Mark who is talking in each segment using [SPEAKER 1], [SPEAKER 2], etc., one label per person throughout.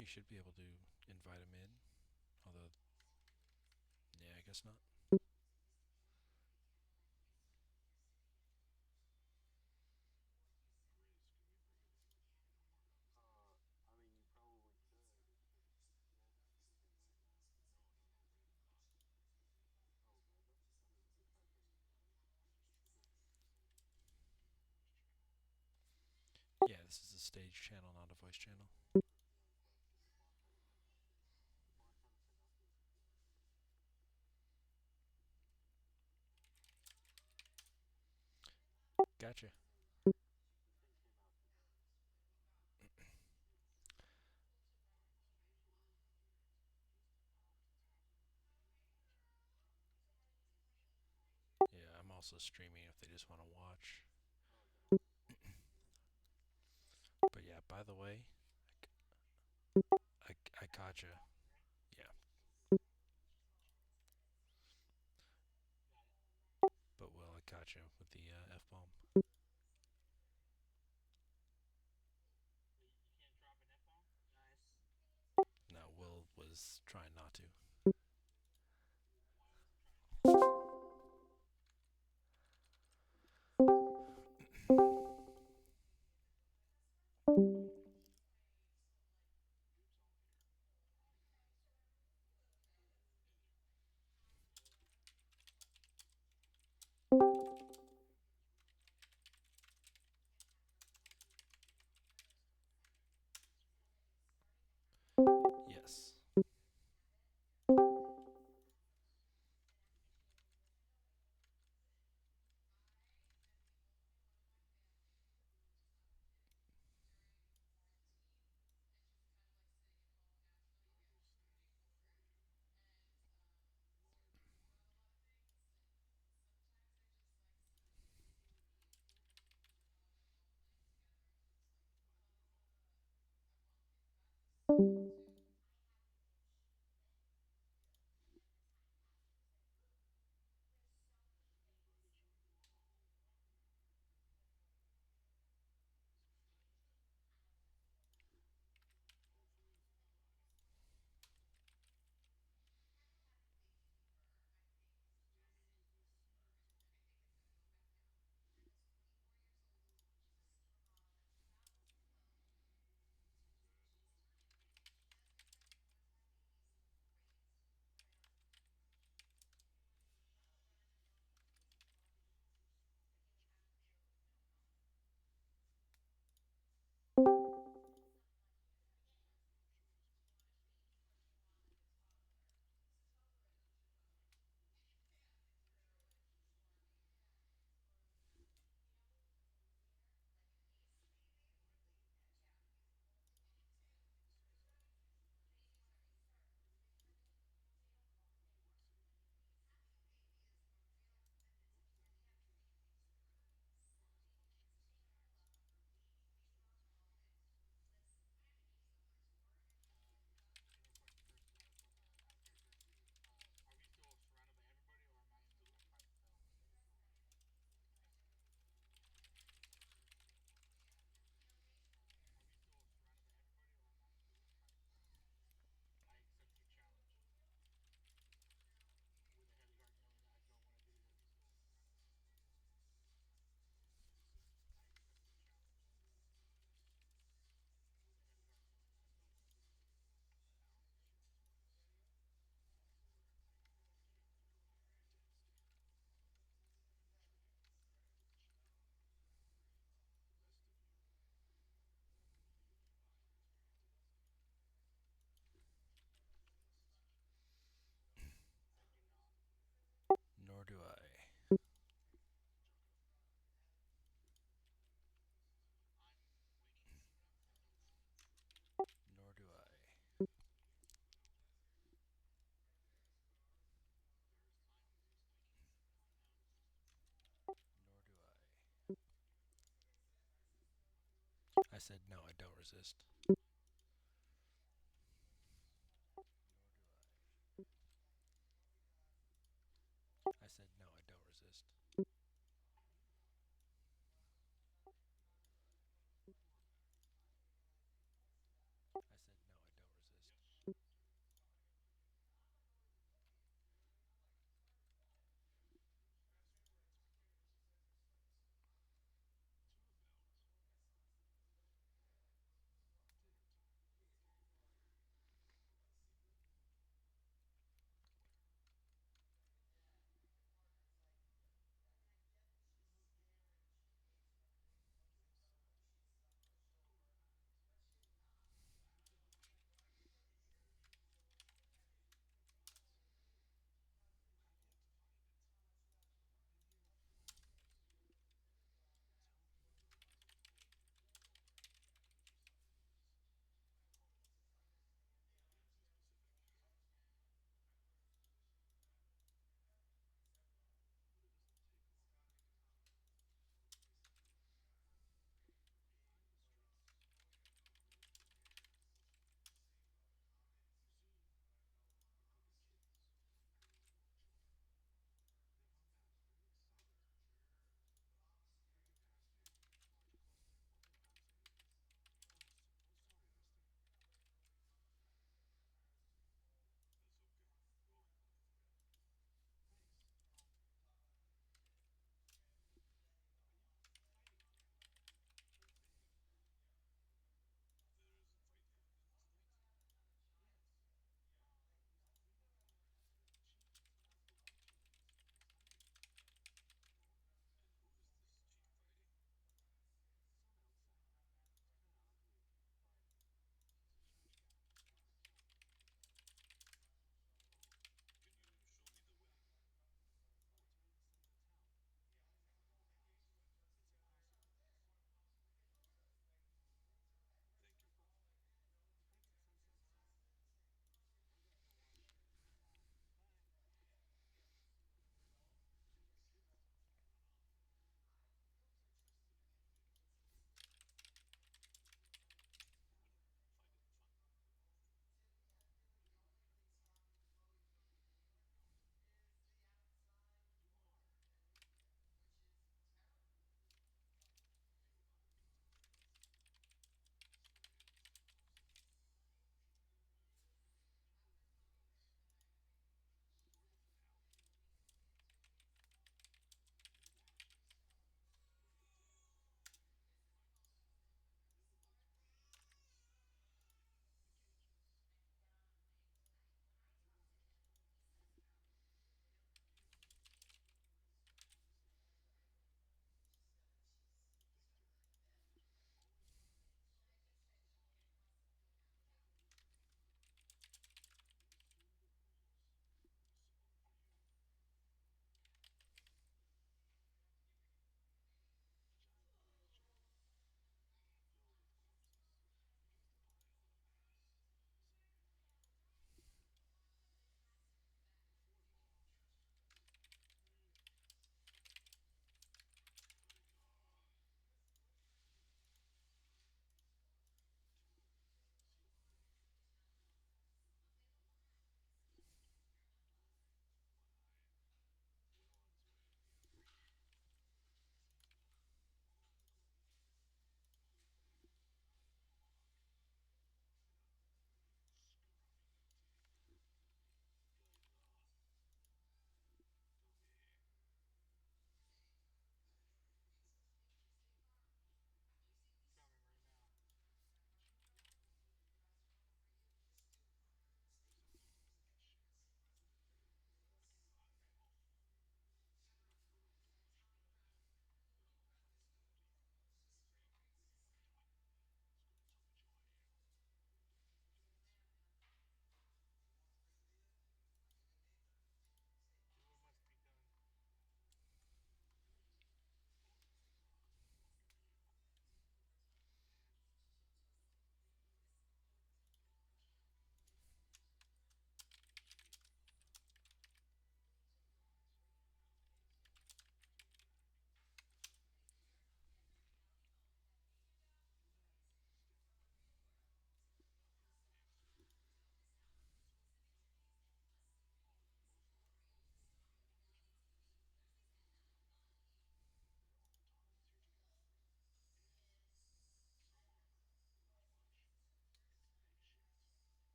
[SPEAKER 1] You should be able to invite him in. Although, yeah, I guess not. Yeah, this is a stage channel, not a voice channel. Gotcha. Yeah, I'm also streaming if they just want to watch. But yeah, by the way, I caught you. Yeah, but Will, I caught you with the F bomb. No, Will was trying not to. Yes. Nor do I. Nor do I. Nor do I. I said no, I don't resist. I said no, I don't resist. I said no, I don't resist.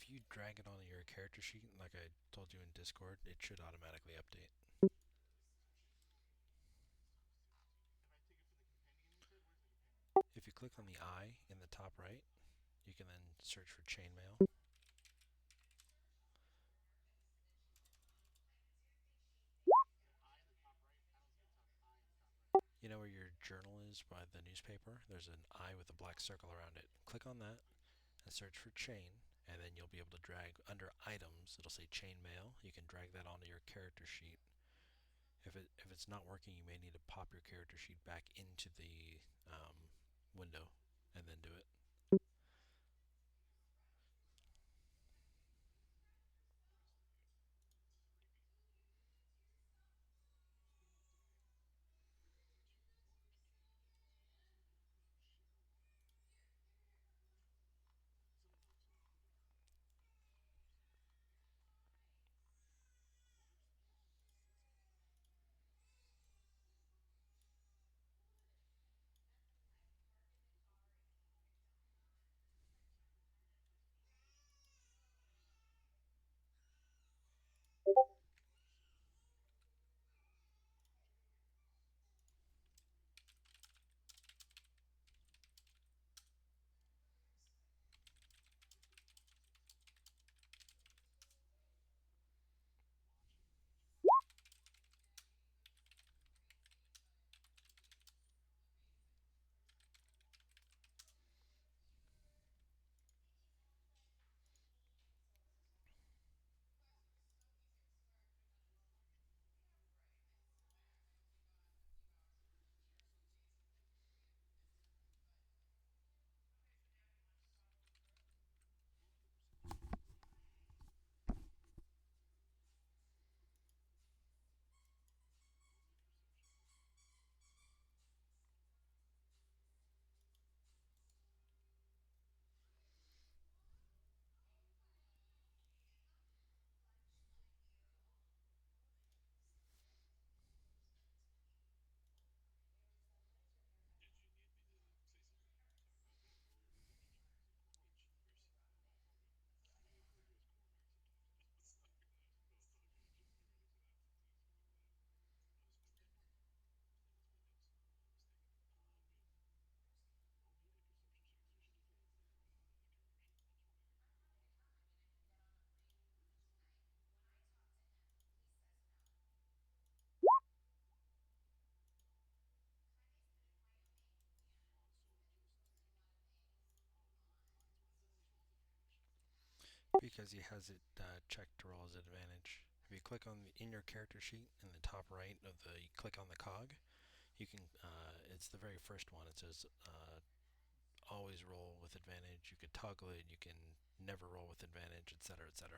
[SPEAKER 1] If you drag it onto your character sheet, like I told you in Discord, it should automatically update. If you click on the eye in the top right, you can then search for chainmail. You know where your journal is by the newspaper? There's an eye with a black circle around it. Click on that and search for chain, and then you'll be able to drag under items. It'll say chainmail. You can drag that onto your character sheet. If it's not working, you may need to pop your character sheet back into the window and then do it. Because he has it checked to roll as advantage. If you click on in your character sheet in the top right of the, you click on the cog, you can. It's the very first one. It says always roll with advantage. You could toggle it. You can never roll with advantage, etc., etc.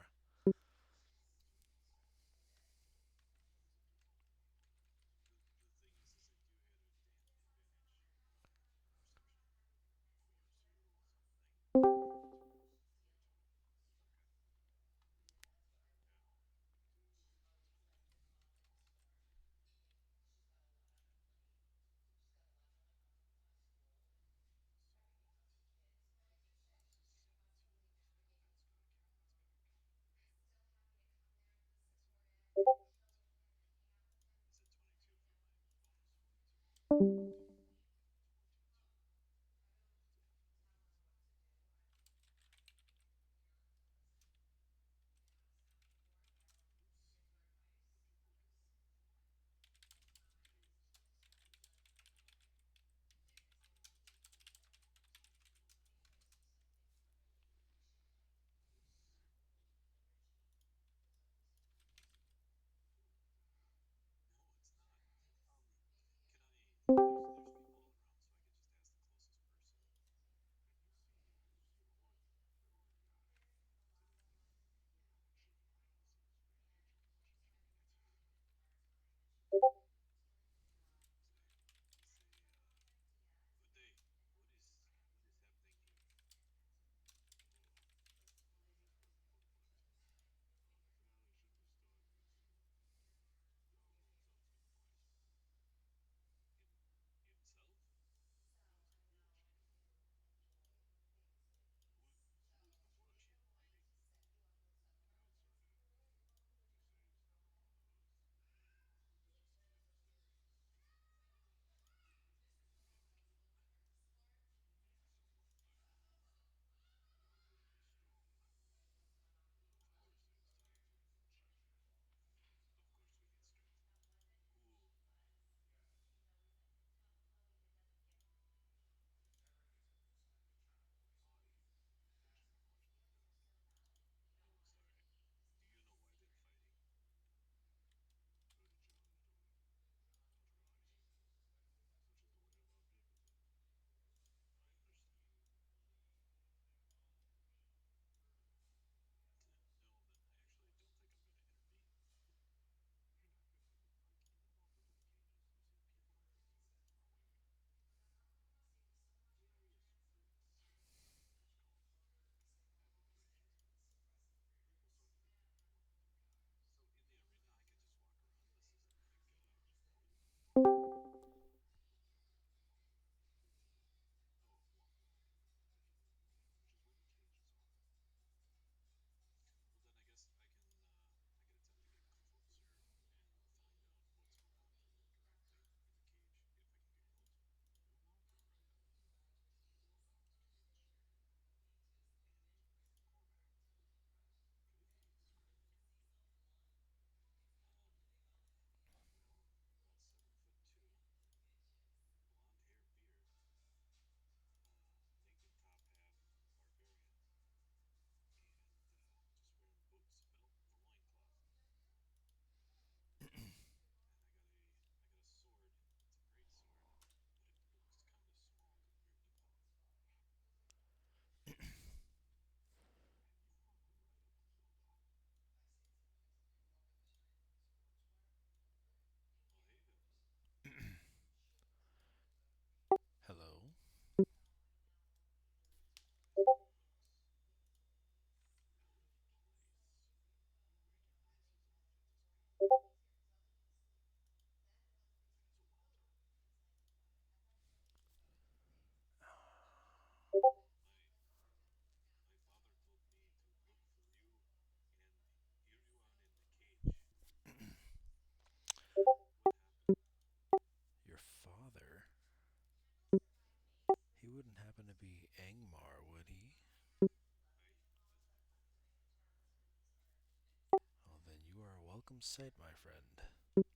[SPEAKER 1] sight, my friend.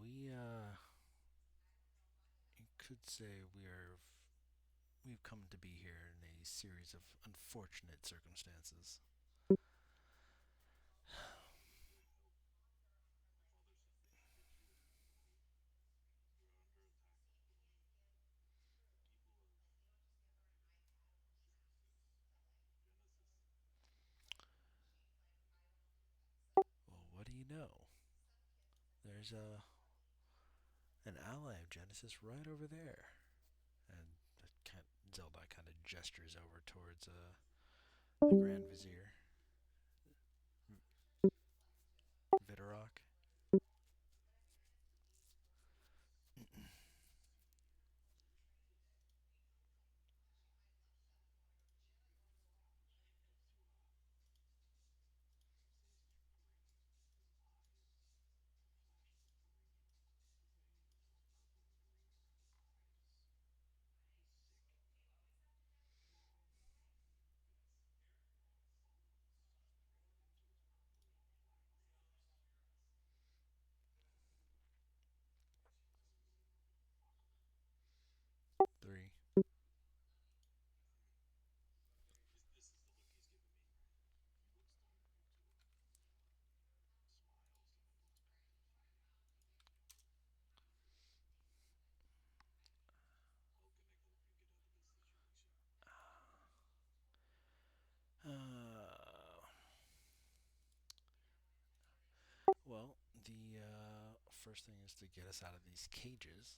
[SPEAKER 1] We, you could say we've come to be here in a series of unfortunate circumstances. Well, what do you know? There's an ally of Genesis right over there. And Zelda kind of gestures over towards the Grand Vizier, Vitorok. 3. Uh, well, the first thing is to get us out of these cages.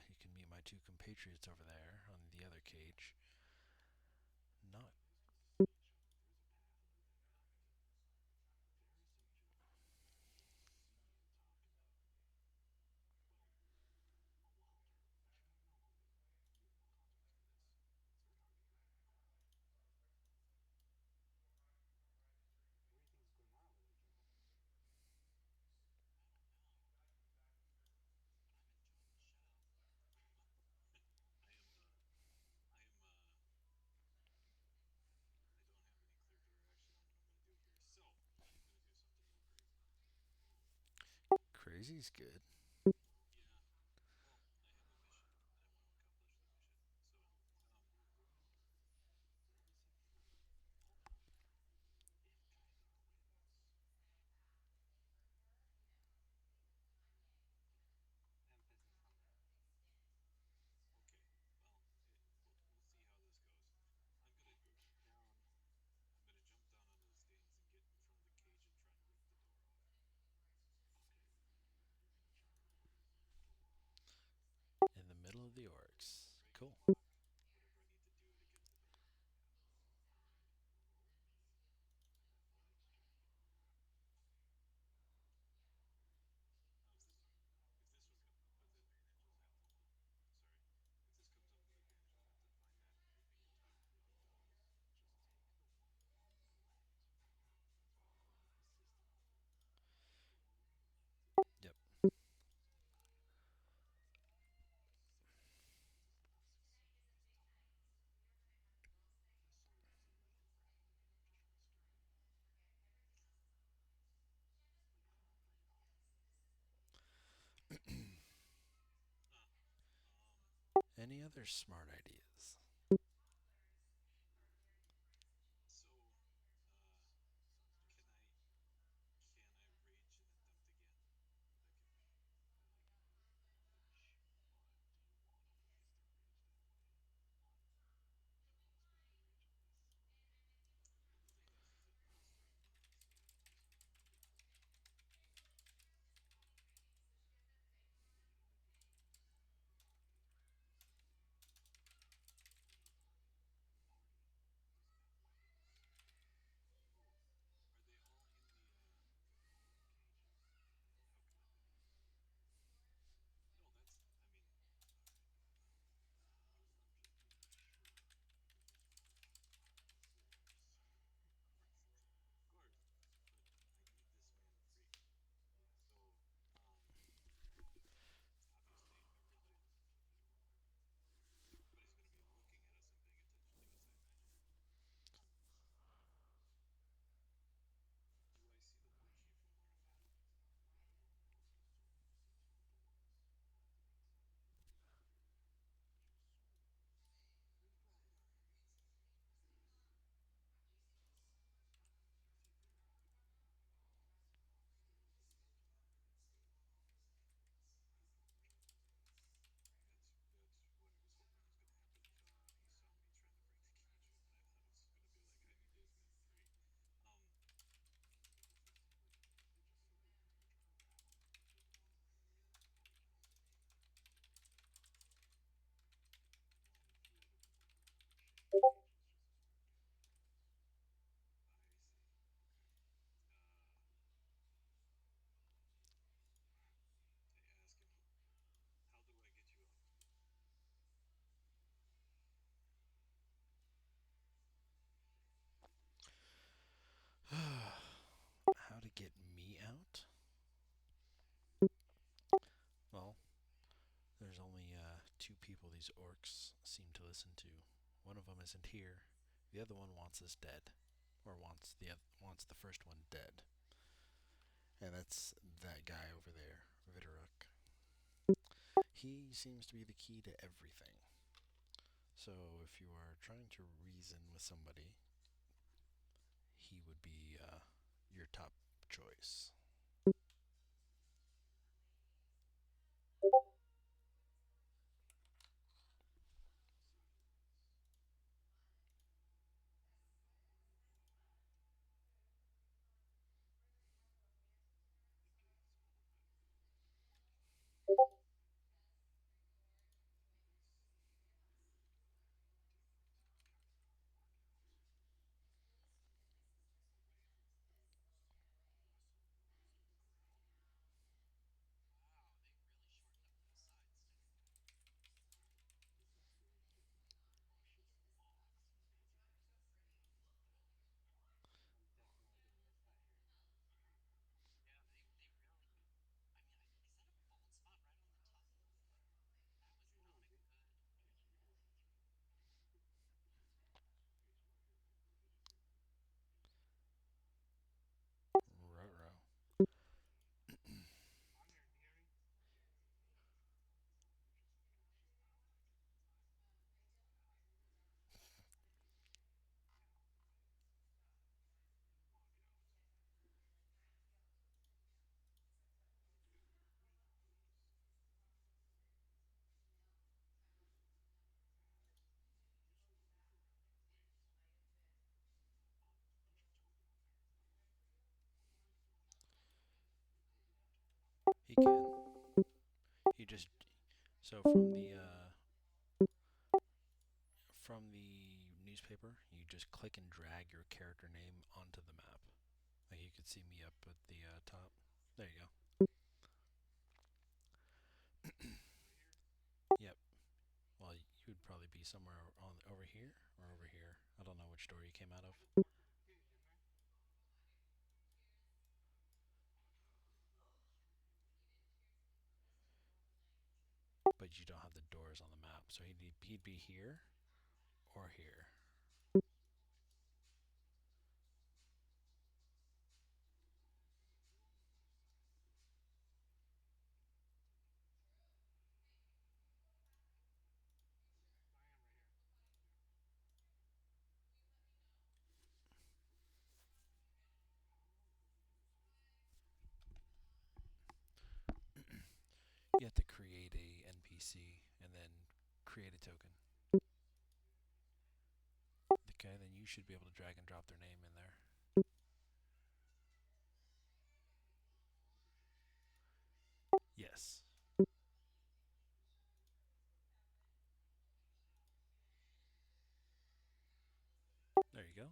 [SPEAKER 1] You can meet my two compatriots over there on the other cage. Not crazy's good. In the middle of the orcs. Cool. Yep. Any other smart ideas? these orcs seem to listen to. One of them isn't here. The other one wants us dead, or wants the first one dead. And that's that guy over there, Vidoruk. He seems to be the key to everything. So if you are trying to reason with somebody, he would be your top choice. Ruh-roh. He can. You just so from the newspaper, you just click and drag your character name onto the map. Like you could see me up at the top. There you go. Yep. Well, you would probably be somewhere on over here or over here. I don't know which door you came out of, but you don't have the doors on the map. So he'd be here or here. You have to create a NPC and then create a token. Okay, then you should be able to drag and drop their name in there. Yes. There you go.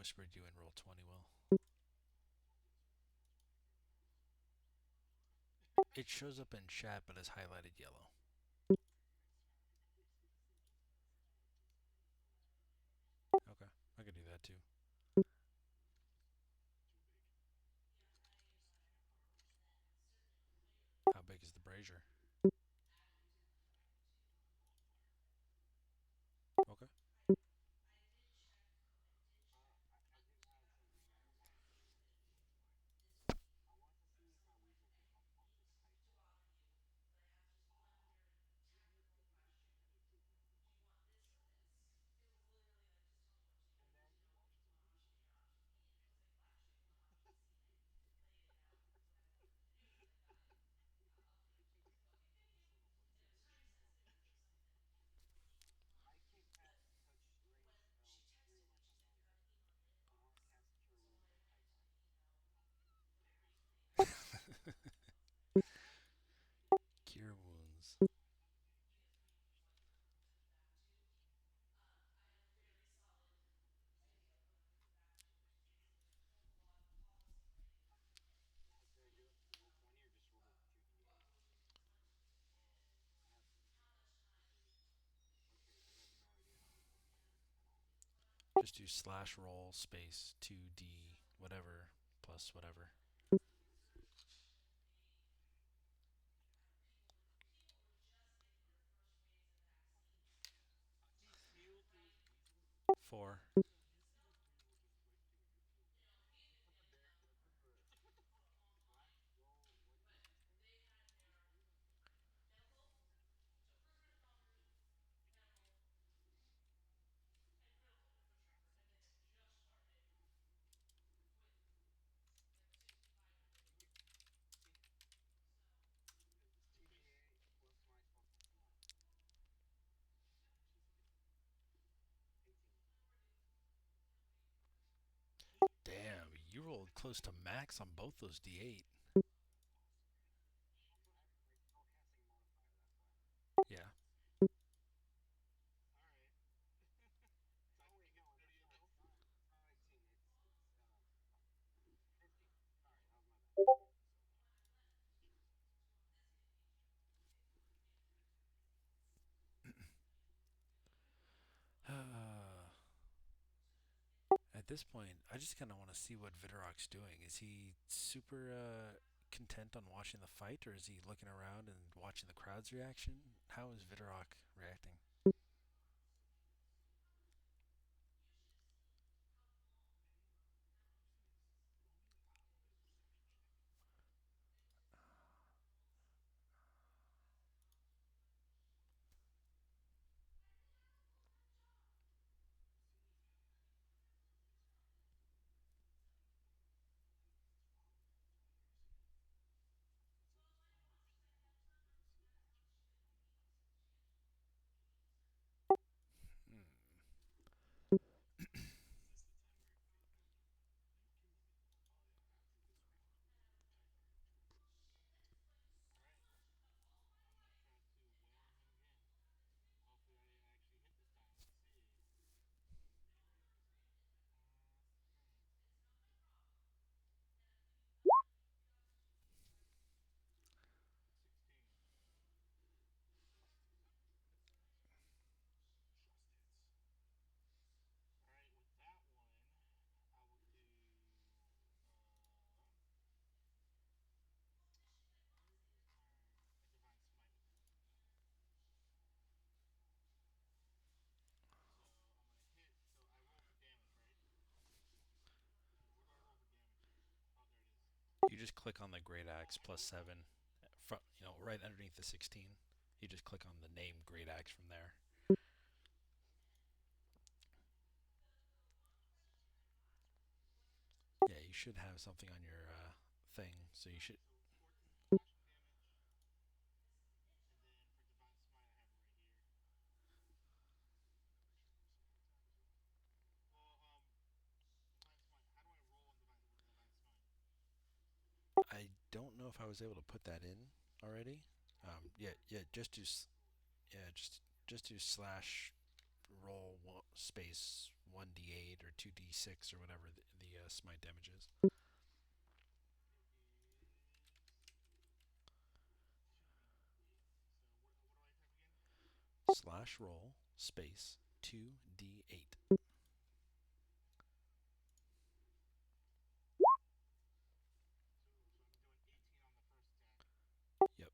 [SPEAKER 1] whispered you in roll 20, Will. It shows up in chat, but it's highlighted yellow. Okay, I could do that too. How big is the brazier? Okay. Cure wounds. Just do slash roll space 2d whatever plus whatever. 4. Damn, you rolled close to max on both those d8. Yeah. At this point, I just kind of want to see what Vidorok's doing. Is he super content on watching the fight, or is he looking around and watching the crowd's reaction? How is Vidorok reacting? Hmm. You just click on the Great Axe plus 7, right underneath the 16. You just click on the name Great Axe from there. Yeah, you should have something on your thing, so you should. I don't know if I was able to put that in already. Yeah, yeah, just do slash roll space 1d8 or 2d6 or whatever the smite damage is. Slash roll space 2d8. Yep.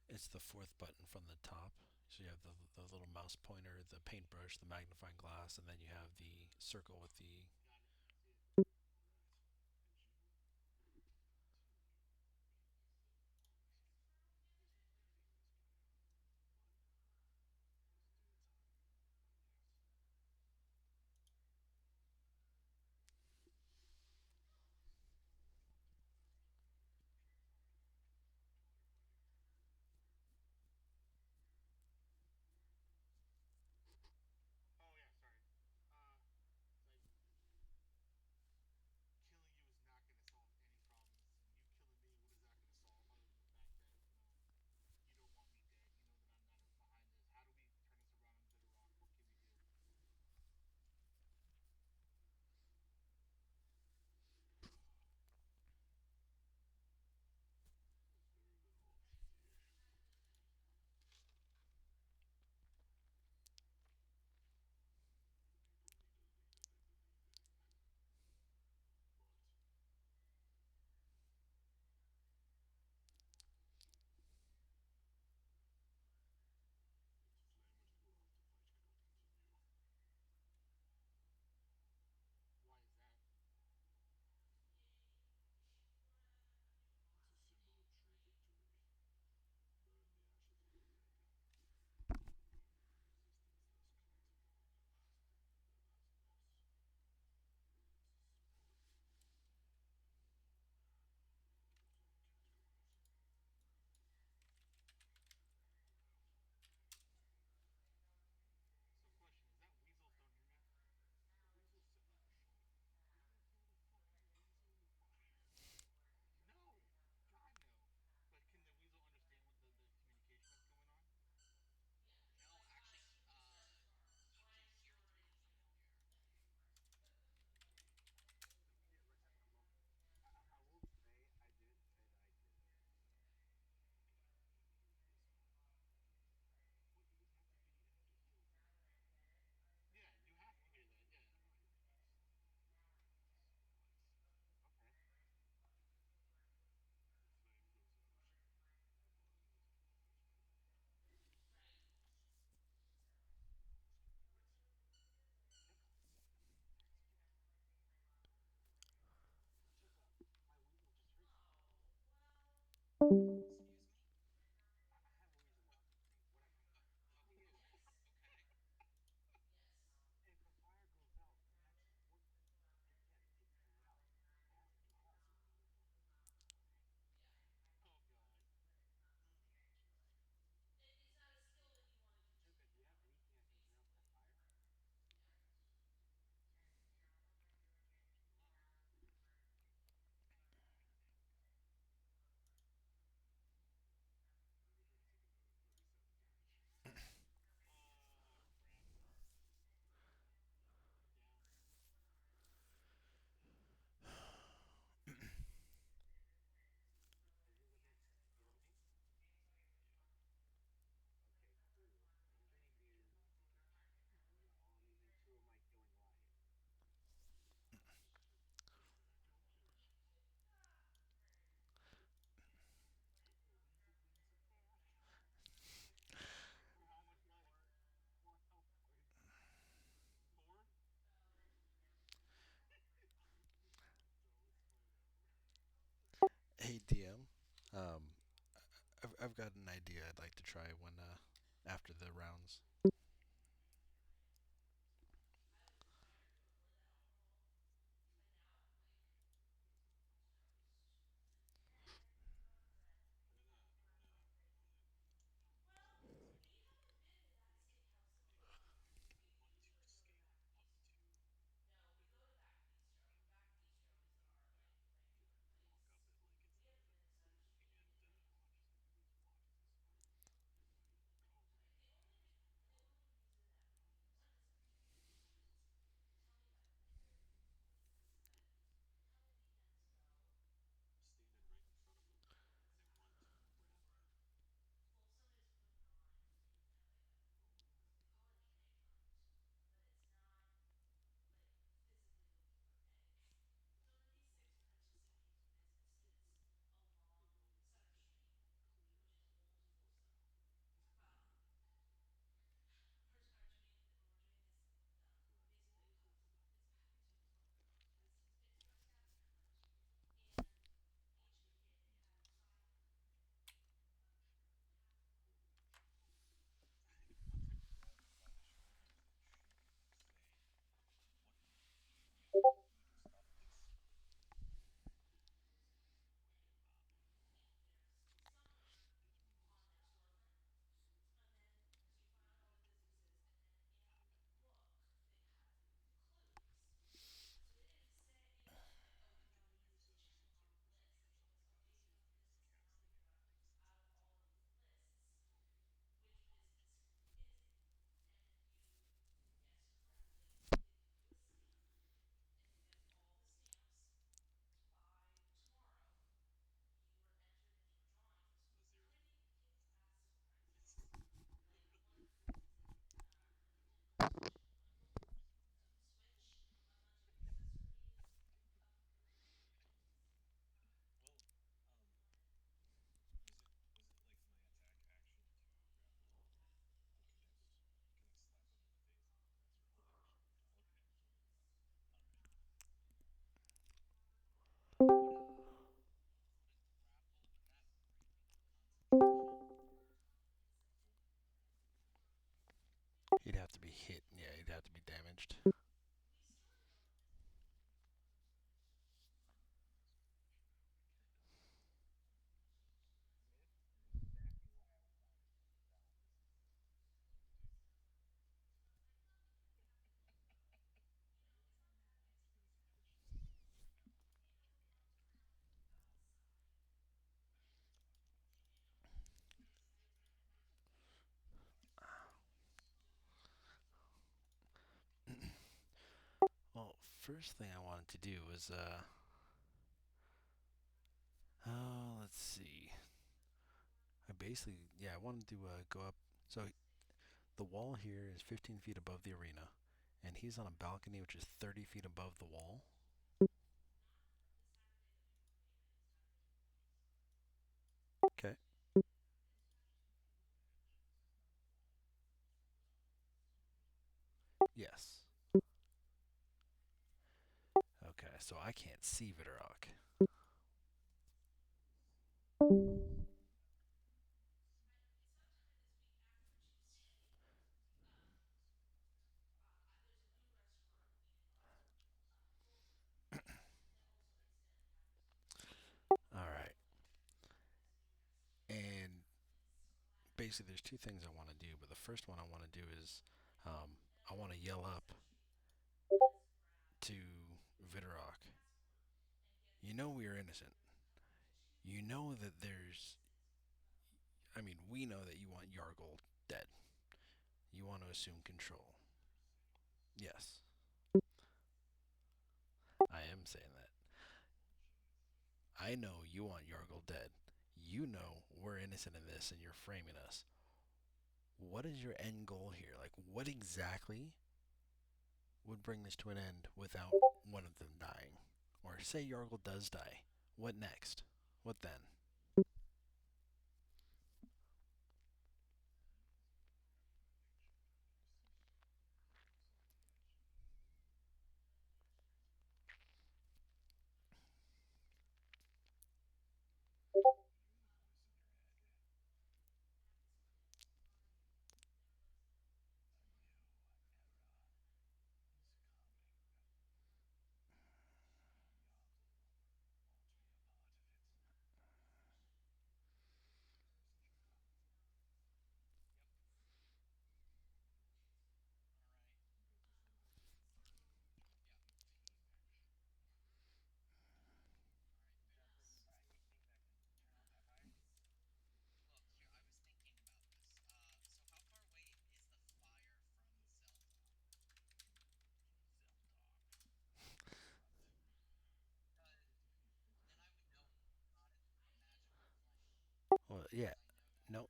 [SPEAKER 1] It's the fourth button from the top. So you have the little mouse pointer, the paintbrush, the magnifying glass, and then you have the circle with the. Hey DM, um, I've got an idea I'd like to try when after the rounds. He'd have to be hit. Yeah, he'd have to be damaged. Well, first thing I wanted to do was oh, let's see. I basically, yeah, I wanted to go up. So the wall here is 15 feet above the arena, and he's on a balcony which is 30 feet above the wall. Okay. Yes. Okay, so I can't see Vidrock. All right. And basically, there's two things I want to do, but the first one I want to do is I want to yell up to Vidrock. You know we are innocent. You know that there's. I mean, we know that you want Yargol dead. You want to assume control. Yes, I am saying that. I know you want Yargol dead. You know we're innocent in this and you're framing us. What is your end goal here? Like, what exactly would bring this to an end without one of them dying? Or say Yargol does die. What next? What then? Well, yeah, no,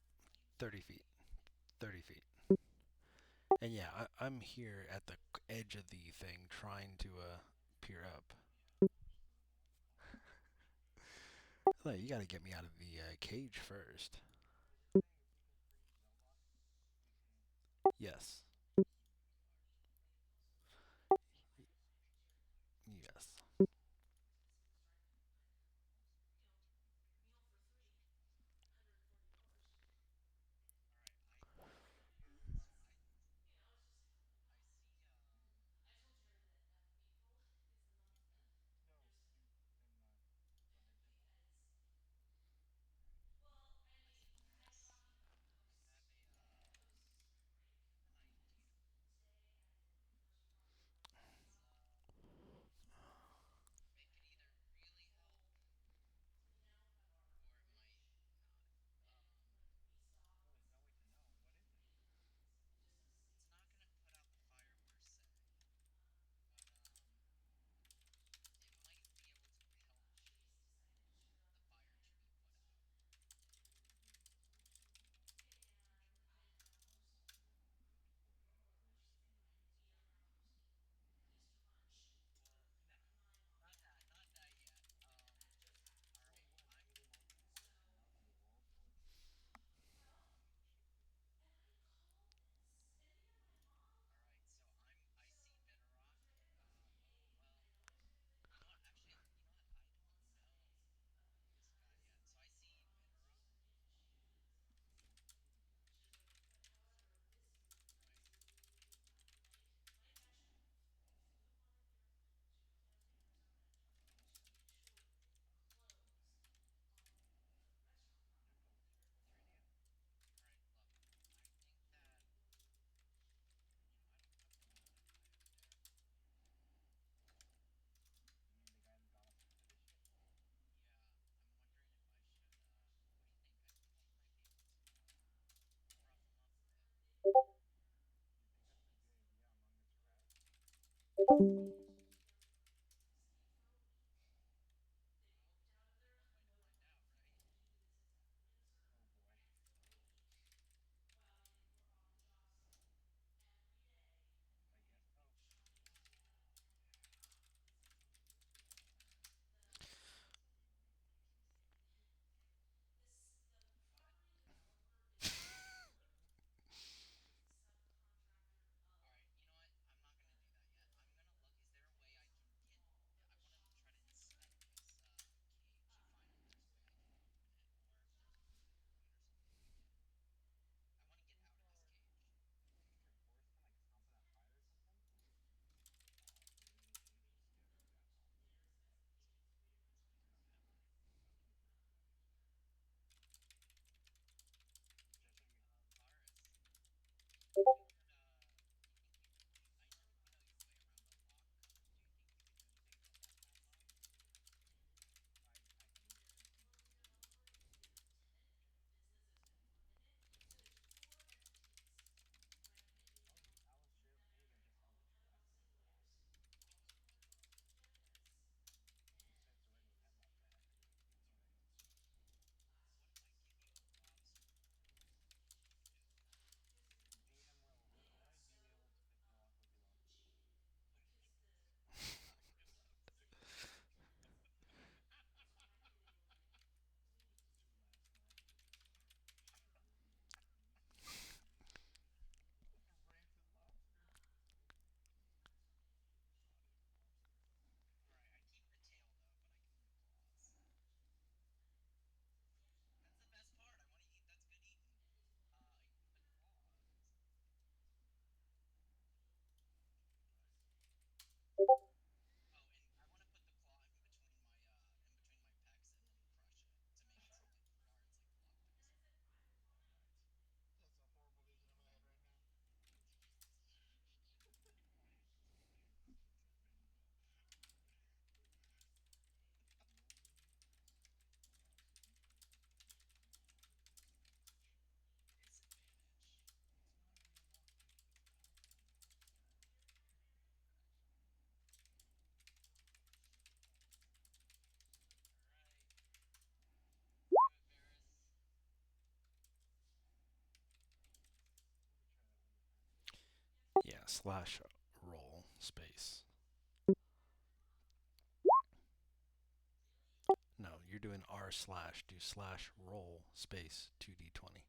[SPEAKER 1] 30 feet. 30 feet. And yeah, I'm here at the edge of the thing trying to peer up. Like, you gotta get me out of the cage first. Yes. Yes. Yeah, slash roll space. No, you're doing r slash. Do slash roll space 2d20.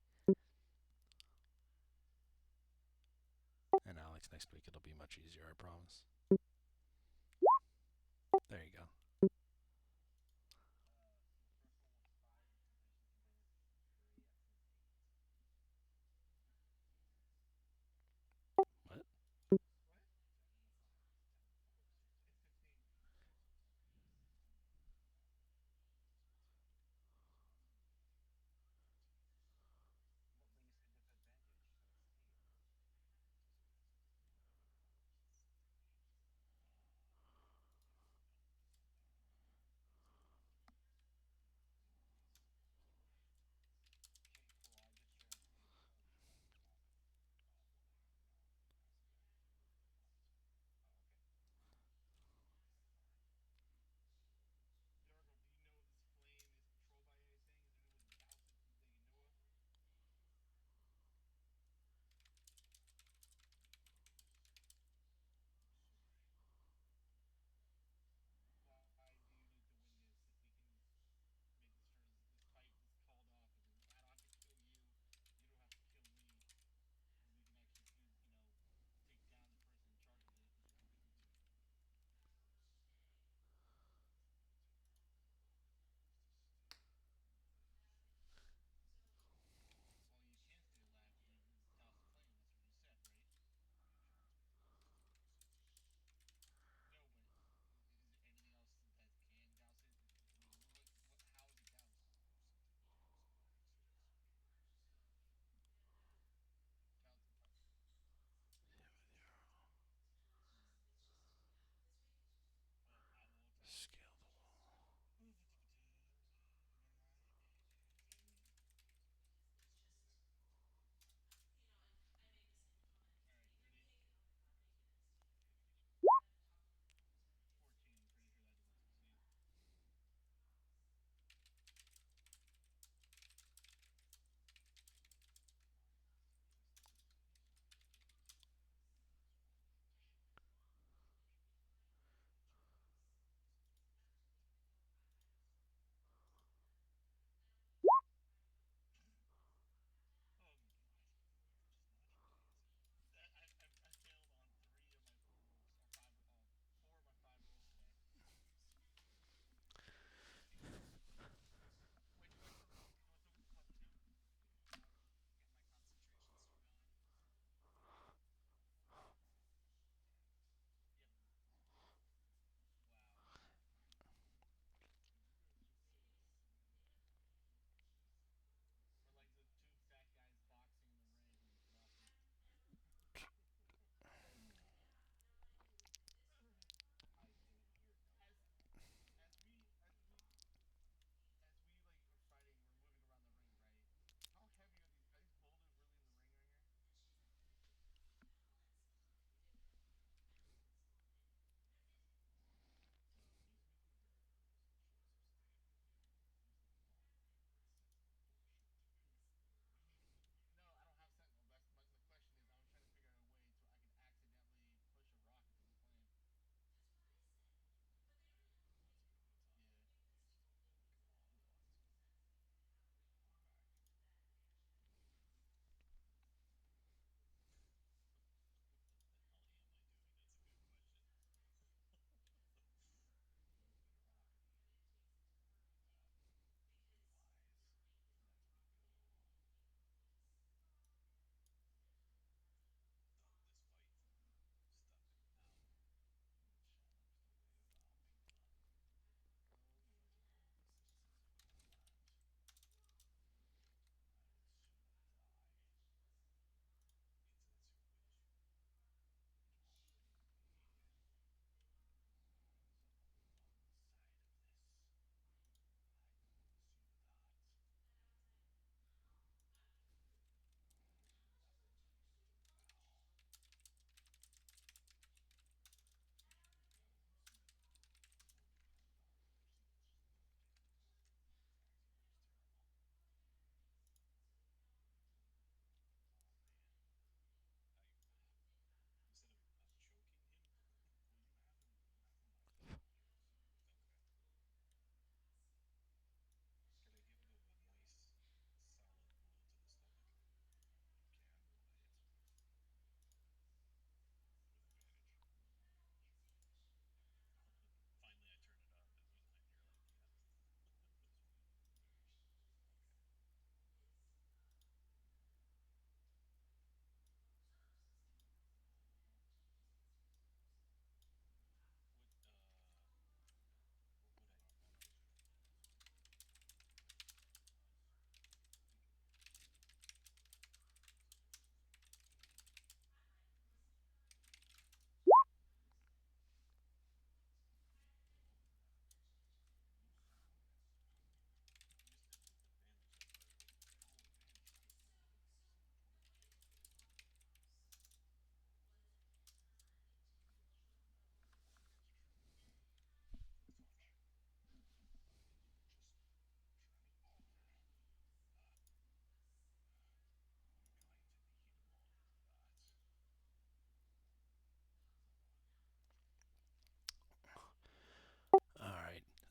[SPEAKER 1] And Alex, next week it'll be much easier, I promise. There you go. What?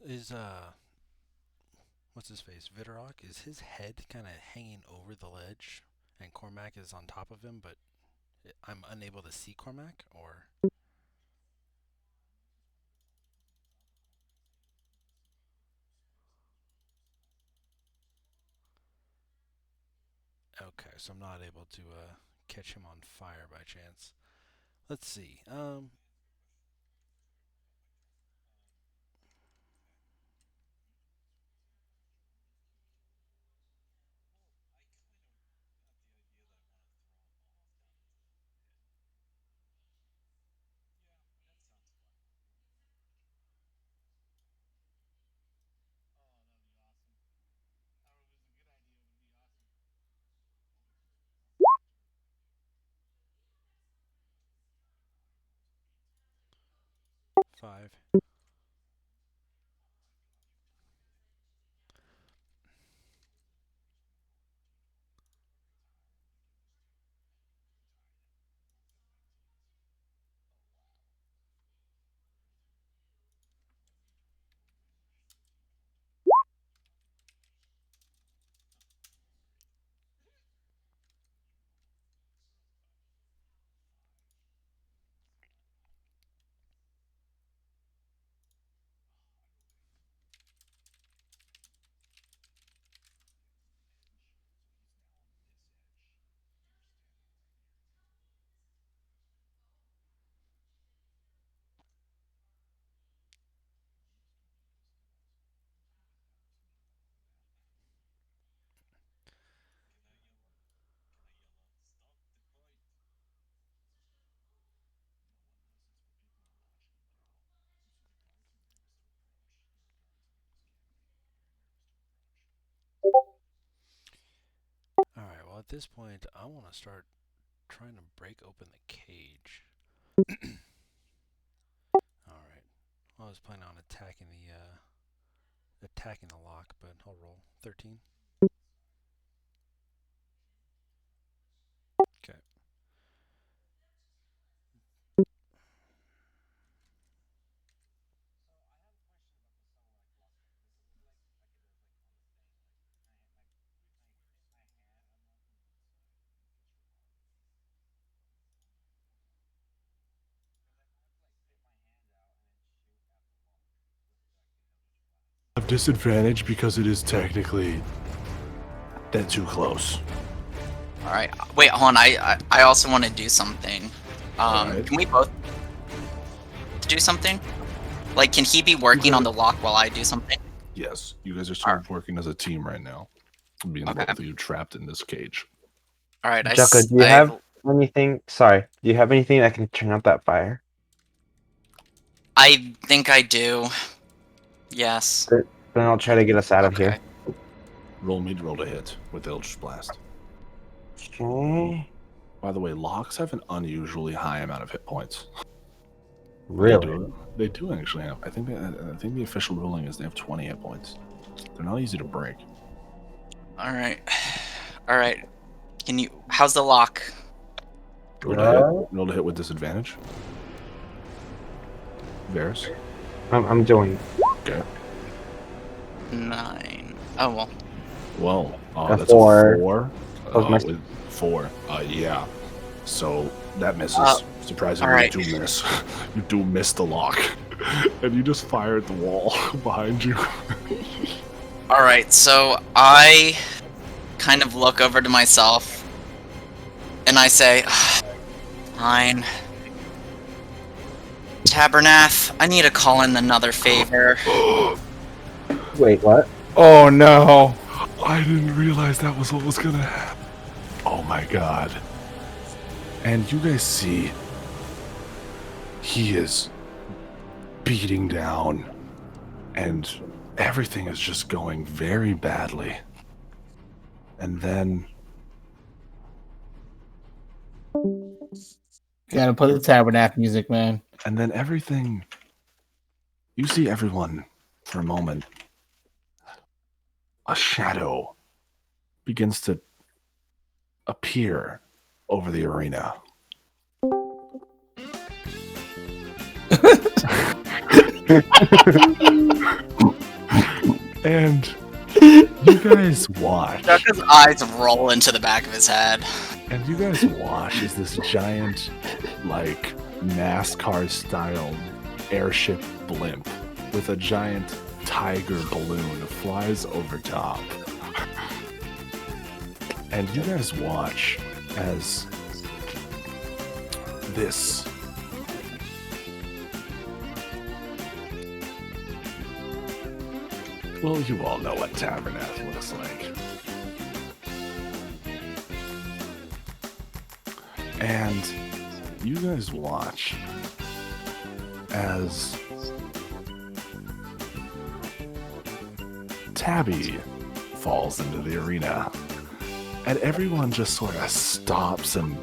[SPEAKER 1] Is what's his face? Vidrock, is his head kind of hanging over the ledge, and Cormac is on top of him, but I'm unable to see Cormac, or okay, so I'm not able to catch him on fire by chance. Let's see. 5. All right. Well, at this point, I want to start trying to break open the cage. All right. Well, I was planning on attacking the lock, but I'll roll 13. Okay.
[SPEAKER 2] Have disadvantage because it is technically that too close.
[SPEAKER 3] All right. Wait, hold on. I also want to do something.
[SPEAKER 2] Alright.
[SPEAKER 3] Can we both do something? Like, can he be working on the lock while I do something?
[SPEAKER 2] Yes, you guys are sort of working as a team right now, being
[SPEAKER 3] Okay.
[SPEAKER 2] both of you trapped in this cage.
[SPEAKER 3] All right.
[SPEAKER 4] Jocko, do you have anything? Sorry, do you have anything that can turn out that fire?
[SPEAKER 3] I think I do. Yes.
[SPEAKER 4] Then I'll try to get us out of here.
[SPEAKER 2] Roll me to roll to hit with Eldritch Blast.
[SPEAKER 4] Okay.
[SPEAKER 2] By the way, locks have an unusually high amount of hit points.
[SPEAKER 4] Really?
[SPEAKER 2] They do actually have. I think the official ruling is they have 20 hit points. They're not easy to break.
[SPEAKER 3] All right. All right. Can you? How's the lock?
[SPEAKER 2] Roll to hit with disadvantage. Varys.
[SPEAKER 4] I'm doing.
[SPEAKER 2] Okay.
[SPEAKER 3] 9. Oh well.
[SPEAKER 2] Well, that's
[SPEAKER 4] 4.
[SPEAKER 2] a 4.
[SPEAKER 4] With
[SPEAKER 2] 4. Yeah. So that misses. Surprisingly,
[SPEAKER 3] right.
[SPEAKER 2] you do miss. You do miss the lock, and you just fire at the wall behind you.
[SPEAKER 3] All right. So I kind of look over to myself, and I say, "Fine, Tabernath, I need to call in another favor."
[SPEAKER 4] Wait, what?
[SPEAKER 5] Oh no!
[SPEAKER 2] I didn't realize that was what was gonna happen. Oh my god! And you guys see, he is beating down, and everything is just going very badly. And then
[SPEAKER 5] Gotta put the Tabernacle music, man.
[SPEAKER 2] And then everything, you see everyone for a moment, a shadow begins to appear over the arena. And you guys watch.
[SPEAKER 3] Ducka's eyes roll into the back of his head.
[SPEAKER 2] And you guys watch as this giant, like, NASCAR-style airship blimp with a giant tiger balloon flies over top. And you guys watch as this well, you all know what Tabernacle looks like. And you guys watch as Tabby falls into the arena. And everyone just sort of stops, and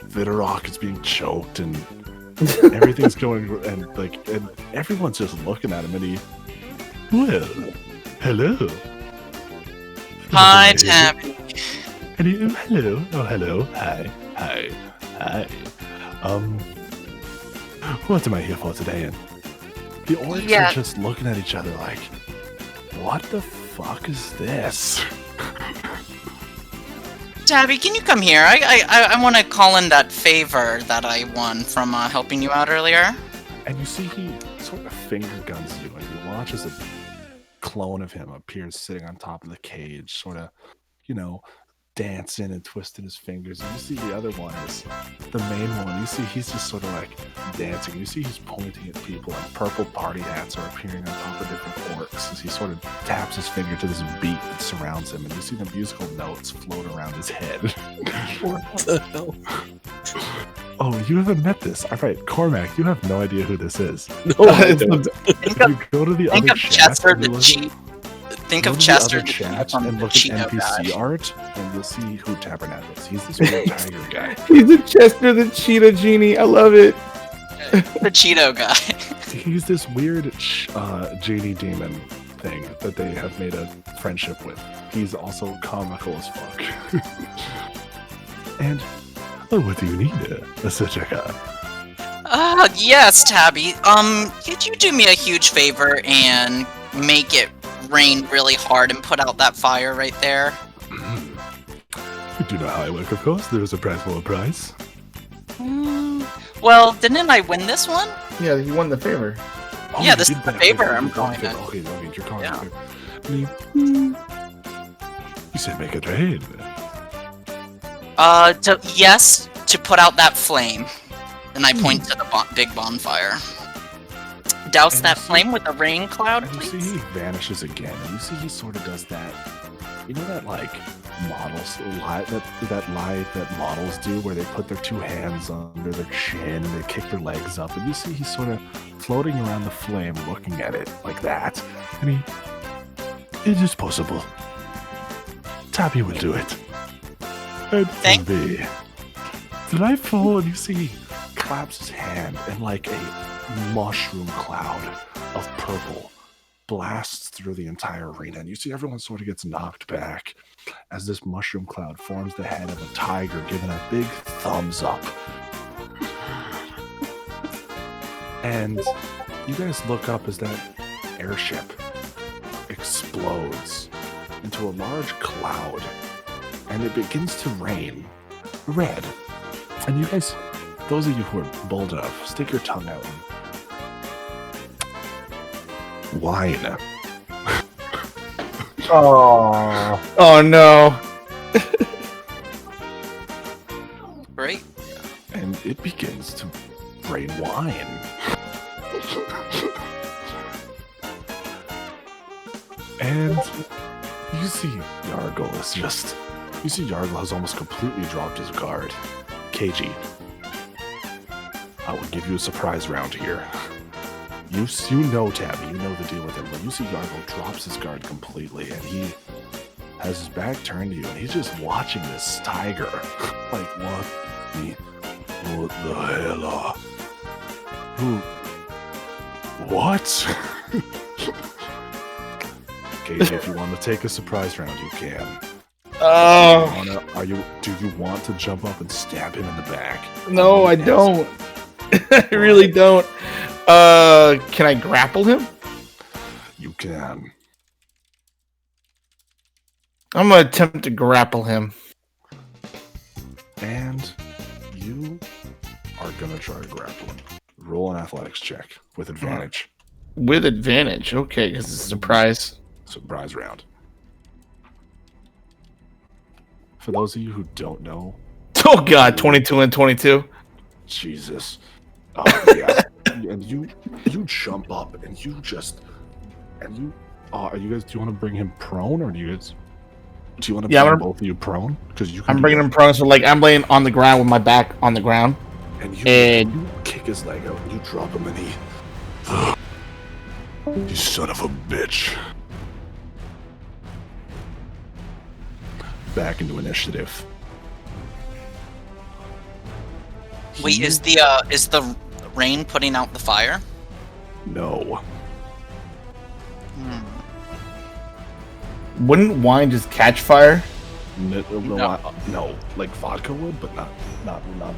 [SPEAKER 2] Vidorok is being choked, and everything's going, and everyone's just looking at him, and he, well, hello.
[SPEAKER 3] Hi, Tabby.
[SPEAKER 2] And he, hello, oh, hello, hi. What am I here for today? And the orcs are just looking at each other like, what the fuck is this?
[SPEAKER 3] Tabby, can you come here? I want to call in that favor that I won from helping you out earlier.
[SPEAKER 2] And you see he sort of finger guns you, and you watch as a clone of him appears sitting on top of the cage, sort of, dancing and twisting his fingers. And you see the other one is the main one. You see he's just sort of like dancing. You see he's pointing at people, and purple party hats are appearing on top of different orcs as he sort of taps his finger to this beat that surrounds him. And you see the musical notes float around his head.
[SPEAKER 1] What the hell?
[SPEAKER 2] Oh, you haven't met this. All right, Cormac, you have no idea who this is.
[SPEAKER 1] No, I don't.
[SPEAKER 2] You go to the other chat.
[SPEAKER 3] Chester the Cheat. Think of Chester the
[SPEAKER 2] chat
[SPEAKER 3] from
[SPEAKER 2] and
[SPEAKER 3] the
[SPEAKER 2] look at
[SPEAKER 3] Cheeto
[SPEAKER 2] NPC
[SPEAKER 3] guy.
[SPEAKER 2] art, and you'll see who Tabernacle is. He's this weird tiger guy.
[SPEAKER 5] He's a Chester the Cheetah Genie. I love it.
[SPEAKER 3] The Cheeto guy.
[SPEAKER 2] He's this weird genie demon thing that they have made a friendship with. He's also comical as fuck. And what do you need, Sacheka?
[SPEAKER 3] Yes, Tabby. Could you do me a huge favor and make it rain really hard and put out that fire right there?
[SPEAKER 2] You do know how I work, of course. There is a prize for a prize.
[SPEAKER 3] Well, didn't I win this one?
[SPEAKER 5] Yeah, he won the favor.
[SPEAKER 2] Oh,
[SPEAKER 3] Yeah,
[SPEAKER 2] you
[SPEAKER 3] this
[SPEAKER 2] did
[SPEAKER 3] is the
[SPEAKER 2] that.
[SPEAKER 3] favor
[SPEAKER 2] Okay,
[SPEAKER 3] I'm
[SPEAKER 2] you're calling
[SPEAKER 3] going
[SPEAKER 2] it.
[SPEAKER 3] at.
[SPEAKER 2] Okay, you're calling
[SPEAKER 3] Yeah.
[SPEAKER 2] it. And you said make it rain.
[SPEAKER 3] To put out that flame. And I point to the big bonfire. Douse
[SPEAKER 2] And
[SPEAKER 3] that
[SPEAKER 2] you see-
[SPEAKER 3] flame with a rain cloud,
[SPEAKER 2] And you see
[SPEAKER 3] please?
[SPEAKER 2] he vanishes again, and you see he sort of does that. You know that like models lie that models do, where they put their two hands under their chin and they kick their legs up, and you see he's sort of floating around the flame, looking at it like that, and it is possible. Tabby will do it. And
[SPEAKER 3] Thank-
[SPEAKER 2] be delightful. And you see he claps his hand, and like a mushroom cloud of purple blasts through the entire arena, and you see everyone sort of gets knocked back as this mushroom cloud forms the head of a tiger giving a big thumbs up. And you guys look up as that airship explodes into a large cloud, and it begins to rain red. And you guys, those of you who are bold enough, stick your tongue out and whine.
[SPEAKER 4] Oh,
[SPEAKER 5] Oh no.
[SPEAKER 3] Great.
[SPEAKER 2] And it begins to rain wine. And you see Yargol is just... You see Yargol has almost completely dropped his guard. KG, I will give you a surprise round here. You know Tabby, you know the deal with him, but you see Yargol drops his guard completely, and he has his back turned to you, and he's just watching this tiger. Like, what the hell? Who? What? KG, if you want to take a surprise round, you can.
[SPEAKER 5] Oh
[SPEAKER 2] Do you want to jump up and stab him in the back?
[SPEAKER 5] no, I don't. I really don't. Can I grapple him?
[SPEAKER 2] You can.
[SPEAKER 5] I'm gonna attempt to grapple him.
[SPEAKER 2] And you are gonna try to grapple him. Roll an athletics check with advantage.
[SPEAKER 5] With advantage. Okay, because it's a surprise.
[SPEAKER 2] Surprise round. For those of you who don't know,
[SPEAKER 5] Oh god, 22 and 22.
[SPEAKER 2] Jesus. Yeah. And you jump up and you just are you guys, do you want to bring him prone, or do you want to bring both of you prone? Because you can
[SPEAKER 5] I'm bringing him prone, so like I'm laying on the ground with my back on the ground.
[SPEAKER 2] And you kick his leg out and you drop him and he you son of a bitch. Back into initiative.
[SPEAKER 3] Wait, is the rain putting out the fire?
[SPEAKER 2] No.
[SPEAKER 5] Wouldn't wine just catch fire?
[SPEAKER 2] No, like vodka would, but not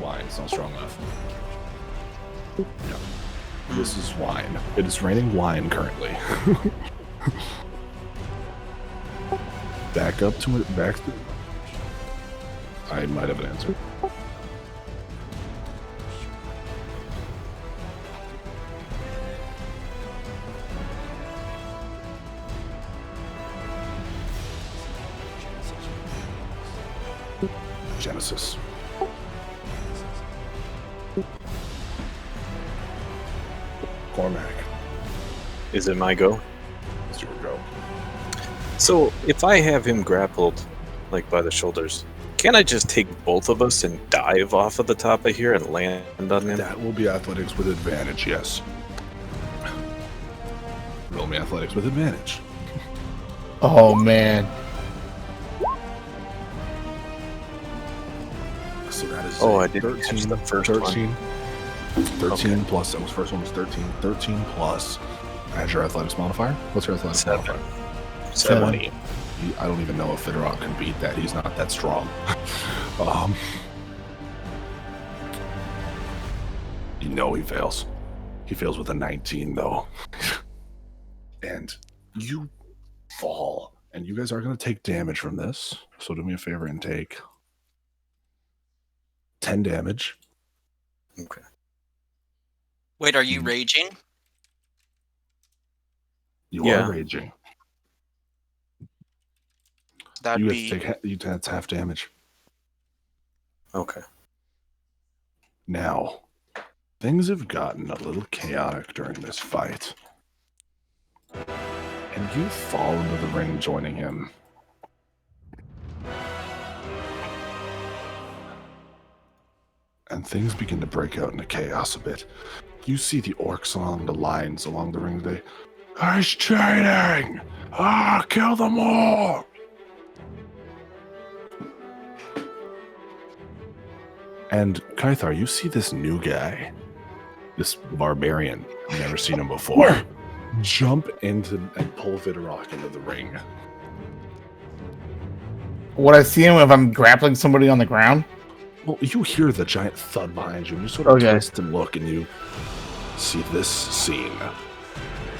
[SPEAKER 2] wine. It's not strong enough. No. This is wine. It is raining wine currently. Back up to it. Back to. I might have an answer. Genesis. Cormac.
[SPEAKER 6] Is it my go?
[SPEAKER 2] It's your go.
[SPEAKER 6] So, if I have him grappled, like by the shoulders, can't I just take both of us and dive off of the top of here and land on him?
[SPEAKER 2] That will be athletics with advantage, yes. Roll me athletics with advantage.
[SPEAKER 5] Oh man.
[SPEAKER 2] So that is
[SPEAKER 6] I didn't catch the first
[SPEAKER 2] 13,
[SPEAKER 6] one.
[SPEAKER 2] 13
[SPEAKER 6] Okay.
[SPEAKER 2] plus, that was first one was 13. 13 plus, add your athletics modifier. What's your athletics
[SPEAKER 6] 7.
[SPEAKER 2] modifier?
[SPEAKER 6] 7.
[SPEAKER 2] 20. I don't even know if Fidrock can beat that. He's not that strong. You know he fails. He fails with a 19, though. And you fall. And you guys are going to take damage from this. So do me a favor and take 10 damage.
[SPEAKER 6] Okay.
[SPEAKER 3] Wait, are you raging?
[SPEAKER 2] You
[SPEAKER 6] Yeah.
[SPEAKER 2] are raging.
[SPEAKER 3] That'd
[SPEAKER 2] You
[SPEAKER 3] be.
[SPEAKER 2] have to take that's half damage.
[SPEAKER 6] Okay.
[SPEAKER 2] Now, things have gotten a little chaotic during this fight. And you fall into the ring joining him. And things begin to break out into chaos a bit. You see the orcs along the lines along the ring. He's cheating! Kill them all! And Kythar, you see this new guy, this barbarian. You've never seen him before. Jump into and pull Vidorok into the ring.
[SPEAKER 5] Would I see him if I'm grappling somebody on the ground?
[SPEAKER 2] Well, you hear the giant thud behind you, and you sort of
[SPEAKER 5] Okay.
[SPEAKER 2] twist and look, and you see this scene.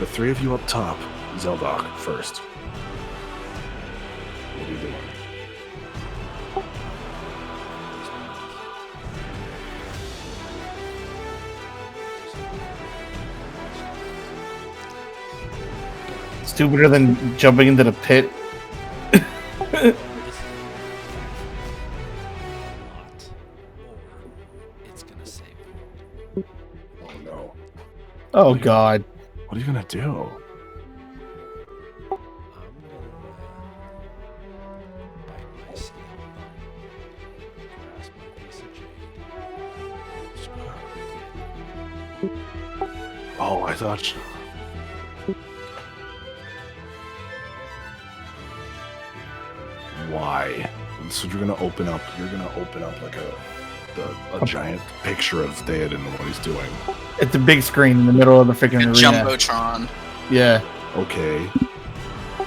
[SPEAKER 2] The three of you up top, Zeldok first. What do you do?
[SPEAKER 5] Stupider than jumping into the pit.
[SPEAKER 1] It's gonna save.
[SPEAKER 2] Oh no.
[SPEAKER 5] Oh god.
[SPEAKER 2] What are you gonna do?
[SPEAKER 1] I'm gonna bite my scale grasp my piece of jade.
[SPEAKER 2] Oh, I thought. Why? So you're gonna open up. You're gonna open up like a giant picture of Theoden and what he's doing.
[SPEAKER 5] It's a big screen in the middle of the freaking arena.
[SPEAKER 3] Jumbotron.
[SPEAKER 5] Yeah.
[SPEAKER 2] Okay.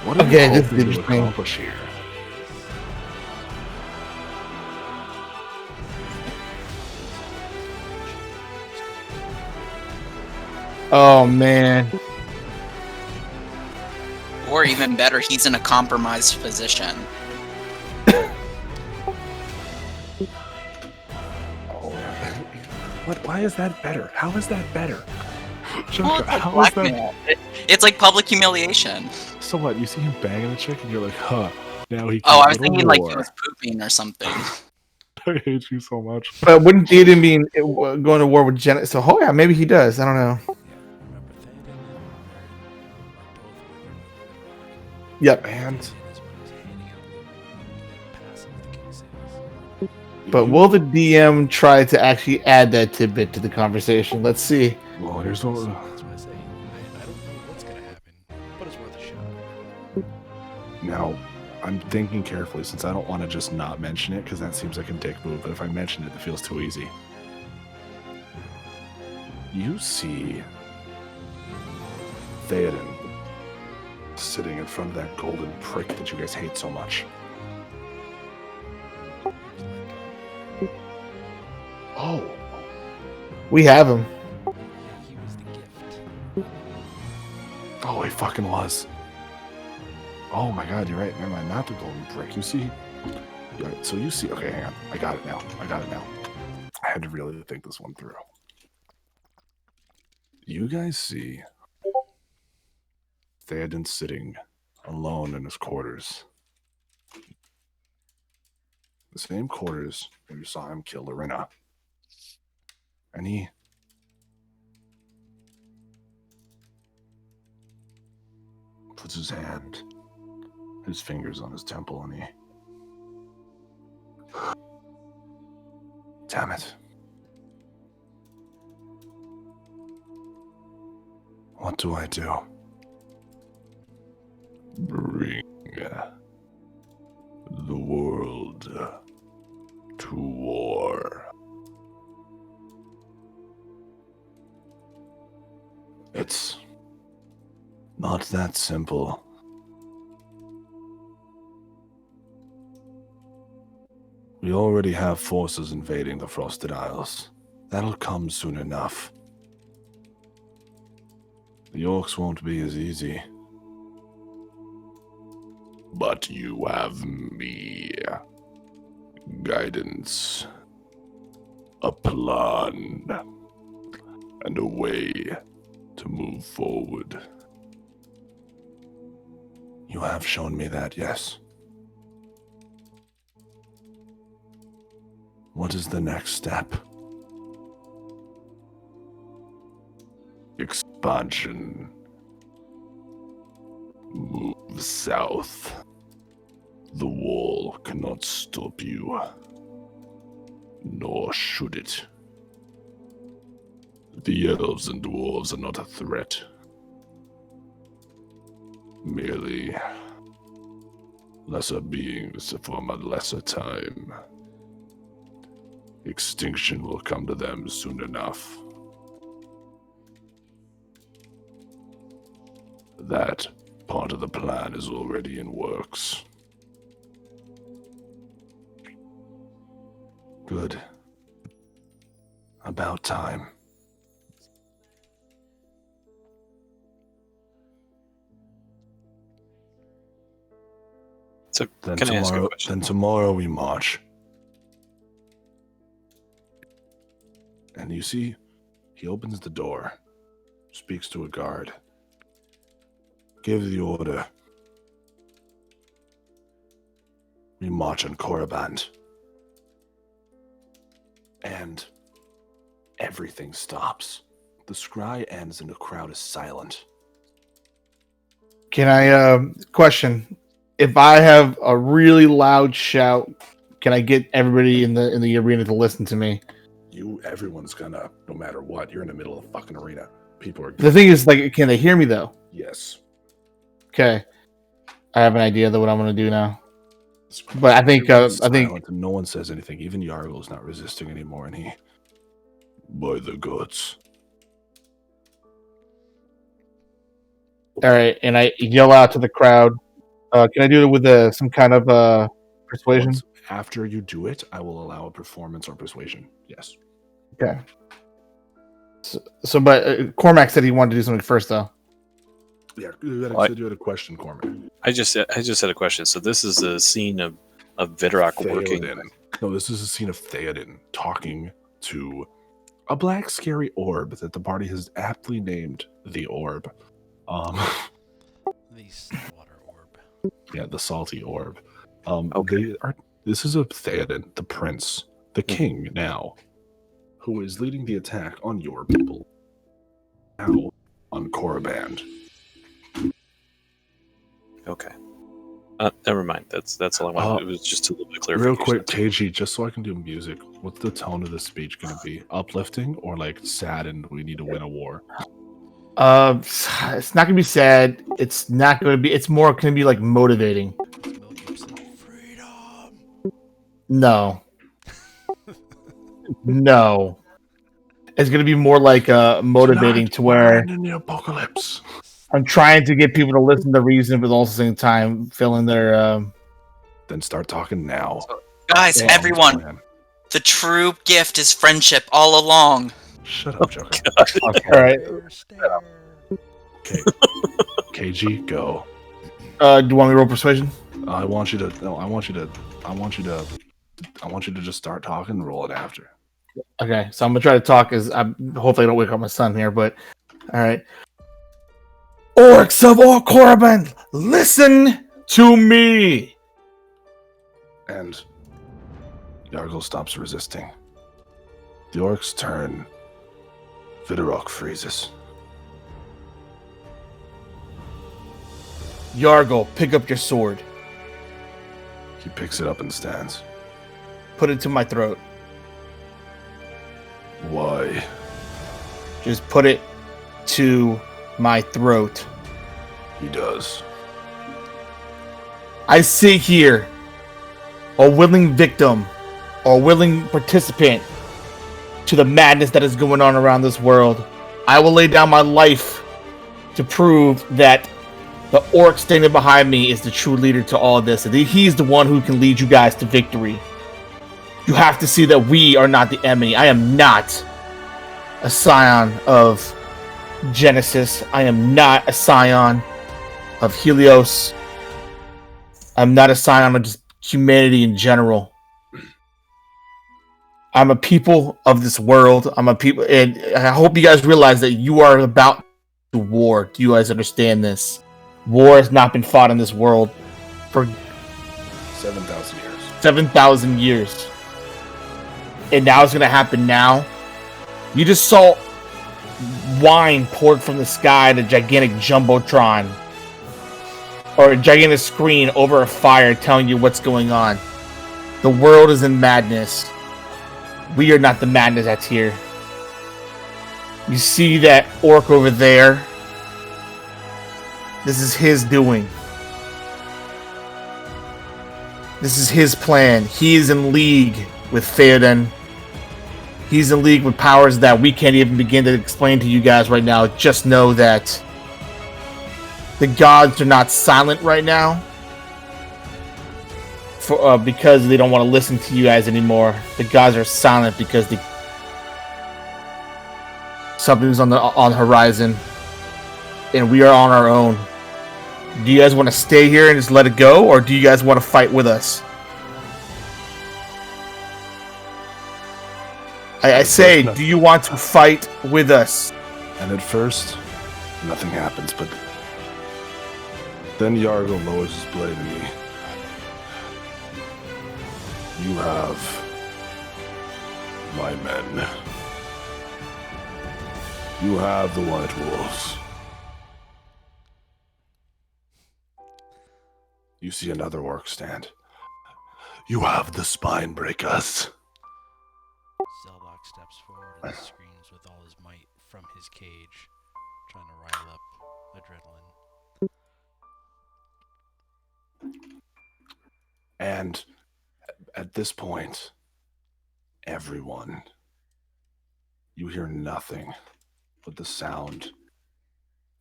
[SPEAKER 2] What are
[SPEAKER 5] Okay,
[SPEAKER 2] you
[SPEAKER 5] this is
[SPEAKER 2] hoping to
[SPEAKER 5] interesting.
[SPEAKER 2] accomplish here?
[SPEAKER 5] Oh man.
[SPEAKER 3] or even better, he's in a compromised position.
[SPEAKER 2] What? Why is that better? How is that better?
[SPEAKER 3] Well,
[SPEAKER 2] Shaka,
[SPEAKER 3] it's like
[SPEAKER 2] how is that?
[SPEAKER 3] blackmail. It's like public humiliation.
[SPEAKER 2] So what? You see him banging a chick, and you're like, huh? Now he.
[SPEAKER 3] Oh,
[SPEAKER 2] Can't
[SPEAKER 3] I was
[SPEAKER 2] go to
[SPEAKER 3] thinking like he
[SPEAKER 2] war.
[SPEAKER 3] was pooping or something.
[SPEAKER 2] I hate you so much.
[SPEAKER 5] But wouldn't Theoden mean going to war with Janet? So, oh yeah, maybe he does. I don't know.
[SPEAKER 1] Remember Theoden and Meryn are both with
[SPEAKER 5] Yep.
[SPEAKER 2] And
[SPEAKER 1] is what he's handing out passing the king's sales.
[SPEAKER 5] But will the DM try to actually add that tidbit to the conversation? Let's see.
[SPEAKER 2] well, here's what.
[SPEAKER 1] That's why I say I don't know what's gonna happen, but it's worth a shot.
[SPEAKER 2] Now, I'm thinking carefully since I don't want to just not mention it because that seems like a dick move. But if I mention it, it feels too easy. You see Theoden sitting in front of that golden prick that you guys hate so much. Oh,
[SPEAKER 5] We have him.
[SPEAKER 1] He was the gift.
[SPEAKER 2] oh, he fucking was. Oh my god, you're right. Never mind, not the golden prick. You see? Right, so you see. Okay, hang on. I got it now. I had to really think this one through. You guys see Theoden sitting alone in his quarters. The same quarters where you saw him kill Lorena. And he puts his hand, his fingers on his temple, and he... Damn it. What do I do? Bring the world to war. It's not that simple. We already have forces invading the Frosted Isles. That'll come soon enough. The Orcs won't be as easy. But you have me. Guidance. A plan. And a way to move forward. You have shown me that, yes. What is the next step? Expansion. Move south. The wall cannot stop you. Nor should it. The elves and dwarves are not a threat. Merely lesser beings from a lesser time. Extinction will come to them soon enough. That part of the plan is already in works. Good. About time.
[SPEAKER 6] So,
[SPEAKER 2] Then
[SPEAKER 6] can I ask a
[SPEAKER 2] tomorrow,
[SPEAKER 6] question?
[SPEAKER 2] tomorrow we march. And you see, he opens the door, speaks to a guard. Give the order. We march on Korriban. And everything stops. The scry ends and the crowd is silent.
[SPEAKER 5] Can I question? If I have a really loud shout, can I get everybody in the arena to listen to me?
[SPEAKER 2] Everyone's gonna, no matter what, you're in the middle of a fucking arena. People are.
[SPEAKER 5] The thing is, like, can they hear me though?
[SPEAKER 2] Yes.
[SPEAKER 5] Okay, I have an idea of what I'm gonna do now. But I think
[SPEAKER 2] Silent and no one says anything. Even Yargol's not resisting anymore, and he, by the gods.
[SPEAKER 5] All right, and I yell out to the crowd. Can I do it with some kind of persuasion?
[SPEAKER 2] After you do it, I will allow a performance or persuasion. Yes.
[SPEAKER 5] Okay. But Cormac said he wanted to do something first, though.
[SPEAKER 2] Yeah, you had a question, Cormac.
[SPEAKER 6] I just had a question. So this is a scene of Vidrock working.
[SPEAKER 2] Theoden. No, this is a scene of Theoden talking to a black scary orb that the party has aptly named the Orb.
[SPEAKER 1] The saltwater orb.
[SPEAKER 2] Yeah, the salty orb.
[SPEAKER 6] Okay.
[SPEAKER 2] This is a Theoden, the prince, the king now, who is leading the attack on your people. Now on Korriban.
[SPEAKER 6] Okay. Never mind. That's all I wanted. It was just a little bit clear.
[SPEAKER 2] Real quick, KG, just so I can do music, what's the tone of the speech going to be? Uplifting or like sad and we need to win a war?
[SPEAKER 5] It's not gonna be sad. It's not gonna be. It's more gonna be like motivating.
[SPEAKER 1] Mel Gibson. Freedom.
[SPEAKER 5] No. No. It's gonna be more like motivating
[SPEAKER 2] Tonight,
[SPEAKER 5] to where
[SPEAKER 2] in the apocalypse.
[SPEAKER 5] I'm trying to get people to listen to reason, but also at the same time filling their.
[SPEAKER 2] Then start talking now.
[SPEAKER 3] Guys,
[SPEAKER 5] Yeah.
[SPEAKER 3] everyone,
[SPEAKER 2] Man,
[SPEAKER 3] the true gift is friendship all along.
[SPEAKER 2] shut up, Joker.
[SPEAKER 5] Okay. All right.
[SPEAKER 2] Okay. KG, go.
[SPEAKER 5] Do you want me to roll persuasion?
[SPEAKER 2] I want you to just start talking and roll it after.
[SPEAKER 5] Okay, so I'm gonna try to talk. Hopefully I don't wake up my son here, but all right. Orcs of Korriban, listen to me.
[SPEAKER 2] And Yargol stops resisting. The orcs turn. Vidrock freezes.
[SPEAKER 5] Yargol, pick up your sword.
[SPEAKER 2] He picks it up and stands.
[SPEAKER 5] Put it to my throat.
[SPEAKER 2] Why?
[SPEAKER 5] Just put it to my throat.
[SPEAKER 2] He does.
[SPEAKER 5] I see here a willing victim or willing participant to the madness that is going on around this world. I will lay down my life to prove that the orc standing behind me is the true leader to all of this. He's the one who can lead you guys to victory. You have to see that we are not the enemy. I am not a scion of Genesis. I am not a scion of Helios. I'm not a scion of just humanity in general. I'm a people of this world. I'm a people, and I hope you guys realize that you are about to war. Do you guys understand this? War has not been fought in this world for
[SPEAKER 2] 7,000 years.
[SPEAKER 5] 7,000 years. And now it's going to happen now. You just saw wine poured from the sky at a gigantic jumbotron. Or a gigantic screen over a fire telling you what's going on. The world is in madness. We are not the madness that's here. You see that orc over there? This is his doing. This is his plan. He is in league with Theoden. He's in league with powers that we can't even begin to explain to you guys right now. Just know that the gods are not silent right now. Because they don't want to listen to you guys anymore. The gods are silent because something's on the horizon. And we are on our own. Do you guys want to stay here and just let it go? Or do you guys want to fight with us? I say, do you want to fight with us?
[SPEAKER 2] And at first, nothing happens, but then Yargol lowers his blade at me. You have my men. You have the White Wolves. You see another orc stand. You have the spine breakers.
[SPEAKER 1] Zeldok steps forward and screams with all his might from his cage, trying to rile up adrenaline.
[SPEAKER 2] And at this point, everyone, you hear nothing but the sound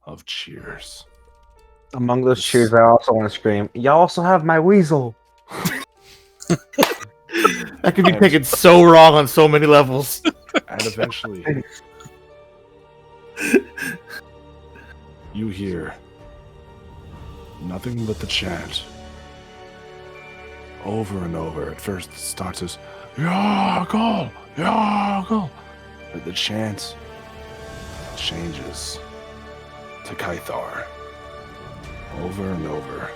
[SPEAKER 2] of cheers.
[SPEAKER 4] Among those cheers, I also want to scream, y'all also have my weasel.
[SPEAKER 5] That could be taken so wrong on so many levels.
[SPEAKER 2] And eventually, you hear nothing but the chant. Over and over. At first it starts as Yargol! Yargol! But the chant changes to Kythar. Over and over.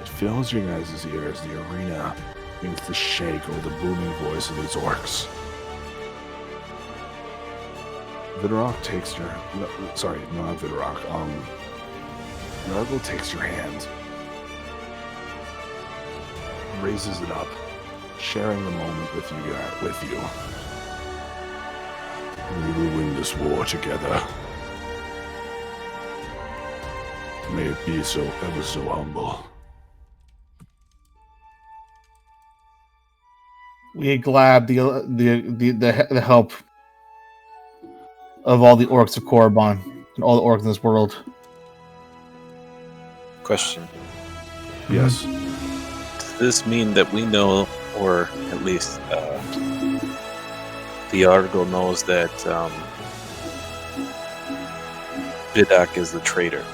[SPEAKER 2] It fills your guys' ears. The arena begins to shake over the booming voice of these orcs. Vidrock takes your... No, sorry, not Vidrock. Yargol takes your hand, raises it up, sharing the moment with you. We will win this war together. May it be so ever so humble.
[SPEAKER 5] We glad the help of all the orcs of Korriban and all the orcs in this world.
[SPEAKER 6] Question.
[SPEAKER 2] Yes.
[SPEAKER 6] Does this mean that we know, or at least the Yargol knows that Vidoc is the traitor?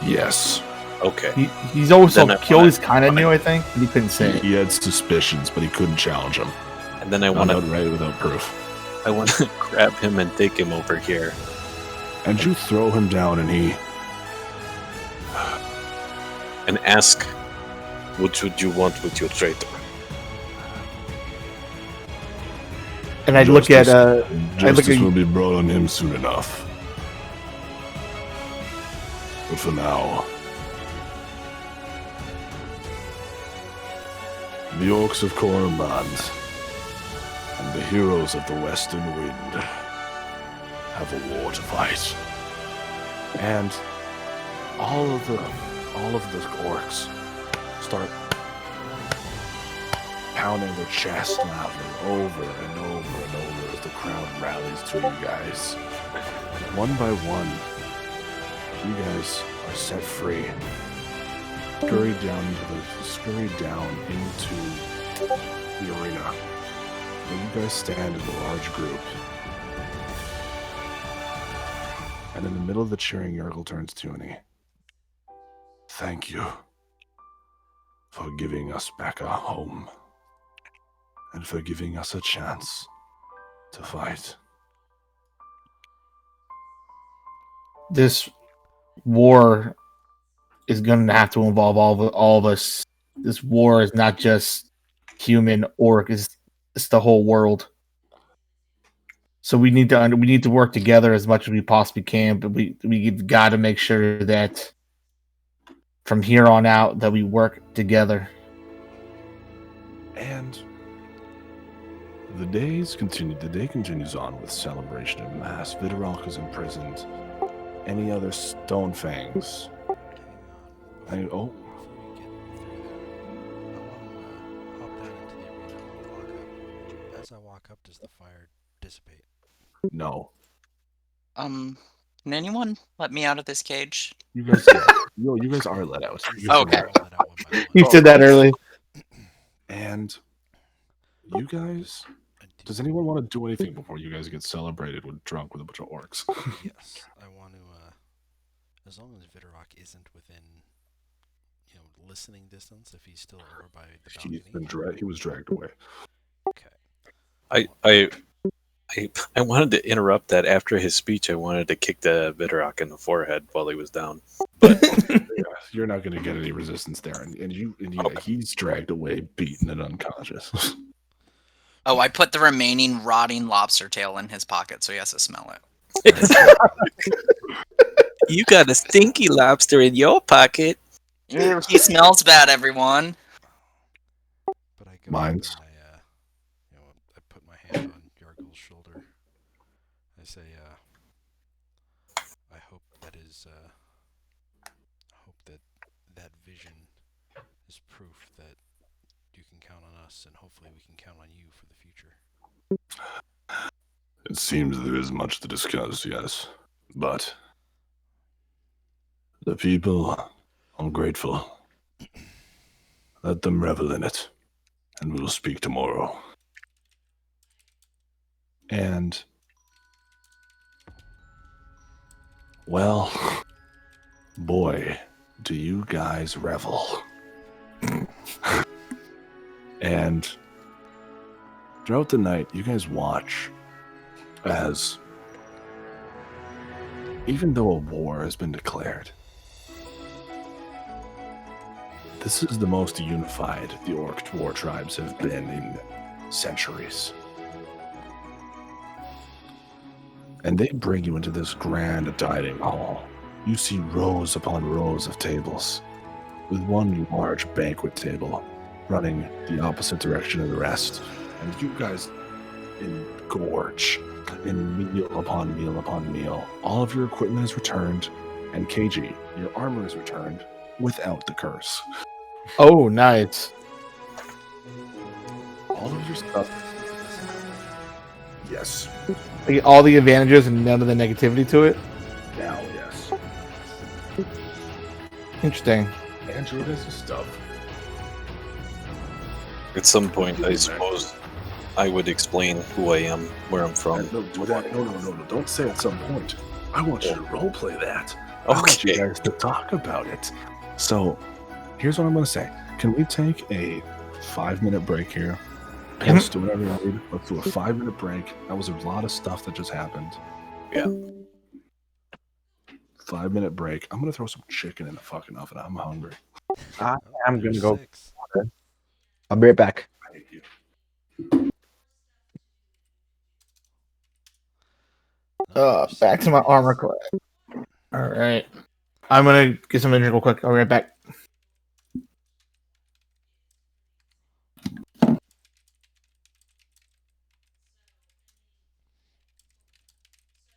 [SPEAKER 2] Yes.
[SPEAKER 6] Okay.
[SPEAKER 5] He's always
[SPEAKER 6] Then
[SPEAKER 5] he always kind of knew, I think, but he couldn't say it.
[SPEAKER 2] He had suspicions, but he couldn't challenge him.
[SPEAKER 6] And then I
[SPEAKER 2] Not
[SPEAKER 6] want to
[SPEAKER 2] outright without proof.
[SPEAKER 6] grab him and take him over here.
[SPEAKER 2] And you throw him down, and he...
[SPEAKER 6] And ask, what would you want with your traitor?
[SPEAKER 5] And I'd look at
[SPEAKER 2] Justice will be brought on him soon enough. But for now, the orcs of Korriban and the heroes of the Western Wind have a war to fight. And all of the orcs start pounding their chest loudly over and over and over as the crowd rallies to you guys. One by one, you guys are set free. Scurried down into the arena. And you guys stand in a large group. And in the middle of the cheering, Yargol turns to you and he... Thank you for giving us back our home. And for giving us a chance to fight.
[SPEAKER 5] This war is going to have to involve all of us. This war is not just human orc; it's the whole world. So we need to work together as much as we possibly can. But we've got to make sure that from here on out that we work together.
[SPEAKER 2] And the day continues on with celebration of mass. Vidrock is imprisoned. Any other stone fangs?
[SPEAKER 1] Before we get through there, I want to hop down into the arena and walk up. As I walk up, does the fire dissipate?
[SPEAKER 2] No.
[SPEAKER 3] Can anyone let me out of this cage?
[SPEAKER 2] You guys, you guys are let out. You guys are
[SPEAKER 3] Okay.
[SPEAKER 2] let out.
[SPEAKER 1] Let out one by one.
[SPEAKER 5] You said that early.
[SPEAKER 2] And you guys, does anyone want to do anything before you guys get celebrated with drunk with a bunch of orcs?
[SPEAKER 1] Yes, I want to. As long as Vidrock isn't within, listening distance, if he's still over by the balcony.
[SPEAKER 2] He was dragged away.
[SPEAKER 1] Okay.
[SPEAKER 6] I wanted to interrupt that after his speech. I wanted to kick the Vidrock in the forehead while he was down.
[SPEAKER 2] Yeah, you're not going to get any resistance there, and he's dragged away, beaten and unconscious.
[SPEAKER 3] Oh, I put the remaining rotting lobster tail in his pocket, so he has to smell it.
[SPEAKER 6] You got a stinky lobster in your pocket.
[SPEAKER 3] He smells bad, everyone.
[SPEAKER 1] But I go
[SPEAKER 2] Mindz.
[SPEAKER 1] over and I put my hand on Yargol's shoulder. I say, I hope that vision is proof that you can count on us, and hopefully we can count on you for the future.
[SPEAKER 2] It seems there is much to discuss, yes, but the people, I'm grateful. Let them revel in it, and we'll speak tomorrow. And, well, boy, do you guys revel. And throughout the night, you guys watch as, even though a war has been declared, this is the most unified the Orc war tribes have been in centuries. And they bring you into this grand dining hall. You see rows upon rows of tables, with one large banquet table running the opposite direction of the rest. And you guys engorge in meal upon meal upon meal. All of your equipment is returned, and KG, your armor is returned without the curse.
[SPEAKER 5] Oh, nice.
[SPEAKER 2] All of your stuff. Yes.
[SPEAKER 5] Like, all the advantages and none of the negativity to it.
[SPEAKER 2] Now, yes.
[SPEAKER 5] Interesting.
[SPEAKER 2] And your guys' stuff.
[SPEAKER 6] At some point, I suppose I would explain who I am, where I'm from.
[SPEAKER 2] No, do that. No. Don't say at some point. I want you to roleplay that. I want you
[SPEAKER 6] Okay.
[SPEAKER 2] guys to talk about it. So, here's what I'm going to say. Can we take a 5-minute break here? Let's do whatever you need. Let's do a 5-minute break. That was a lot of stuff that just happened.
[SPEAKER 6] Yeah.
[SPEAKER 2] 5-minute break. I'm going to throw some chicken in the fucking oven. I'm hungry.
[SPEAKER 4] I'm gonna
[SPEAKER 1] There's
[SPEAKER 4] go.
[SPEAKER 1] 6.
[SPEAKER 4] I'll be right back.
[SPEAKER 2] I hate you.
[SPEAKER 5] Back to my armor class. All right. I'm gonna get some energy real quick. I'll be right back.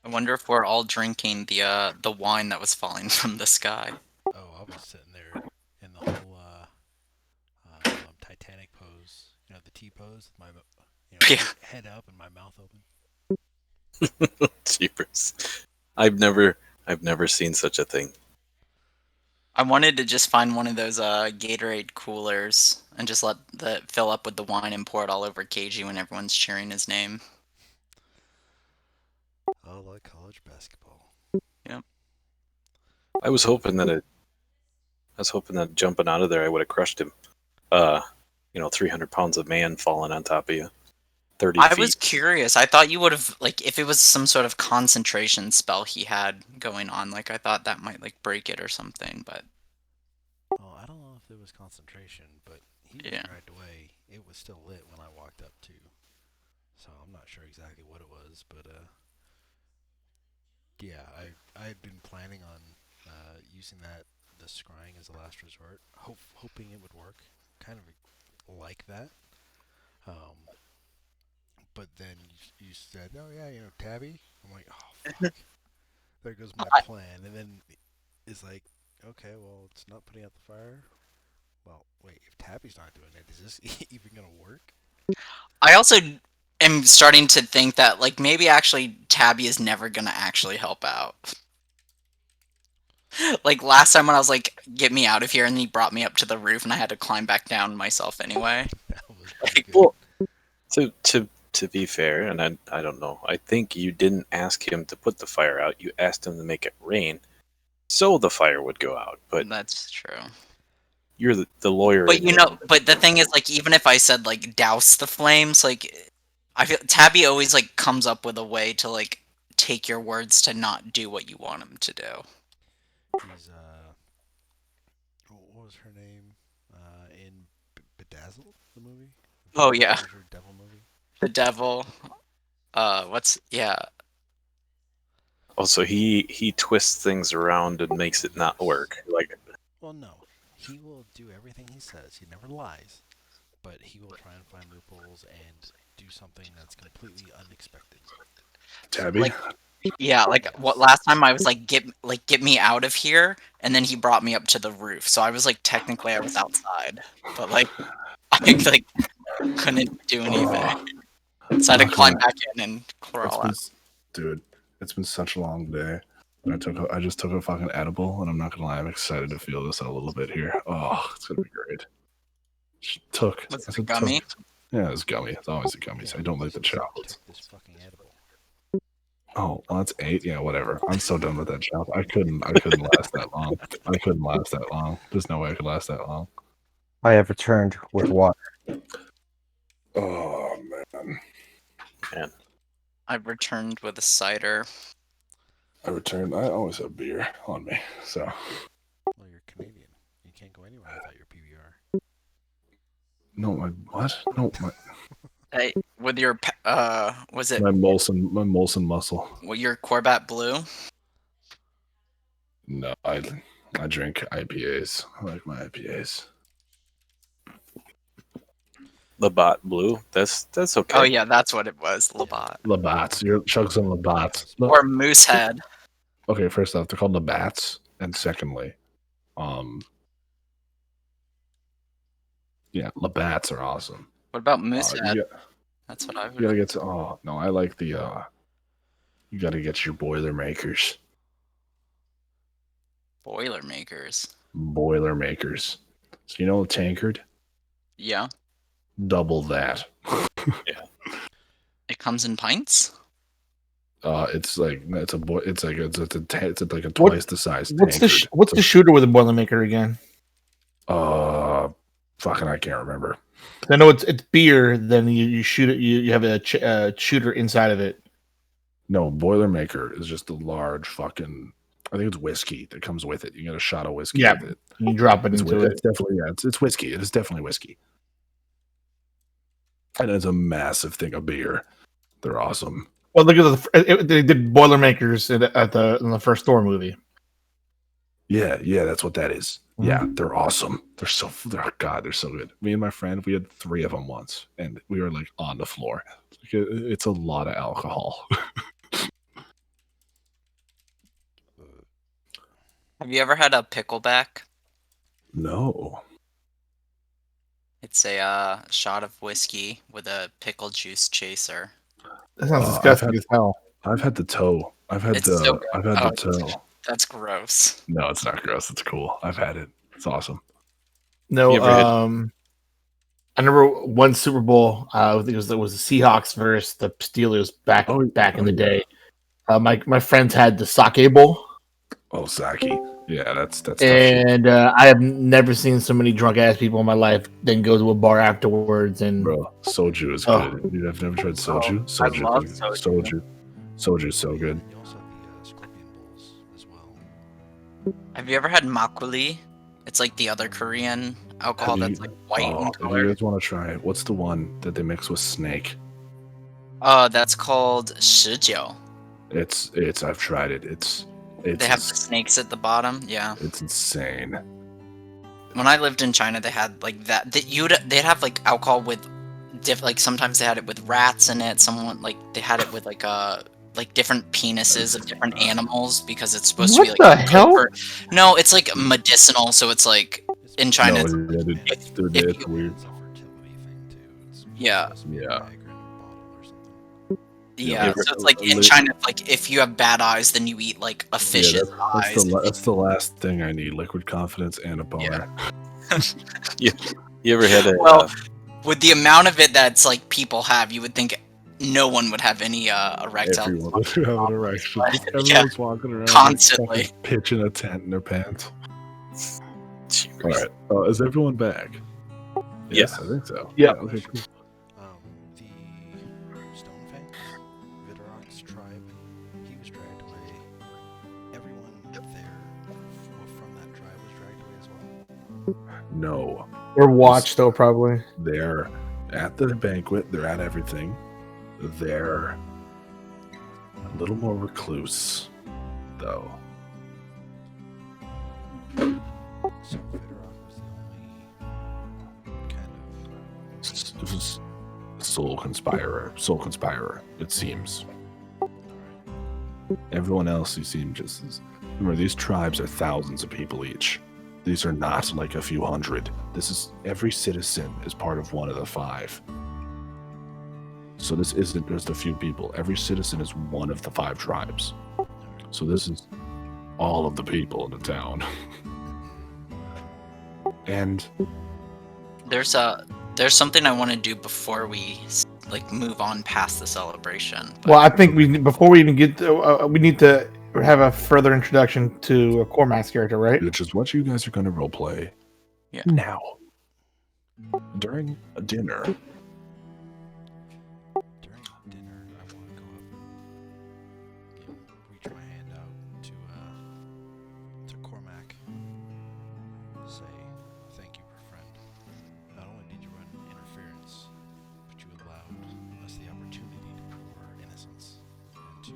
[SPEAKER 3] I wonder if we're all drinking the wine that was falling from the sky.
[SPEAKER 1] Oh, I was sitting there in the whole Titanic pose. You know, the T pose, with my
[SPEAKER 3] Yeah.
[SPEAKER 1] head up and my mouth open.
[SPEAKER 6] Jeepers. I've never seen such a thing.
[SPEAKER 3] I wanted to just find one of those Gatorade coolers and just let the fill up with the wine and pour it all over KG when everyone's cheering his name.
[SPEAKER 1] Oh, like college basketball.
[SPEAKER 6] I was hoping that jumping out of there, I would have crushed him. 300 pounds of man falling on top of you. 30
[SPEAKER 3] I
[SPEAKER 6] feet.
[SPEAKER 3] was curious. I thought you would have, like, if it was some sort of concentration spell he had going on, like, I thought that might, like, break it or something, but...
[SPEAKER 1] Oh, I don't know if it was concentration, but he
[SPEAKER 3] Yeah.
[SPEAKER 1] dragged away. It was still lit when I walked up too. So I'm not sure exactly what it was, but yeah, I had been planning on using the scrying as a last resort, hoping it would work. Kind of like that. But then you said, "Oh yeah, Tabby." I'm like, "Oh fuck." There goes my plan. And then it's like, okay, well, it's not putting out the fire. Well, wait, if Tabby's not doing it, is this even gonna work?
[SPEAKER 3] I also am starting to think that, like, maybe actually Tabby is never gonna actually help out. Like, last time when I was like, get me out of here, and he brought me up to the roof, and I had to climb back down myself anyway.
[SPEAKER 1] That was pretty good.
[SPEAKER 6] Well, to be fair, and I don't know, I think you didn't ask him to put the fire out. You asked him to make it rain, so the fire would go out. But
[SPEAKER 3] That's true.
[SPEAKER 6] you're the lawyer.
[SPEAKER 3] But
[SPEAKER 6] in there.
[SPEAKER 3] but the thing is, like, even if I said, like, douse the flames, like, I feel Tabby always, like, comes up with a way to, like, take your words to not do what you want him to do.
[SPEAKER 1] He's what was her name in Bedazzled, the movie?
[SPEAKER 3] Oh, yeah.
[SPEAKER 1] What was her devil movie?
[SPEAKER 3] The devil. Yeah.
[SPEAKER 6] Also, he twists things around and makes it not work. Like,
[SPEAKER 1] Well, no. He will do everything he says. He never lies. But he will try and find loopholes and do something that's completely unexpected.
[SPEAKER 2] Tabby?
[SPEAKER 3] Like, yeah, like, what last time I was like, get me out of here, and then he brought me up to the roof. So I was like, technically I was outside, but like, I like couldn't do anything. So I had to climb back in and crawl out.
[SPEAKER 2] Dude, it's been such a long day. I just took a fucking edible, and I'm not gonna lie, I'm excited to feel this a little bit here. Oh, it's gonna be great.
[SPEAKER 3] What's the gummy?
[SPEAKER 2] Yeah, it's gummy. It's always a gummy. So I don't like the chocolates.
[SPEAKER 1] Took this fucking edible.
[SPEAKER 2] Oh, well, that's 8. Yeah, whatever. I'm so done with that job. I couldn't last that long. I couldn't last that long. There's no way I could last that long.
[SPEAKER 4] I have returned with water.
[SPEAKER 2] Oh man.
[SPEAKER 3] I've returned with a cider.
[SPEAKER 2] I always have beer on me. So
[SPEAKER 1] Well, you're Canadian. You can't go anywhere without your PBR.
[SPEAKER 2] no, my what? No, my
[SPEAKER 3] Hey, with your was it
[SPEAKER 2] my Molson muscle.
[SPEAKER 3] your Corbat Blue?
[SPEAKER 2] No, I drink IPAs. I like my IPAs.
[SPEAKER 6] Labatt Blue. That's okay.
[SPEAKER 3] Oh yeah, that's what it was. Labatt
[SPEAKER 2] Labatt's. You're chug some Labatt's.
[SPEAKER 3] or Moosehead.
[SPEAKER 2] Okay, first off, they're called Labatt's, and secondly, yeah, Labatt's are awesome.
[SPEAKER 3] What about Moosehead?
[SPEAKER 2] Yeah,
[SPEAKER 3] That's what I
[SPEAKER 2] you gotta
[SPEAKER 3] would.
[SPEAKER 2] get. Oh no, I like the. You gotta get your Boilermakers.
[SPEAKER 3] Boilermakers.
[SPEAKER 2] Boilermakers. So you know the tankard?
[SPEAKER 3] Yeah,
[SPEAKER 2] Double that.
[SPEAKER 3] it comes in pints.
[SPEAKER 2] It's like it's like a twice the size.
[SPEAKER 5] What's
[SPEAKER 2] tankard.
[SPEAKER 5] what's the shooter with a Boilermaker again?
[SPEAKER 2] Fucking I can't remember.
[SPEAKER 5] I know it's beer. Then you shoot it. You have a shooter inside of it.
[SPEAKER 2] No, Boilermaker is just a large fucking. I think it's whiskey that comes with it. You get a shot of whiskey
[SPEAKER 5] Yeah.
[SPEAKER 2] with it.
[SPEAKER 5] You drop it into it.
[SPEAKER 2] It's definitely it's whiskey. It is definitely whiskey. And it's a massive thing of beer. They're awesome.
[SPEAKER 5] Well, look at they did Boilermakers in the first Thor movie.
[SPEAKER 2] Yeah, that's what that is. Yeah, they're awesome. They're so good. Me and my friend, we had 3 of them once, and we were like on the floor. It's a lot of alcohol.
[SPEAKER 3] Have you ever had a pickleback?
[SPEAKER 2] No.
[SPEAKER 3] It's a shot of whiskey with a pickle juice chaser.
[SPEAKER 5] That sounds disgusting as hell.
[SPEAKER 2] I've had the toe. I've had
[SPEAKER 3] It's so good.
[SPEAKER 2] the toe.
[SPEAKER 3] That's gross.
[SPEAKER 2] No, it's not gross. It's cool. I've had it. It's awesome.
[SPEAKER 5] No,
[SPEAKER 6] You ever had-
[SPEAKER 5] I remember one Super Bowl. I think it was the Seahawks versus the Steelers back in the day. My friends had the sake bowl.
[SPEAKER 2] Oh, sake. Yeah, that's tough.
[SPEAKER 5] And I have never seen so many drunk ass people in my life then go to a bar afterwards and
[SPEAKER 2] Bro, soju is
[SPEAKER 5] Oh.
[SPEAKER 2] good. Dude, I've never tried soju. Soju,
[SPEAKER 3] love
[SPEAKER 2] is-
[SPEAKER 3] soju.
[SPEAKER 2] Soju's so good.
[SPEAKER 1] You also have the scorpion bowls as well.
[SPEAKER 3] Have you ever had makgeolli? It's like the other Korean alcohol
[SPEAKER 2] Have you-
[SPEAKER 3] that's like white in
[SPEAKER 2] If you
[SPEAKER 3] color.
[SPEAKER 2] guys want to try it, what's the one that they mix with snake?
[SPEAKER 3] That's called shijiu.
[SPEAKER 2] It's I've tried it. It's
[SPEAKER 3] They have the snakes at the bottom. Yeah.
[SPEAKER 2] it's insane.
[SPEAKER 3] When I lived in China, they had like that. They'd have like alcohol with, like sometimes they had it with rats in it. Someone like they had it with like different penises of different animals because it's supposed to be
[SPEAKER 5] What
[SPEAKER 3] like
[SPEAKER 5] the
[SPEAKER 3] good
[SPEAKER 5] hell?
[SPEAKER 3] No, it's like medicinal. So it's like in China.
[SPEAKER 2] No,
[SPEAKER 3] it's-
[SPEAKER 2] dude,
[SPEAKER 3] if-
[SPEAKER 2] dude,
[SPEAKER 3] if
[SPEAKER 2] it's
[SPEAKER 3] you-
[SPEAKER 2] weird.
[SPEAKER 1] It's a fertility thing too. It's
[SPEAKER 3] Yeah.
[SPEAKER 1] supposed to be
[SPEAKER 2] Yeah.
[SPEAKER 1] Viagra in a bottle or something.
[SPEAKER 3] Yeah,
[SPEAKER 2] Yeah,
[SPEAKER 3] so it's like in China, like if you have bad eyes, then you eat like a fish's eyes.
[SPEAKER 2] That's the last thing I need: liquid confidence and a boner.
[SPEAKER 6] You ever had a?
[SPEAKER 3] Well, with the amount of it that's like people have, you would think no one would have any erectile.
[SPEAKER 2] Everyone would have an erection.
[SPEAKER 3] Yeah.
[SPEAKER 2] Everyone's walking around
[SPEAKER 3] Constantly.
[SPEAKER 2] like, fucking pitching a tent in their pants.
[SPEAKER 6] Jeez.
[SPEAKER 2] All right, is everyone back? Yes, I think so.
[SPEAKER 5] Yeah.
[SPEAKER 2] Okay, cool.
[SPEAKER 1] The Stonefangs, Vidorok's tribe, he was dragged away. Everyone there from that tribe was dragged away as well.
[SPEAKER 2] No,
[SPEAKER 5] or watch though probably.
[SPEAKER 2] they're at the banquet. They're at everything. They're a little more recluse, though.
[SPEAKER 1] So Vidorok was the only kind of
[SPEAKER 2] Soul conspirer. It seems. Everyone else, you seem just as. Remember, these tribes are thousands of people each. These are not like a few hundred. This is every citizen is part of one of the 5. So this isn't just a few people. Every citizen is one of the 5 tribes. So this is all of the people in the town. And
[SPEAKER 3] There's There's something I want to do before we like move on past the celebration. But...
[SPEAKER 5] Well, I think before we even get to, we need to have a further introduction to a Cormac's character, right?
[SPEAKER 2] Which is what you guys are going to roleplay
[SPEAKER 3] Yeah.
[SPEAKER 2] now. During dinner.
[SPEAKER 1] During dinner, I want to go up and reach my hand out to Cormac. Say, thank you, friend. Not only did you run interference, but you allowed us the opportunity to prove our innocence and to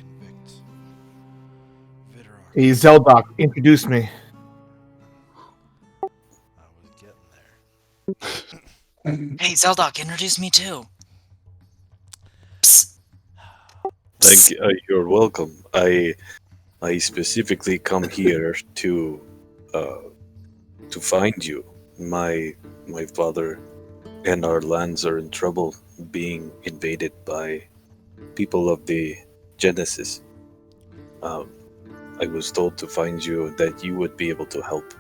[SPEAKER 1] convict Vidrock.
[SPEAKER 5] Hey, Zeldok, introduce me.
[SPEAKER 1] I was getting there.
[SPEAKER 3] Hey, Zeldok, introduce me too. Psst.
[SPEAKER 6] Thank you. You're welcome. I specifically come here to find you. My father and our lands are in trouble, being invaded by people of the Genesis. I was told to find you, that you would be able to help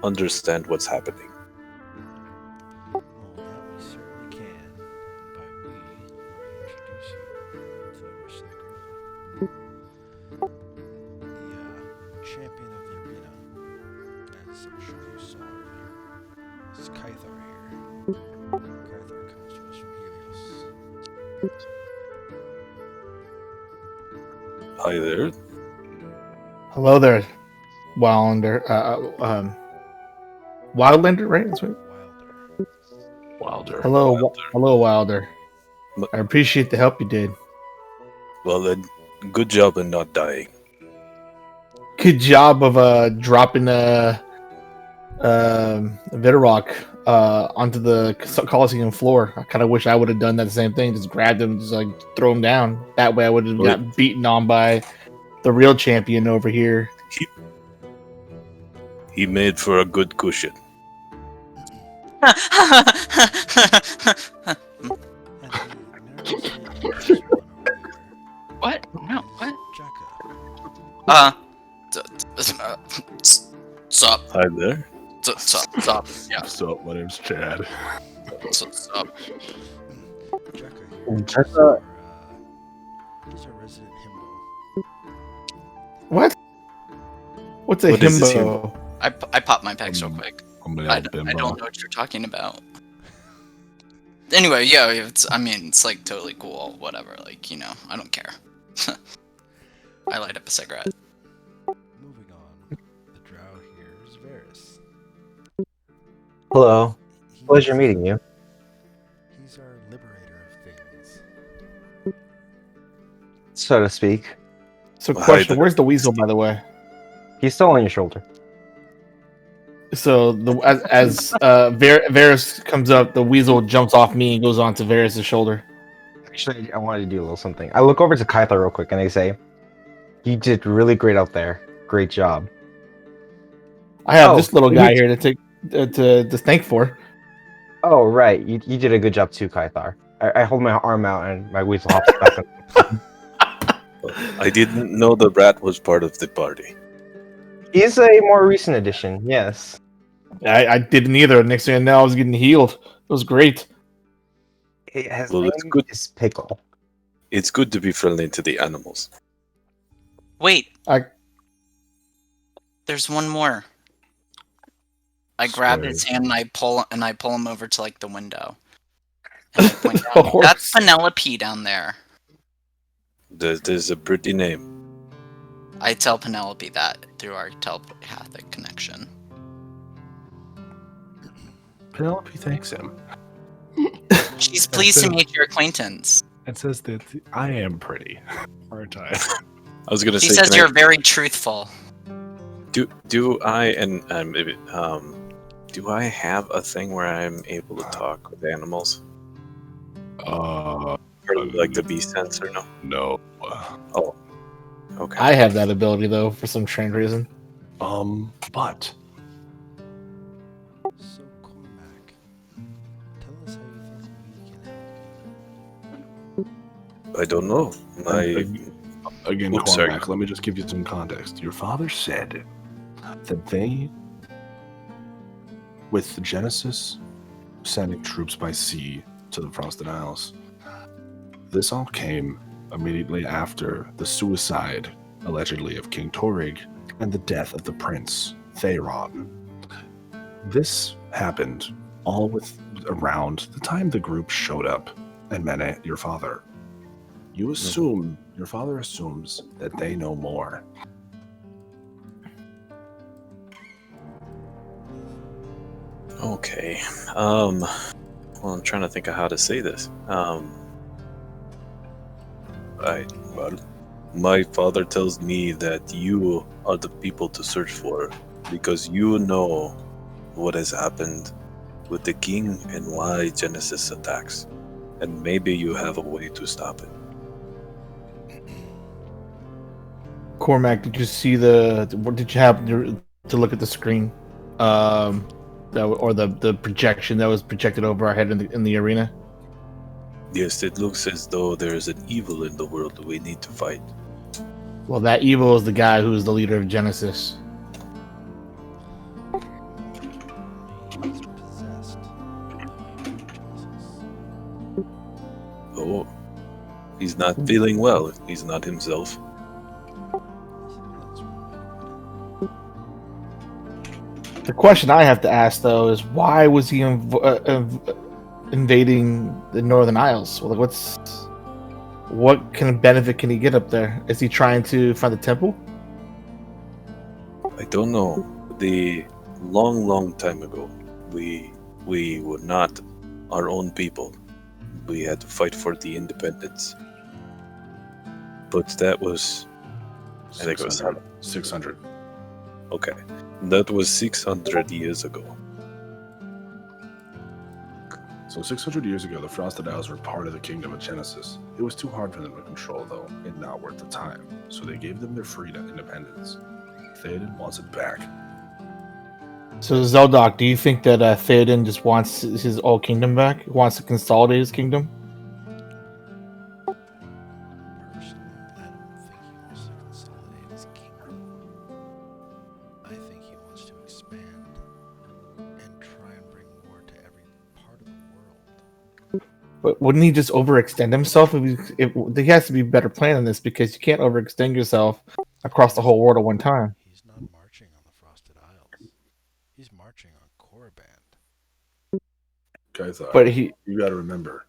[SPEAKER 6] understand what's happening.
[SPEAKER 1] Well, that we certainly can. By we, let me introduce you to the rest of the group. The champion of the arena, as I'm sure you saw earlier, is Kythar here. Kythar comes to us from Helios.
[SPEAKER 6] Hi there.
[SPEAKER 5] Hello there, Wildlander. Wildlander, right? That's right.
[SPEAKER 1] Wilder.
[SPEAKER 2] Wilder.
[SPEAKER 5] Hello, Wilder.
[SPEAKER 6] But-
[SPEAKER 5] I appreciate the help you did.
[SPEAKER 6] Well then, good job in not dying.
[SPEAKER 5] Good job of dropping Vidrock onto the Coliseum floor. I kind of wish I would have done that same thing. Just grabbed him, just like throw him down. That way, I would have got beaten on by the real champion over here.
[SPEAKER 6] He made for a good cushion.
[SPEAKER 1] And
[SPEAKER 3] What? No, what?
[SPEAKER 1] Jacka.
[SPEAKER 3] Sup?
[SPEAKER 6] Hi there.
[SPEAKER 3] Sup? Yeah.
[SPEAKER 2] So, my name's Chad.
[SPEAKER 3] Sup?
[SPEAKER 1] Jacka
[SPEAKER 4] Jacka-
[SPEAKER 1] he's our resident himbo.
[SPEAKER 5] What? What's a
[SPEAKER 6] What is this
[SPEAKER 5] himbo?
[SPEAKER 3] I popped my pecs real quick. I don't know what you're talking about. Anyway, yeah, it's like totally cool, whatever, like, you know, I don't care. I light up a cigarette.
[SPEAKER 1] Moving on, the drow here is Varys.
[SPEAKER 4] Hello.
[SPEAKER 1] He's-
[SPEAKER 4] Pleasure meeting you.
[SPEAKER 1] He's our liberator of things.
[SPEAKER 4] So to speak.
[SPEAKER 5] So,
[SPEAKER 6] Hi
[SPEAKER 5] question:
[SPEAKER 6] there.
[SPEAKER 5] where's the weasel, by the way?
[SPEAKER 4] He's still on your shoulder.
[SPEAKER 5] So, as Varys comes up, the weasel jumps off me and goes onto Varys' shoulder.
[SPEAKER 4] Actually, I wanted to do a little something. I look over to Kythar real quick and I say, "You did really great out there. Great job."
[SPEAKER 5] I have
[SPEAKER 4] Oh,
[SPEAKER 5] this little
[SPEAKER 4] you-
[SPEAKER 5] guy here to take to thank for.
[SPEAKER 4] Oh, right. You did a good job too, Kythar. I hold my arm out and my weasel hops back on.
[SPEAKER 6] I didn't know the rat was part of the party.
[SPEAKER 4] He's a more recent addition, yes.
[SPEAKER 5] I didn't either. Next thing I know, I was getting healed. It was great.
[SPEAKER 4] His
[SPEAKER 6] Well,
[SPEAKER 4] name
[SPEAKER 6] it's good.
[SPEAKER 4] is Pickle.
[SPEAKER 6] It's good to be friendly to the animals.
[SPEAKER 3] Wait,
[SPEAKER 5] I
[SPEAKER 3] there's one more. I grab
[SPEAKER 2] Sorry.
[SPEAKER 3] his hand and I pull him over to like the window. And I point
[SPEAKER 5] The
[SPEAKER 3] down,
[SPEAKER 5] horse.
[SPEAKER 3] that's Penelope down there.
[SPEAKER 6] There's a pretty name.
[SPEAKER 3] I tell Penelope that through our telepathic connection.
[SPEAKER 2] Penelope thanks him.
[SPEAKER 3] She's pleased to meet your acquaintance.
[SPEAKER 2] It says that I am pretty, aren't I?
[SPEAKER 6] I was gonna
[SPEAKER 3] She
[SPEAKER 6] say,
[SPEAKER 3] says
[SPEAKER 6] can
[SPEAKER 3] you're very truthful.
[SPEAKER 6] do I and maybe do I have a thing where I'm able to talk with animals? Or like the bee sense or no?
[SPEAKER 2] No.
[SPEAKER 6] Oh, okay.
[SPEAKER 5] I have that ability though for some strange reason.
[SPEAKER 2] But
[SPEAKER 1] So, Cormac, tell us how you think we can help you.
[SPEAKER 6] I don't know.
[SPEAKER 2] again,
[SPEAKER 6] Oops, sorry.
[SPEAKER 2] Cormac, let me just give you some context. Your father said that they, with the Genesis, sending troops by sea to the Frosted Isles. This all came immediately after the suicide, allegedly, of King Torig and the death of the prince, Theron. This happened all with around the time the group showed up and met your father. You assume, your father assumes that they know more.
[SPEAKER 6] Okay. Well, I'm trying to think of how to say this. Well, my father tells me that you are the people to search for because you know what has happened with the king and why Genesis attacks. And maybe you have a way to stop it.
[SPEAKER 5] Cormac, did you see what did you have to look at the screen? The projection that was projected over our head in the arena?
[SPEAKER 6] Yes, it looks as though there is an evil in the world we need to fight.
[SPEAKER 5] Well, that evil is the guy who is the leader of Genesis.
[SPEAKER 1] He's possessed.
[SPEAKER 6] Oh, he's not feeling well. He's not himself.
[SPEAKER 5] The question I have to ask, though, is why was he invading the Northern Isles? Well, what kind of benefit can he get up there? Is he trying to find the temple?
[SPEAKER 6] I don't know. The long time ago, we were not our own people. We had to fight for the independence. But that was, I think it was
[SPEAKER 2] 600.
[SPEAKER 6] okay. That was 600 years ago.
[SPEAKER 2] So 600 years ago, the Frosted Isles were part of the Kingdom of Genesis. It was too hard for them to control, though, and not worth the time. So they gave them their freedom, independence. Theoden wants it back.
[SPEAKER 5] So, Zeldok, do you think that Theoden just wants his old kingdom back? He wants to consolidate his kingdom?
[SPEAKER 1] Personally, I don't think he wants to consolidate his kingdom. I think he wants to expand and try and bring war to every part of the world.
[SPEAKER 5] But wouldn't he just overextend himself? There has to be a better plan than this, because you can't overextend yourself across the whole world at one time.
[SPEAKER 1] He's not marching on the Frosted Isles. He's marching on Korriban.
[SPEAKER 2] Guys,
[SPEAKER 5] But
[SPEAKER 2] you gotta remember,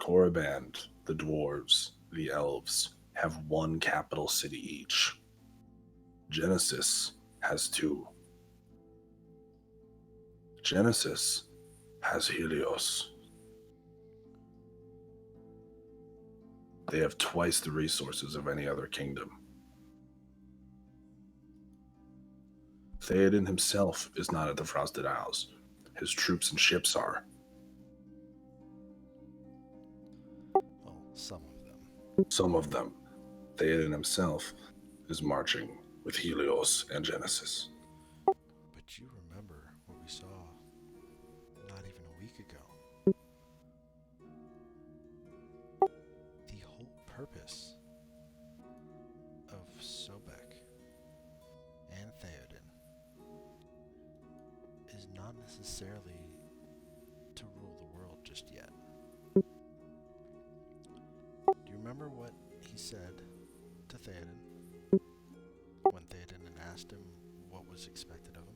[SPEAKER 2] Korriban, the dwarves, the elves, have one capital city each. Genesis has 2. Genesis has Helios. They have twice the resources of any other kingdom. Theoden himself is not at the Frosted Isles. His troops and ships are.
[SPEAKER 1] Well, some of them.
[SPEAKER 2] Some of them. Theoden himself is marching with Helios and Genesis.
[SPEAKER 1] But you remember what we saw not even a week ago. The whole purpose of Sobek and Theoden is not necessarily to rule the world just yet. Do you remember what he said to Theoden when Theoden had asked him what was expected of him?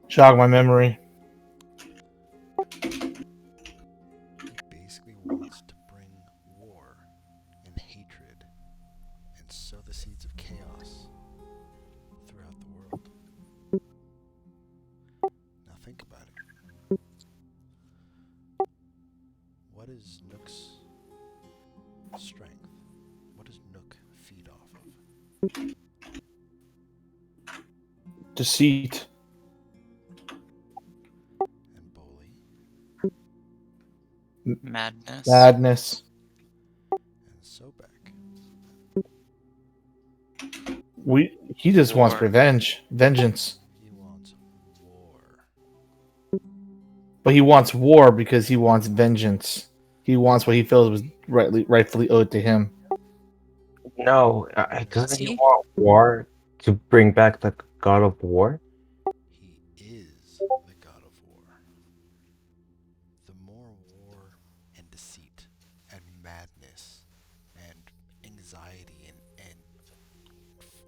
[SPEAKER 5] Jog my memory.
[SPEAKER 1] He basically wants to bring war and hatred and sow the seeds of chaos throughout the world. Now think about it. What is Nook's strength? What does Nook feed off of?
[SPEAKER 5] Deceit.
[SPEAKER 1] And Boley
[SPEAKER 3] Madness.
[SPEAKER 5] Madness.
[SPEAKER 1] and Sobek.
[SPEAKER 5] He just wants
[SPEAKER 3] War.
[SPEAKER 5] revenge. Vengeance.
[SPEAKER 1] He wants war.
[SPEAKER 5] But he wants war because he wants vengeance. He wants what he feels was rightfully owed to him.
[SPEAKER 4] No, doesn't he
[SPEAKER 3] See?
[SPEAKER 4] want war To bring back the god of war?
[SPEAKER 1] He is the god of war. The more war and deceit and madness and anxiety and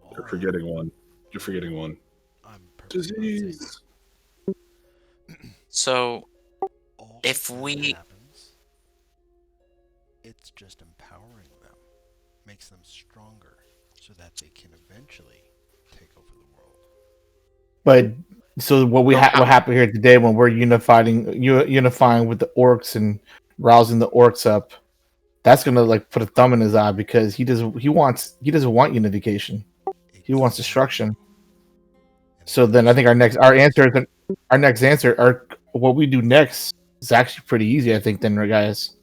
[SPEAKER 1] all
[SPEAKER 2] You're
[SPEAKER 1] that,
[SPEAKER 2] forgetting one. You're forgetting one.
[SPEAKER 1] I'm perfectly about to say
[SPEAKER 2] Disease.
[SPEAKER 3] So
[SPEAKER 1] all
[SPEAKER 3] if
[SPEAKER 1] that
[SPEAKER 3] we
[SPEAKER 1] happens, it's just empowering them, makes them stronger, so that they can eventually take over the world.
[SPEAKER 5] But so what happened here today when we're unifying with the orcs and rousing the orcs up, that's gonna like put a thumb in his eye because he doesn't want unification. He wants
[SPEAKER 1] Exactly.
[SPEAKER 5] destruction.
[SPEAKER 1] And
[SPEAKER 5] So
[SPEAKER 1] the
[SPEAKER 5] then I think our next answer, what we do next is actually pretty easy. I think then, right, guys,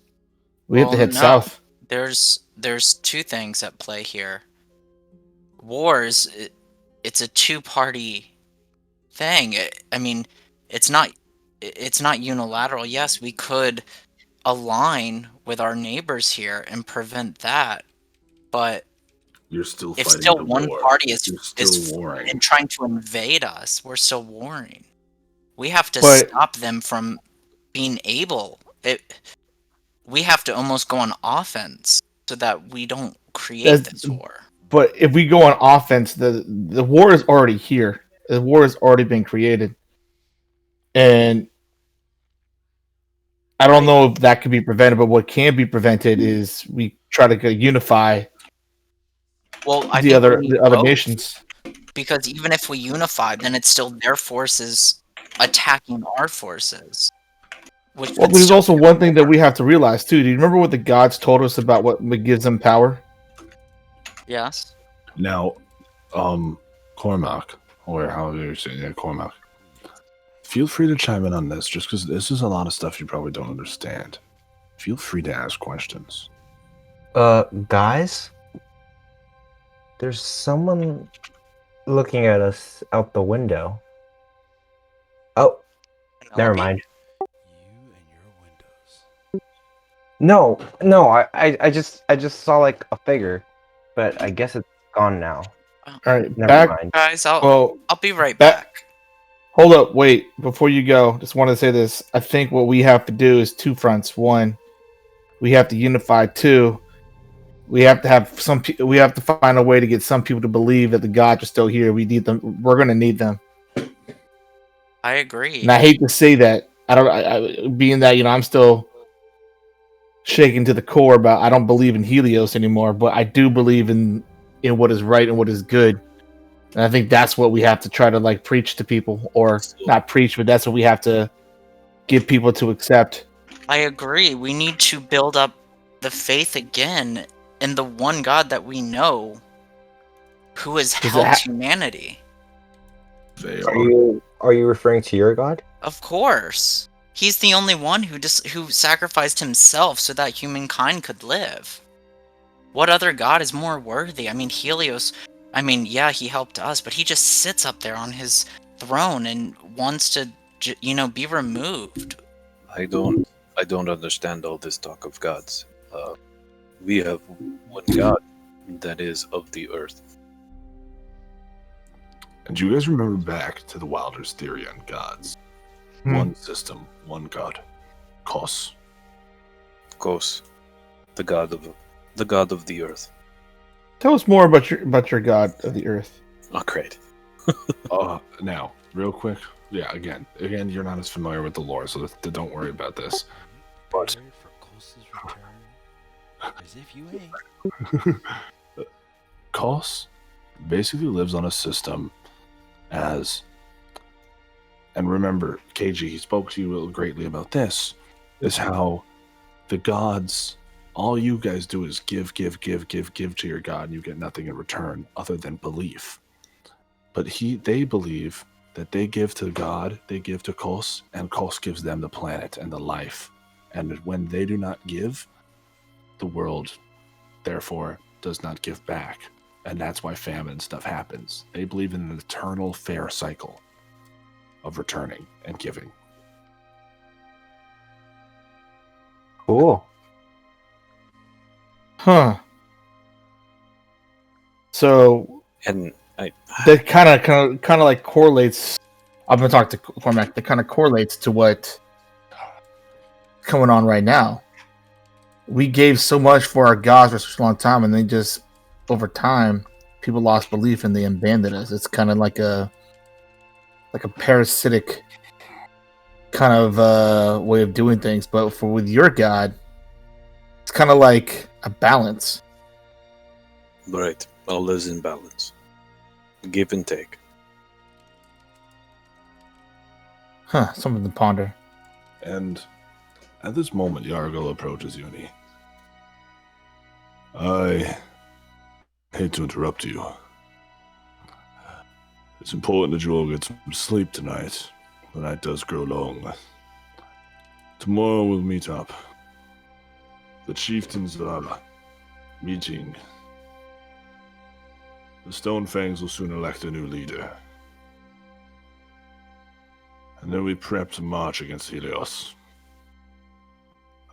[SPEAKER 5] we have
[SPEAKER 3] well
[SPEAKER 5] to head
[SPEAKER 3] no.
[SPEAKER 5] south.
[SPEAKER 3] There's two things at play here. Wars, it's a two-party thing. I mean, it's not it's not unilateral. Yes, we could align with our neighbors here and prevent that, but
[SPEAKER 2] You're still
[SPEAKER 3] if
[SPEAKER 2] fighting
[SPEAKER 3] still
[SPEAKER 2] the
[SPEAKER 3] one
[SPEAKER 2] war.
[SPEAKER 3] party
[SPEAKER 2] You're still
[SPEAKER 3] is
[SPEAKER 2] warring.
[SPEAKER 3] and trying to invade us, we're still warring. We have to
[SPEAKER 5] But
[SPEAKER 3] stop them from being able. We have to almost go on offense so that we don't create
[SPEAKER 5] that's
[SPEAKER 3] this war.
[SPEAKER 5] but if we go on offense, the war is already here. The war has already been created, and I don't
[SPEAKER 3] Right.
[SPEAKER 5] know if that could be prevented. But what can be prevented is we try to unify
[SPEAKER 3] Well, I think we need
[SPEAKER 5] the other
[SPEAKER 3] both,
[SPEAKER 5] nations.
[SPEAKER 3] because even if we unify, then it's still their forces attacking our forces, which
[SPEAKER 5] Well,
[SPEAKER 3] would
[SPEAKER 5] there's
[SPEAKER 3] still
[SPEAKER 5] also
[SPEAKER 3] be
[SPEAKER 5] one
[SPEAKER 3] a
[SPEAKER 5] thing that
[SPEAKER 3] war.
[SPEAKER 5] we have to realize too. Do you remember what the gods told us about what gives them power?
[SPEAKER 3] Yes.
[SPEAKER 2] Now, Cormac, or however you're saying it, Cormac, feel free to chime in on this, just because this is a lot of stuff you probably don't understand. Feel free to ask questions.
[SPEAKER 4] Guys, there's someone looking at us out the window. Oh, never
[SPEAKER 3] Penelope?
[SPEAKER 4] mind.
[SPEAKER 1] You and your windows.
[SPEAKER 4] No, I just saw like a figure, but I guess it's gone now.
[SPEAKER 3] Oh,
[SPEAKER 5] All right,
[SPEAKER 4] Never
[SPEAKER 5] back.
[SPEAKER 4] mind.
[SPEAKER 3] guys,
[SPEAKER 5] Well,
[SPEAKER 3] I'll be right
[SPEAKER 5] back.
[SPEAKER 3] back.
[SPEAKER 5] Hold up, wait. Before you go, just want to say this. I think what we have to do is two fronts. One, we have to unify. Two, we have to have we have to find a way to get some people to believe that the gods are still here. We need them. We're going to need them.
[SPEAKER 3] I agree.
[SPEAKER 5] And I hate to say that. I don't. Being that I'm still shaken to the core about. I don't believe in Helios anymore, but I do believe in what is right and what is good. And I think that's what we have to try to like preach to people, or
[SPEAKER 6] So,
[SPEAKER 5] not preach, but that's what we have to get people to accept.
[SPEAKER 3] I agree. We need to build up the faith again in the one God that we know, who has
[SPEAKER 5] Does it
[SPEAKER 3] helped humanity.
[SPEAKER 2] They
[SPEAKER 4] Are
[SPEAKER 2] are.
[SPEAKER 4] you referring to your god?
[SPEAKER 3] Of course. He's the only one who sacrificed himself so that humankind could live. What other god is more worthy? I mean, Helios, yeah, he helped us, but he just sits up there on his throne and wants to, be removed.
[SPEAKER 6] I don't understand all this talk of gods. We have one God that is of the earth.
[SPEAKER 2] And do you guys remember back to the Wilder's theory on gods? One system, one god. Kos.
[SPEAKER 6] Kos, the god of the earth.
[SPEAKER 5] Tell us more about your god of the earth.
[SPEAKER 6] Oh, great.
[SPEAKER 2] Now, real quick. Yeah, again, you're not as familiar with the lore, so don't worry about this.
[SPEAKER 1] Are you prepared for Cole's return? As if you ain't.
[SPEAKER 2] Kos basically lives on a system as, and remember, KG, he spoke to you greatly about this, is how the gods, all you guys do is give to your god, and you get nothing in return other than belief. But they believe that they give to God, they give to Kos, and Kos gives them the planet and the life. And when they do not give, the world, therefore, does not give back. And that's why famine stuff happens. They believe in an eternal fair cycle of returning and giving.
[SPEAKER 4] Cool.
[SPEAKER 5] Huh. So
[SPEAKER 6] And I
[SPEAKER 5] that kind of like correlates. I'm gonna talk to Cormac. That kind of correlates to what's going on right now. We gave so much for our gods for such a long time, and then just over time, people lost belief and they abandoned us. It's kind of like a parasitic kind of way of doing things. But for with your god, it's kind of like a balance.
[SPEAKER 6] right. All is in balance. Give and take.
[SPEAKER 5] Huh? Something to ponder.
[SPEAKER 2] And at this moment, Yargol approaches Uni. I hate to interrupt you. It's important that you all get some sleep tonight. The night does grow long. Tomorrow we'll meet up. The chieftains are meeting. The Stonefangs will soon elect a new leader. And then we prep to march against Helios.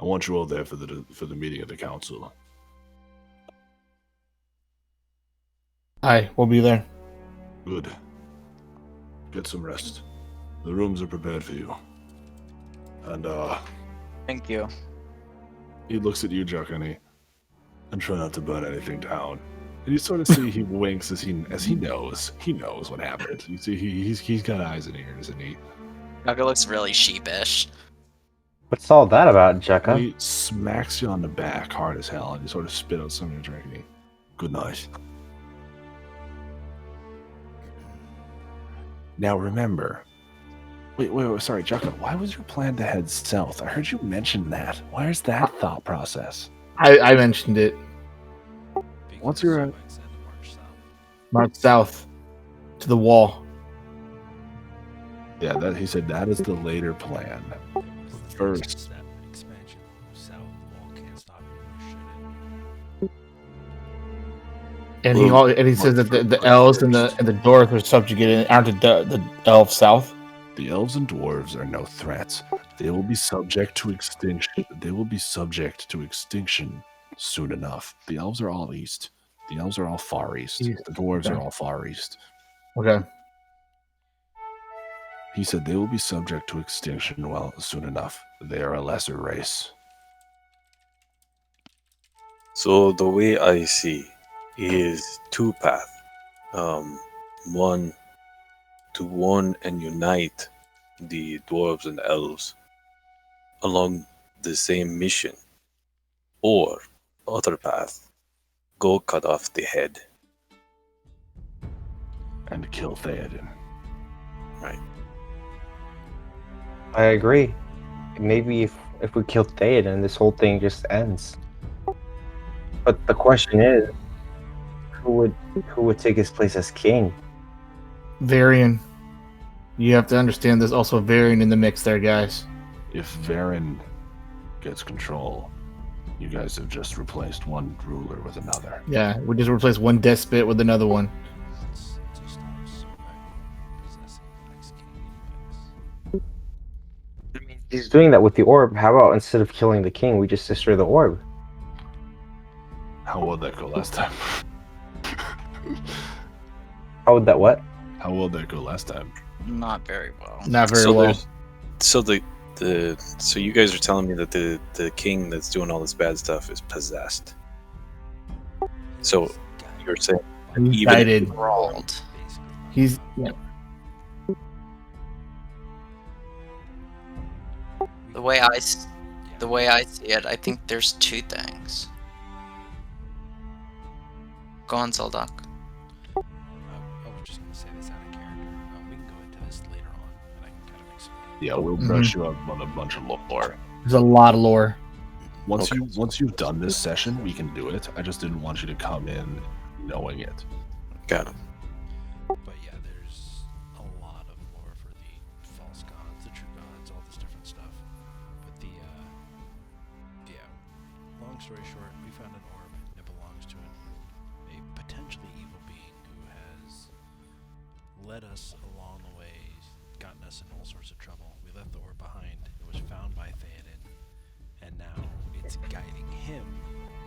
[SPEAKER 2] I want you all there for the meeting of the council.
[SPEAKER 5] Aye, we'll be there.
[SPEAKER 2] Good. Get some rest. The rooms are prepared for you. And
[SPEAKER 3] Thank you.
[SPEAKER 2] he looks at you, Jokani, and try not to burn anything down. And you sort of see he winks as he knows what happened. You see he's got eyes and ears, and he
[SPEAKER 3] Gaga looks really sheepish.
[SPEAKER 4] What's all that about, Jekka?
[SPEAKER 2] he smacks you on the back hard as hell, and you sort of spit out some of your drink. And he, good night. Now remember. Wait, sorry, Jekka. Why was your plan to head south? I heard you mention that. Where's that thought process?
[SPEAKER 5] I mentioned it.
[SPEAKER 2] What's your-
[SPEAKER 1] Spike said to march south.
[SPEAKER 5] March south to the wall.
[SPEAKER 2] Yeah, that he said that is the later plan.
[SPEAKER 1] It was the
[SPEAKER 2] First.
[SPEAKER 1] next step expansion. South wall can't stop you, or should it?
[SPEAKER 5] And
[SPEAKER 2] Well,
[SPEAKER 5] he says that the elves and the dwarves are subjugated, aren't the elves south?
[SPEAKER 2] The elves and dwarves are no threats. They will be subject to extinction. They will be subject to extinction soon enough. The elves are all east. The elves are all far east.
[SPEAKER 5] East,
[SPEAKER 2] The dwarves
[SPEAKER 5] okay.
[SPEAKER 2] are all far east.
[SPEAKER 5] Okay.
[SPEAKER 2] He said they will be subject to extinction well soon enough. They are a lesser race.
[SPEAKER 6] So the way I see is two paths. One to warn and unite the dwarves and elves along the same mission, or other path, go cut off the head.
[SPEAKER 2] And kill Theoden.
[SPEAKER 6] Right.
[SPEAKER 4] I agree. Maybe if we kill Theoden, this whole thing just ends. But the question is, who would take his place as king?
[SPEAKER 5] Varian. You have to understand there's also Varian in the mix there, guys.
[SPEAKER 2] If Varen gets control, you guys have just replaced one ruler with another.
[SPEAKER 5] Yeah, we just replaced one despot with another one.
[SPEAKER 1] Let's just stop Sobek possessing the next king. Anyways.
[SPEAKER 4] He's doing that with the orb. How about instead of killing the king, we just destroy the orb?
[SPEAKER 2] How would that go last time?
[SPEAKER 4] How would that what?
[SPEAKER 2] How would that go last time?
[SPEAKER 3] Not very well.
[SPEAKER 5] Not very
[SPEAKER 6] So
[SPEAKER 5] well.
[SPEAKER 6] there's- So you guys are telling me that the king that's doing all this bad stuff is possessed. So you're saying
[SPEAKER 5] He's
[SPEAKER 6] even-
[SPEAKER 5] guided.
[SPEAKER 3] Enthralled.
[SPEAKER 5] He's yeah.
[SPEAKER 3] The way I see it, I think there's two things. Go on, Zeldak.
[SPEAKER 1] I was just going to say this out of character. We can go into this later on, and I can kind of explain.
[SPEAKER 2] Yeah, we'll brush you up on a bunch of lore.
[SPEAKER 5] There's a lot of lore.
[SPEAKER 2] Once
[SPEAKER 6] Okay.
[SPEAKER 2] once you've done this session, we can do it. I just didn't want you to come in knowing it.
[SPEAKER 6] got him.
[SPEAKER 1] But yeah, there's a lot of lore for the false gods, the true gods, all this different stuff. But yeah, long story short, we found an orb. It belongs to a potentially evil being who has led us along the way, gotten us in all sorts of trouble. We left the orb behind. It was found by Theoden, and now it's guiding him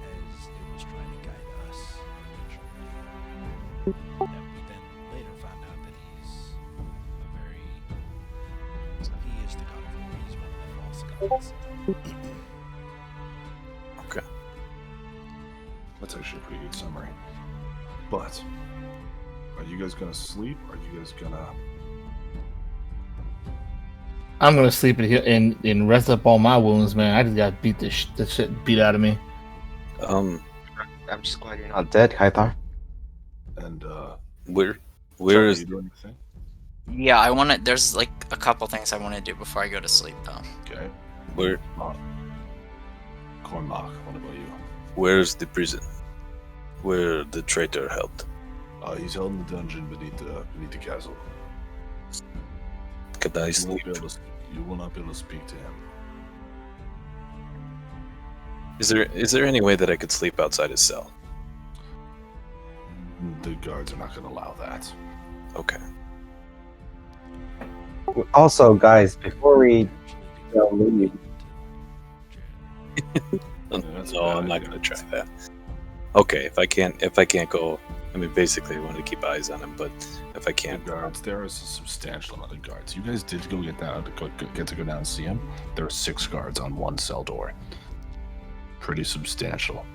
[SPEAKER 1] as it was trying to guide us originally. That we then
[SPEAKER 6] Okay.
[SPEAKER 2] That's actually a pretty good summary. But are you guys gonna sleep? Are you guys gonna?
[SPEAKER 5] I'm gonna sleep and rest up all my wounds, man. I just got beat the shit beat out of me.
[SPEAKER 6] Um,
[SPEAKER 4] I'm just glad you're not dead, Kaithar.
[SPEAKER 2] And
[SPEAKER 6] where
[SPEAKER 2] Chuck, are
[SPEAKER 6] is
[SPEAKER 2] you doing anything?
[SPEAKER 3] Yeah, I want to. There's like a couple things I want to do before I go to sleep, though.
[SPEAKER 2] Okay.
[SPEAKER 6] where
[SPEAKER 2] Cornbach, what about you?
[SPEAKER 6] where's the prison? Where the traitor held?
[SPEAKER 2] He's held in the dungeon beneath the castle.
[SPEAKER 6] Could I
[SPEAKER 2] You
[SPEAKER 6] sleep?
[SPEAKER 2] you will not be able to speak to him.
[SPEAKER 6] Is there any way that I could sleep outside his cell?
[SPEAKER 2] The guards are not going to allow that.
[SPEAKER 6] Okay.
[SPEAKER 4] Also, guys, before we leave,
[SPEAKER 2] That's a
[SPEAKER 6] No,
[SPEAKER 2] bad
[SPEAKER 6] I'm not
[SPEAKER 2] idea.
[SPEAKER 6] gonna try that. Okay, if I can't go, I mean, basically, I want to keep eyes on him, but if I
[SPEAKER 2] The
[SPEAKER 6] can't,
[SPEAKER 2] guards, there is a substantial amount of guards. You guys did go get down to go down and see him. There are 6 guards on one cell door. Pretty substantial.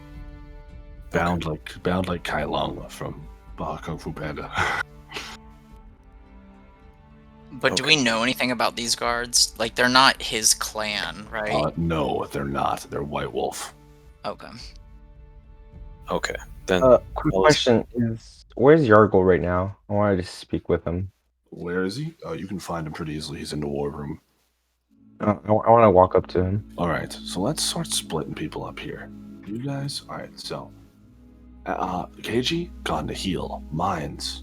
[SPEAKER 2] Bound like Kai Long from Kung Fu Panda.
[SPEAKER 3] But do we know anything about these guards? Like, they're not his clan, right?
[SPEAKER 2] No, they're not. They're White Wolf.
[SPEAKER 3] Okay.
[SPEAKER 6] okay, then
[SPEAKER 4] quick
[SPEAKER 6] I'll-
[SPEAKER 4] question is, where's Yargol right now? I wanted to speak with him.
[SPEAKER 2] Where is he? You can find him pretty easily. He's in the war room.
[SPEAKER 4] I want to walk up to him.
[SPEAKER 2] All right, so let's start splitting people up here. You guys, all right. So, KG gone to heal. Mindz,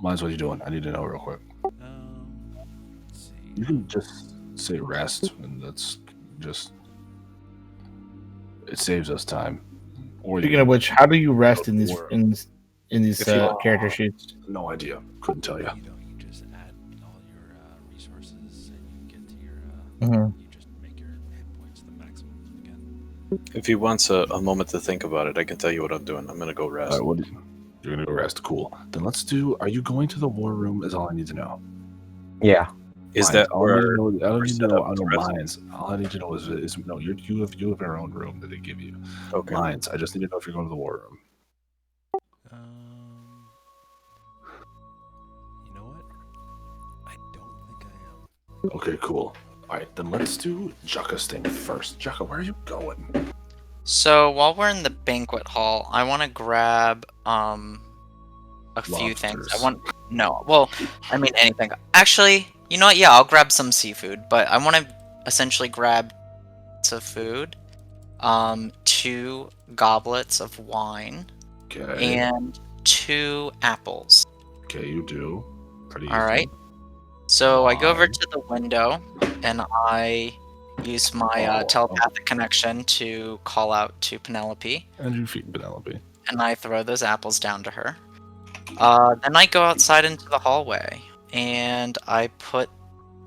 [SPEAKER 2] what are you doing? I need to know real quick.
[SPEAKER 1] Let's see.
[SPEAKER 2] You can just say rest, and that's just it saves us time. Or
[SPEAKER 5] Speaking of which, how do you rest in these
[SPEAKER 2] Or-
[SPEAKER 5] in these
[SPEAKER 2] If you-
[SPEAKER 5] character sheets?
[SPEAKER 2] no idea. Couldn't tell you.
[SPEAKER 1] You just add all your resources and you get to your.
[SPEAKER 5] Mhm.
[SPEAKER 1] You just make your hit points the maximum again.
[SPEAKER 6] if he wants a moment to think about it, I can tell you what I'm doing. I'm gonna go
[SPEAKER 2] All
[SPEAKER 6] rest.
[SPEAKER 2] right, you're gonna go rest. Cool. Then let's do. Are you going to the war room? Is all I need to know.
[SPEAKER 4] Yeah.
[SPEAKER 6] Is
[SPEAKER 2] Mindz,
[SPEAKER 6] that
[SPEAKER 2] all I need to
[SPEAKER 6] where?
[SPEAKER 2] know? I don't
[SPEAKER 6] we're
[SPEAKER 2] need to
[SPEAKER 6] set
[SPEAKER 2] know.
[SPEAKER 6] up
[SPEAKER 2] I know
[SPEAKER 6] to rest?
[SPEAKER 2] Mindz. All I need to know is no. You have your own room that they give you.
[SPEAKER 6] Okay.
[SPEAKER 2] Mindz. I just need to know if you're going to the war room.
[SPEAKER 1] You know what? I don't think I am.
[SPEAKER 2] Okay, cool. All right, then let's do Jukka's thing first. Jukka, where are you going?
[SPEAKER 3] So while we're in the banquet hall, I want to grab a few things. I mean anything. Actually, you know what? Yeah, I'll grab some seafood, but I want to essentially grab some food, 2 goblets of wine,
[SPEAKER 2] Okay.
[SPEAKER 3] and 2 apples.
[SPEAKER 2] Okay, you do. Pretty easy.
[SPEAKER 3] All right. So I go over
[SPEAKER 2] Wine.
[SPEAKER 3] to the window and I use my telepathic connection to call out to Penelope,
[SPEAKER 2] And you feed Penelope.
[SPEAKER 3] and I throw those apples down to her. Then I go outside into the hallway and I put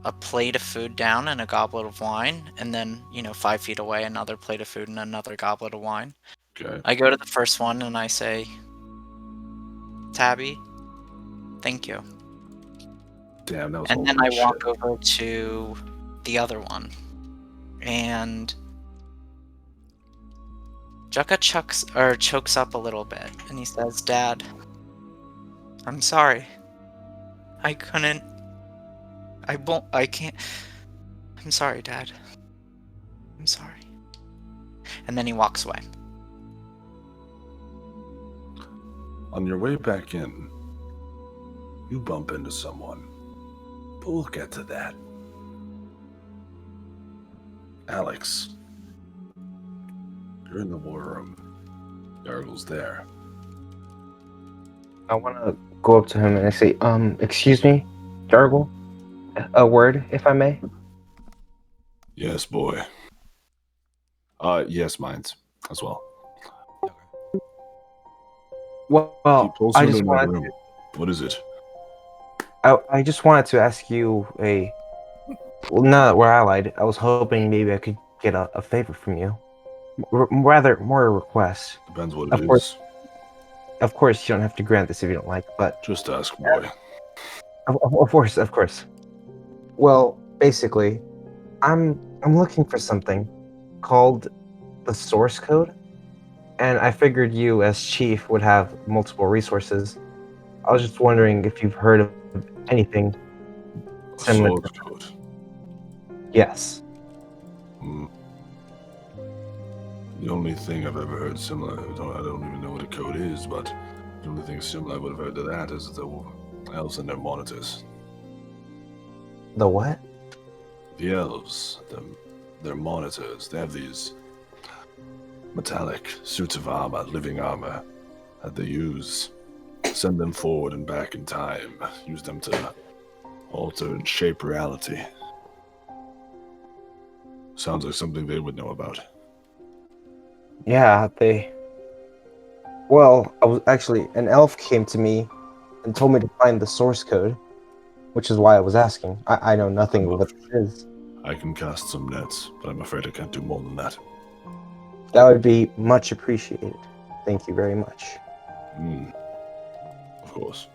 [SPEAKER 3] a plate of food down and a goblet of wine, and then 5 feet away another plate of food and another goblet of wine.
[SPEAKER 2] Okay.
[SPEAKER 3] I go to the first one and I say, Tabby, thank you.
[SPEAKER 2] Damn, that was
[SPEAKER 3] And then
[SPEAKER 2] holy
[SPEAKER 3] I walk
[SPEAKER 2] shit.
[SPEAKER 3] over to the other one, and Jukka chokes up a little bit, and he says, "Dad, I'm sorry. I couldn't. I won't. I can't. I'm sorry, Dad. I'm sorry." And then he walks away.
[SPEAKER 2] On your way back in, you bump into someone. But we'll get to that. Alex, you're in the war room. Yargol's there.
[SPEAKER 4] I want to go up to him and I say, excuse me, Yargol? A word, if I may?
[SPEAKER 2] Yes, boy. Yes, Mindz as well.
[SPEAKER 1] Okay.
[SPEAKER 2] He
[SPEAKER 4] Well,
[SPEAKER 2] pulls
[SPEAKER 4] I
[SPEAKER 2] you into
[SPEAKER 4] just
[SPEAKER 2] another
[SPEAKER 4] wanted
[SPEAKER 2] room. What is it?
[SPEAKER 4] I just wanted to ask you well, now that we're allied, I was hoping maybe I could get a favor from you. Rather, more a request.
[SPEAKER 2] Depends what it
[SPEAKER 4] Of
[SPEAKER 2] is.
[SPEAKER 4] course. Of course, you don't have to grant this if you don't like, but
[SPEAKER 2] Just ask, boy.
[SPEAKER 4] of course. Well, basically, I'm looking for something called the source code, and I figured you as chief would have multiple resources. I was just wondering if you've heard of anything
[SPEAKER 2] A
[SPEAKER 4] similar
[SPEAKER 2] source
[SPEAKER 4] to
[SPEAKER 2] code.
[SPEAKER 4] yes.
[SPEAKER 2] Hmm. The only thing I've ever heard similar, I don't even know what a code is, but the only thing similar I would have heard to that is the elves and their monitors.
[SPEAKER 4] The what?
[SPEAKER 2] The elves, their monitors, they have these metallic suits of armor, living armor, that they use. Send them forward and back in time. Use them to alter and shape reality. Sounds like something they would know about.
[SPEAKER 4] Yeah, they. Well, I was actually an elf came to me and told me to find the source code, which is why I was asking. I know nothing of what this is.
[SPEAKER 2] I can cast some nets, but I'm afraid I can't do more than that.
[SPEAKER 4] That would be much appreciated. Thank you very much.
[SPEAKER 2] Of course.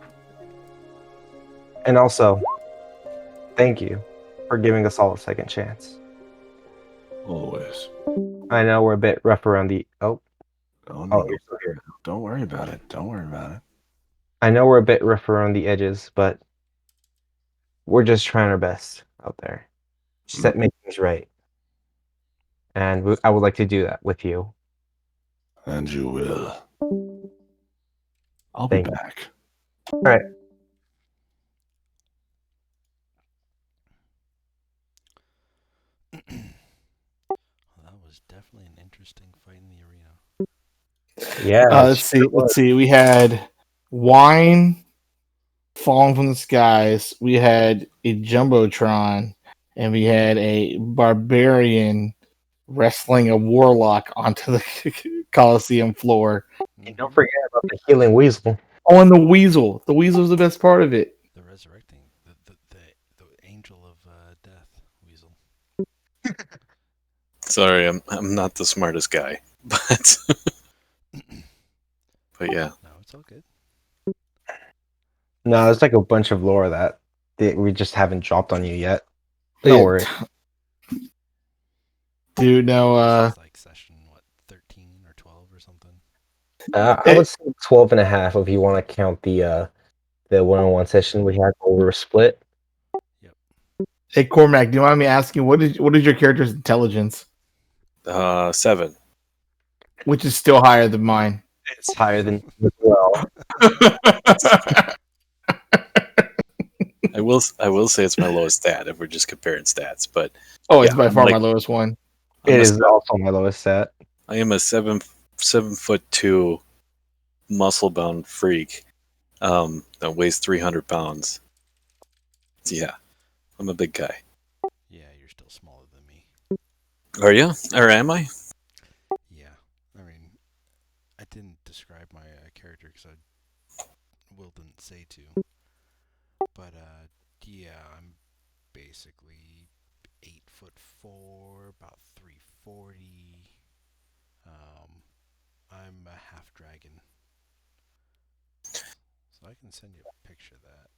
[SPEAKER 4] And also, thank you for giving us all a second chance.
[SPEAKER 2] Always.
[SPEAKER 4] I know we're a bit rough around the. Oh,
[SPEAKER 2] No.
[SPEAKER 4] you're still here.
[SPEAKER 2] Don't worry about it. Don't worry about it.
[SPEAKER 4] I know we're a bit rough around the edges, but we're just trying our best out there. Set make things right. And I would like to do that with you.
[SPEAKER 2] And you will. I'll be
[SPEAKER 4] Thank you.
[SPEAKER 2] back.
[SPEAKER 4] All right.
[SPEAKER 1] Well, that was definitely an interesting fight in the arena.
[SPEAKER 4] Yeah.
[SPEAKER 5] Let's see. We had wine falling from the skies. We had a jumbotron, and we had a barbarian wrestling a warlock onto the Coliseum floor.
[SPEAKER 4] And don't forget about the healing weasel.
[SPEAKER 5] Oh, and the weasel. The weasel's the best part of it.
[SPEAKER 1] The resurrecting, the angel of death, weasel.
[SPEAKER 6] Sorry, I'm not the smartest guy, but but yeah.
[SPEAKER 1] No, it's all good.
[SPEAKER 4] No, there's like a bunch of lore that we just haven't dropped on you yet. Don't worry.
[SPEAKER 5] Dude, no,
[SPEAKER 1] This is like session, 13 or 12 or something?
[SPEAKER 4] I would say 12 and a half if you want to count the one-on-one session we had where we were split.
[SPEAKER 5] Hey, Cormac, do you mind me asking, what is your character's intelligence?
[SPEAKER 6] 7.
[SPEAKER 5] Which is still higher than mine.
[SPEAKER 4] It's higher than as well.
[SPEAKER 6] I will say it's my lowest stat if we're just comparing stats, but
[SPEAKER 5] it's by far my lowest one.
[SPEAKER 4] It is also my lowest stat.
[SPEAKER 6] I am a 7'2" muscle bound freak that weighs 300 pounds. Yeah, I'm a big guy.
[SPEAKER 1] Yeah, you're still smaller than me.
[SPEAKER 6] Are you? Or am I?
[SPEAKER 1] Yeah, I mean, I didn't describe my character because Will didn't say to. But yeah, I'm basically 8'4", about 340. I'm a half dragon, so I can send you a picture of that.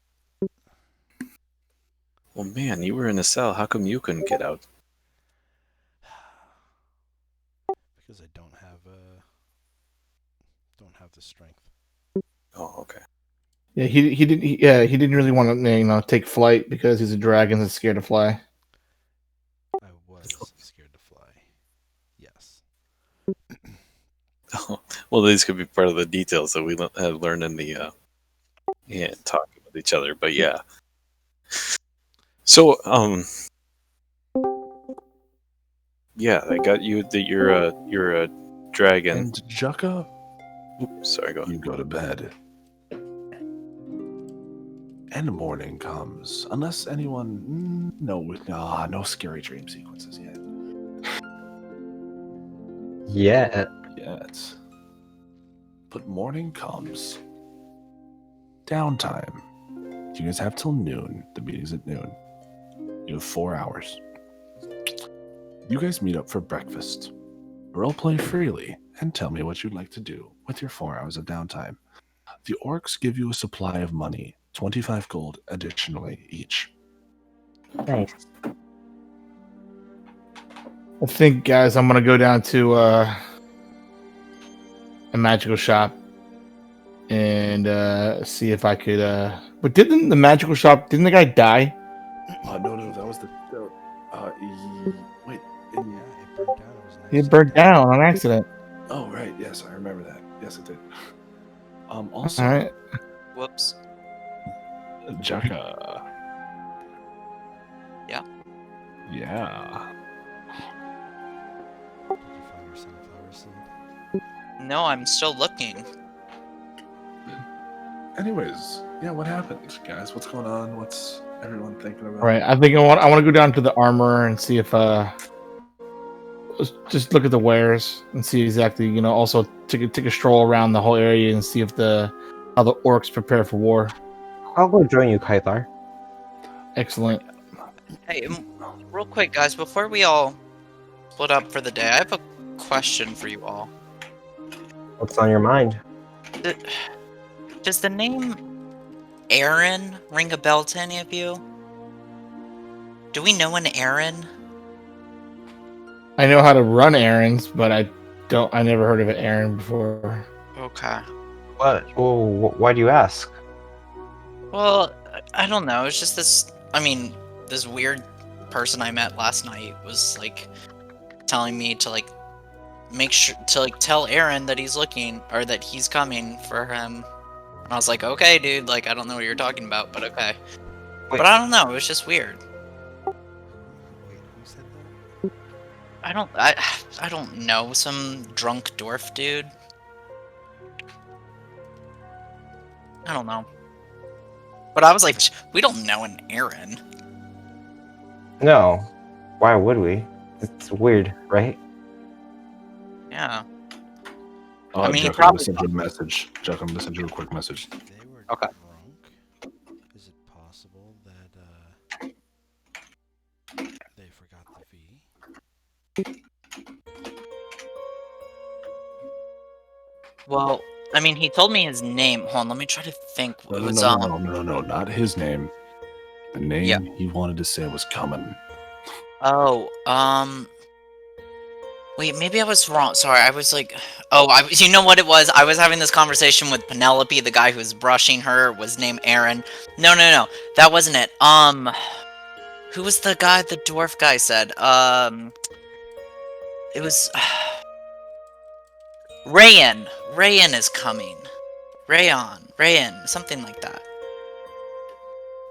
[SPEAKER 6] Well, man, you were in a cell. How come you couldn't get out?
[SPEAKER 1] Because I don't have the strength.
[SPEAKER 6] Oh, okay.
[SPEAKER 5] Yeah, he didn't really want to take flight because he's a dragon that's scared to fly.
[SPEAKER 1] I was scared to fly. Yes.
[SPEAKER 6] Well, these could be part of the details that we had learned in the talking with each other. But yeah. So yeah, I got you that you're a dragon.
[SPEAKER 2] And Jukka,
[SPEAKER 6] Oops, sorry, go ahead.
[SPEAKER 2] you go to bed. And the morning comes, unless anyone no scary dream sequences yet.
[SPEAKER 4] Yeah.
[SPEAKER 2] Yet. But morning comes. Downtime. You guys have till noon. The meeting's at noon. You have 4 hours. You guys meet up for breakfast. Roleplay freely and tell me what you'd like to do with your 4 hours of downtime. The orcs give you a supply of money, 25 gold additionally each.
[SPEAKER 4] Nice.
[SPEAKER 5] I think, guys, I'm gonna go down to a magical shop and see if I could. But didn't the magical shop? Didn't the guy die?
[SPEAKER 2] No, that was the. Wait.
[SPEAKER 1] Yeah, it burned down. It was an
[SPEAKER 5] He
[SPEAKER 1] accident.
[SPEAKER 5] burned down on accident.
[SPEAKER 2] Oh right, yes, I remember that. Yes, it did.
[SPEAKER 5] All
[SPEAKER 2] Also,
[SPEAKER 5] right.
[SPEAKER 3] Whoops.
[SPEAKER 2] Jaka.
[SPEAKER 3] Yeah.
[SPEAKER 2] Yeah.
[SPEAKER 1] Did you find your sunflower seed?
[SPEAKER 3] No, I'm still looking.
[SPEAKER 2] Anyways, yeah, what happened, guys? What's going on? What's everyone thinking about?
[SPEAKER 5] All right. I think I want to go down to the armor and see if just look at the wares and see exactly. Also take a stroll around the whole area and see if how the orcs prepare for war.
[SPEAKER 4] I'll go join you, Kythar.
[SPEAKER 5] Excellent.
[SPEAKER 3] Hey, real quick, guys, before we all split up for the day, I have a question for you all.
[SPEAKER 4] What's on your mind?
[SPEAKER 3] Does the name Aaron ring a bell to any of you? Do we know an Aaron?
[SPEAKER 5] I know how to run errands, but I never heard of an errand before.
[SPEAKER 3] Okay.
[SPEAKER 4] What? Oh, why do you ask?
[SPEAKER 3] Well, I don't know. It's just this weird person I met last night was like telling me to like make sure to like tell Aaron that he's looking or that he's coming for him. And I was like, okay, dude, like I don't know what you're talking about, but okay.
[SPEAKER 4] Wait.
[SPEAKER 3] But I don't know, it was just weird.
[SPEAKER 1] Wait, who said that?
[SPEAKER 3] I don't know, some drunk dwarf dude. I don't know. But I was like, we don't know an Aaron.
[SPEAKER 4] No. Why would we? It's weird, right?
[SPEAKER 3] Yeah.
[SPEAKER 2] I
[SPEAKER 3] mean, he
[SPEAKER 2] Chuck, I'm
[SPEAKER 3] probably
[SPEAKER 2] gonna send you a message. Chuck, I'm gonna send you a quick message.
[SPEAKER 1] They were
[SPEAKER 3] Okay.
[SPEAKER 1] drunk. Is it possible that they forgot the V?
[SPEAKER 3] Well, I mean, he told me his name. Hold on, let me try to think. It was
[SPEAKER 2] No, not his name. The name
[SPEAKER 3] Yeah.
[SPEAKER 2] he wanted to say was coming.
[SPEAKER 3] Wait, maybe I was wrong. Sorry, I was like, you know what it was? I was having this conversation with Penelope, the guy who was brushing her was named Aaron. No, that wasn't it. Who was the guy the dwarf guy said? It was Rayan. Rayan is coming. Rayan, something like that.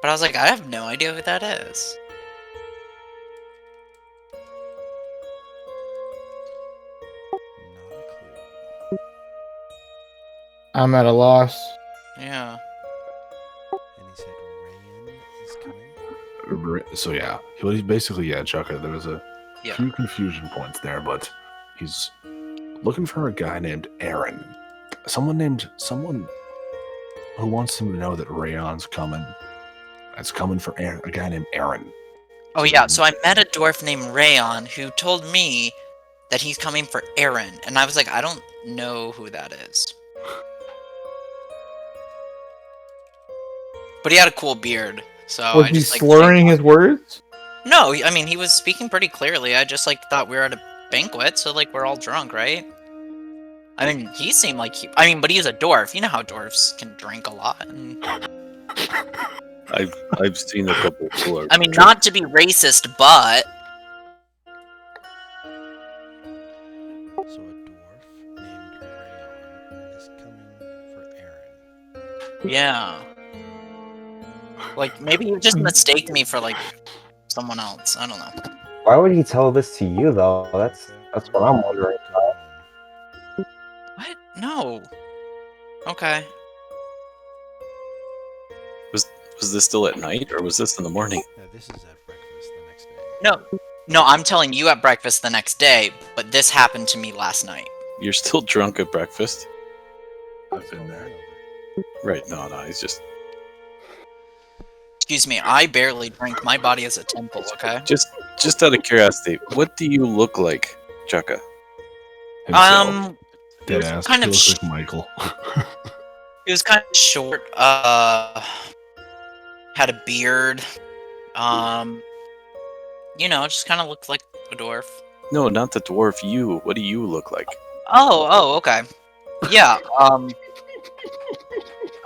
[SPEAKER 3] But I was like, I have no idea who that is.
[SPEAKER 1] Not a clue.
[SPEAKER 5] I'm at a loss.
[SPEAKER 3] Yeah.
[SPEAKER 1] And he said Rayan is coming.
[SPEAKER 2] So yeah, he basically Chuck. There was a
[SPEAKER 3] Yeah.
[SPEAKER 2] few confusion points there, but he's looking for a guy named Aaron. Someone who wants him to know that Rayon's coming. That's coming for Aaron, a guy named Aaron.
[SPEAKER 3] Oh yeah, so I met a dwarf named Rayon who told me that he's coming for Aaron, and I was like, I don't know who that is. But he had a cool beard, so
[SPEAKER 5] Was
[SPEAKER 3] I
[SPEAKER 5] he
[SPEAKER 3] just like
[SPEAKER 5] slurring his words?
[SPEAKER 3] No, I mean he was speaking pretty clearly. I just like thought we were at a banquet, so like we're all drunk, right? I mean, he seemed like but he was a dwarf. You know how dwarfs can drink a lot. And...
[SPEAKER 6] I've seen a couple who are.
[SPEAKER 3] I mean, not to be racist, but
[SPEAKER 1] So a dwarf named Rayon is coming for Aaron.
[SPEAKER 3] yeah. Like maybe he just mistaked me for like someone else. I don't know.
[SPEAKER 4] Why would he tell this to you, though? That's what I'm wondering.
[SPEAKER 3] What? No. Okay.
[SPEAKER 6] Was this still at night or was this in the morning?
[SPEAKER 1] Yeah, this is at breakfast the next day.
[SPEAKER 3] No, I'm telling you at breakfast the next day, but this happened to me last night.
[SPEAKER 6] You're still drunk at breakfast?
[SPEAKER 2] I've been there.
[SPEAKER 6] Right, no, he's just
[SPEAKER 3] Excuse me, I barely drink. My body is a temple, okay?
[SPEAKER 6] just out of curiosity, what do you look like, Chaka?
[SPEAKER 2] Himself.
[SPEAKER 3] He
[SPEAKER 2] Dead
[SPEAKER 3] was
[SPEAKER 2] ass.
[SPEAKER 3] kind
[SPEAKER 2] He
[SPEAKER 3] of
[SPEAKER 2] looks like Michael.
[SPEAKER 3] he was kind of short, had a beard, just kind of looked like a dwarf.
[SPEAKER 6] No, not the dwarf. You. What do you look like?
[SPEAKER 3] Oh, okay. Yeah. I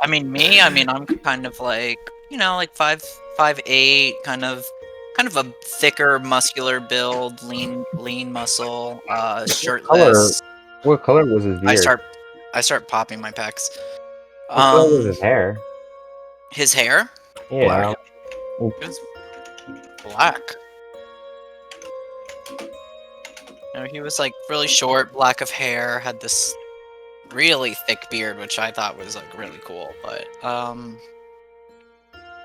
[SPEAKER 3] mean, me. I mean, I'm kind of like, like 5'8", kind of a thicker, muscular build, lean muscle,
[SPEAKER 4] Color?
[SPEAKER 3] shirtless.
[SPEAKER 4] What color was his
[SPEAKER 3] I
[SPEAKER 4] beard?
[SPEAKER 3] start popping my pecs.
[SPEAKER 4] What color was his hair?
[SPEAKER 3] His hair?
[SPEAKER 4] Yeah.
[SPEAKER 3] It was black. He was like really short, black of hair, had this really thick beard, which I thought was like really cool. But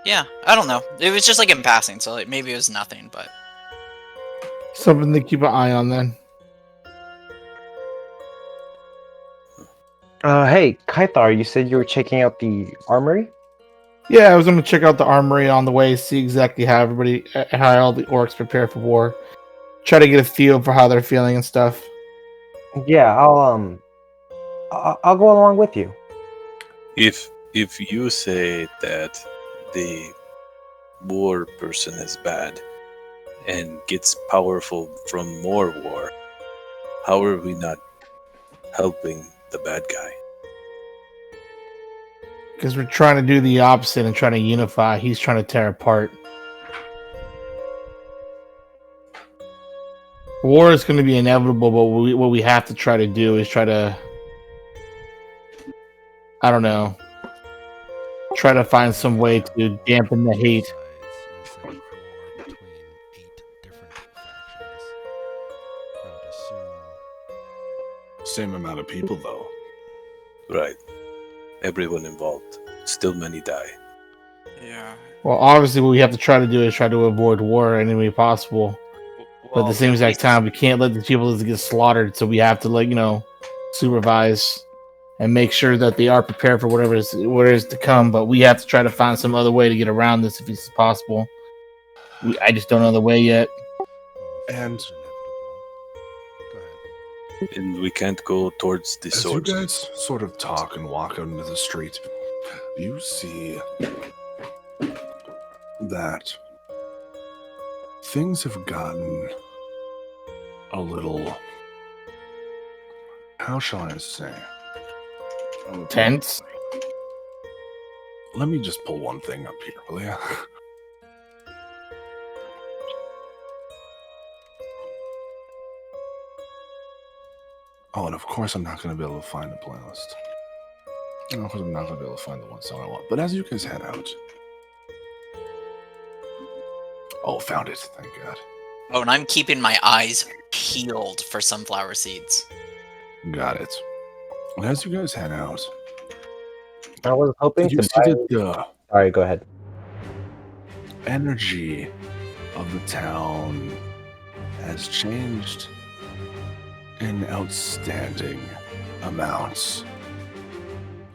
[SPEAKER 3] yeah, I don't know. It was just like in passing, so like maybe it was nothing. But
[SPEAKER 5] Something to keep an eye on then.
[SPEAKER 4] Hey, Kaithar, you said you were checking out the armory?
[SPEAKER 5] Yeah, I was going to check out the armory on the way, see exactly how how all the orcs prepare for war. Try to get a feel for how they're feeling and stuff.
[SPEAKER 4] Yeah, I'll go along with you.
[SPEAKER 6] If you say that the war person is bad and gets powerful from more war, how are we not helping the bad guy?
[SPEAKER 5] Because we're trying to do the opposite and trying to unify. He's trying to tear apart. War is going to be inevitable, but what we have to try to do is try to, I don't know, try to find some way to dampen the hate.
[SPEAKER 1] Instead of war between 8 different factions. I would assume.
[SPEAKER 2] Same amount of people, though.
[SPEAKER 6] Right. Everyone involved. Still many die.
[SPEAKER 3] yeah.
[SPEAKER 5] Well, obviously, what we have to try to do is try to avoid war any way possible. But at the same exact time, we can't let the people get slaughtered, so we have to, supervise and make sure that they are prepared for whatever is to come. But we have to try to find some other way to get around this if it's possible. I just don't know the way yet.
[SPEAKER 2] And
[SPEAKER 1] It's inevitable. Go ahead.
[SPEAKER 6] And we can't go towards the
[SPEAKER 2] as you
[SPEAKER 6] source.
[SPEAKER 2] guys sort of talk and walk out into the street, you see that things have gotten a little, how shall I say?
[SPEAKER 5] Tense.
[SPEAKER 2] Let me just pull one thing up here, will ya? Oh, and of course I'm not going to be able to find the playlist. And of course I'm not going to be able to find the one song I want. But as you guys head out... Oh, found it. Thank God.
[SPEAKER 3] Oh, and I'm keeping my eyes peeled for sunflower seeds.
[SPEAKER 2] Got it. And as you guys head out,
[SPEAKER 4] I was hoping
[SPEAKER 2] you
[SPEAKER 4] to
[SPEAKER 2] see
[SPEAKER 4] buy...
[SPEAKER 2] that the
[SPEAKER 4] Sorry, go ahead.
[SPEAKER 2] energy of the town has changed in outstanding amounts.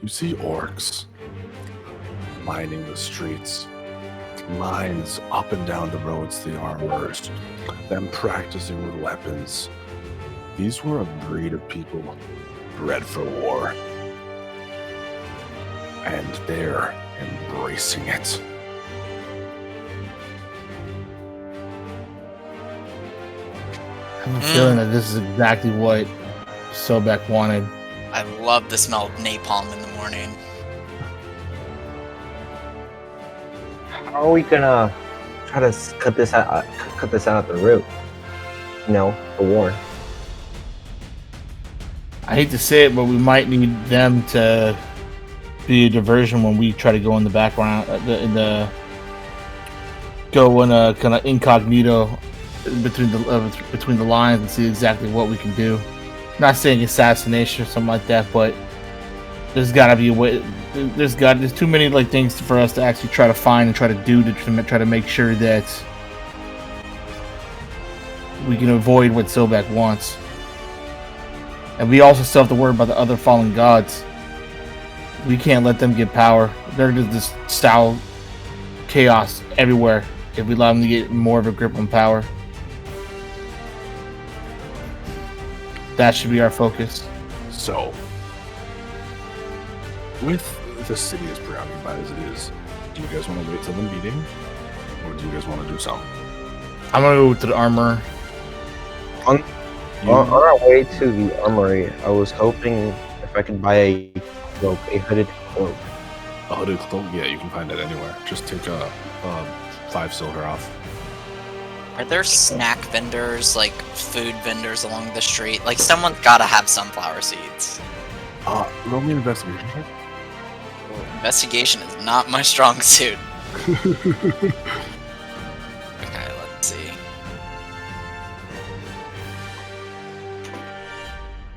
[SPEAKER 2] You see orcs lining the streets, lines up and down the roads, the armors, them practicing with weapons. These were a breed of people bred for war, and they're embracing it.
[SPEAKER 5] I have a feeling that this is exactly what Sobek wanted.
[SPEAKER 3] I love the smell of napalm in the morning.
[SPEAKER 4] How are we gonna try to cut this out at the root? The war.
[SPEAKER 5] I hate to say it, but we might need them to be a diversion when we try to go in the background, go in a kind of incognito between the lines and see exactly what we can do. Not saying assassination or something like that, but there's got to be a way. There's too many things for us to actually try to find and try to do to try to make sure that we can avoid what Sobek wants. And we also still have to worry about the other fallen gods. We can't let them get power. They're just style chaos everywhere if we allow them to get more of a grip on power. That should be our focus.
[SPEAKER 2] So, with the city as preoccupied as it is, do you guys want to wait till the meeting, or do you guys want to do something?
[SPEAKER 5] I'm gonna go to the armor.
[SPEAKER 4] On, on our way to the armory, I was hoping if I could buy a cloak, a hooded cloak.
[SPEAKER 2] A hooded cloak? Yeah, you can find it anywhere. Just take 5 silver off.
[SPEAKER 3] Are there snack vendors, like food vendors along the street? Like someone's gotta have sunflower seeds.
[SPEAKER 2] Roll me an investigation check.
[SPEAKER 3] Investigation is not my strong suit. Okay, let's see.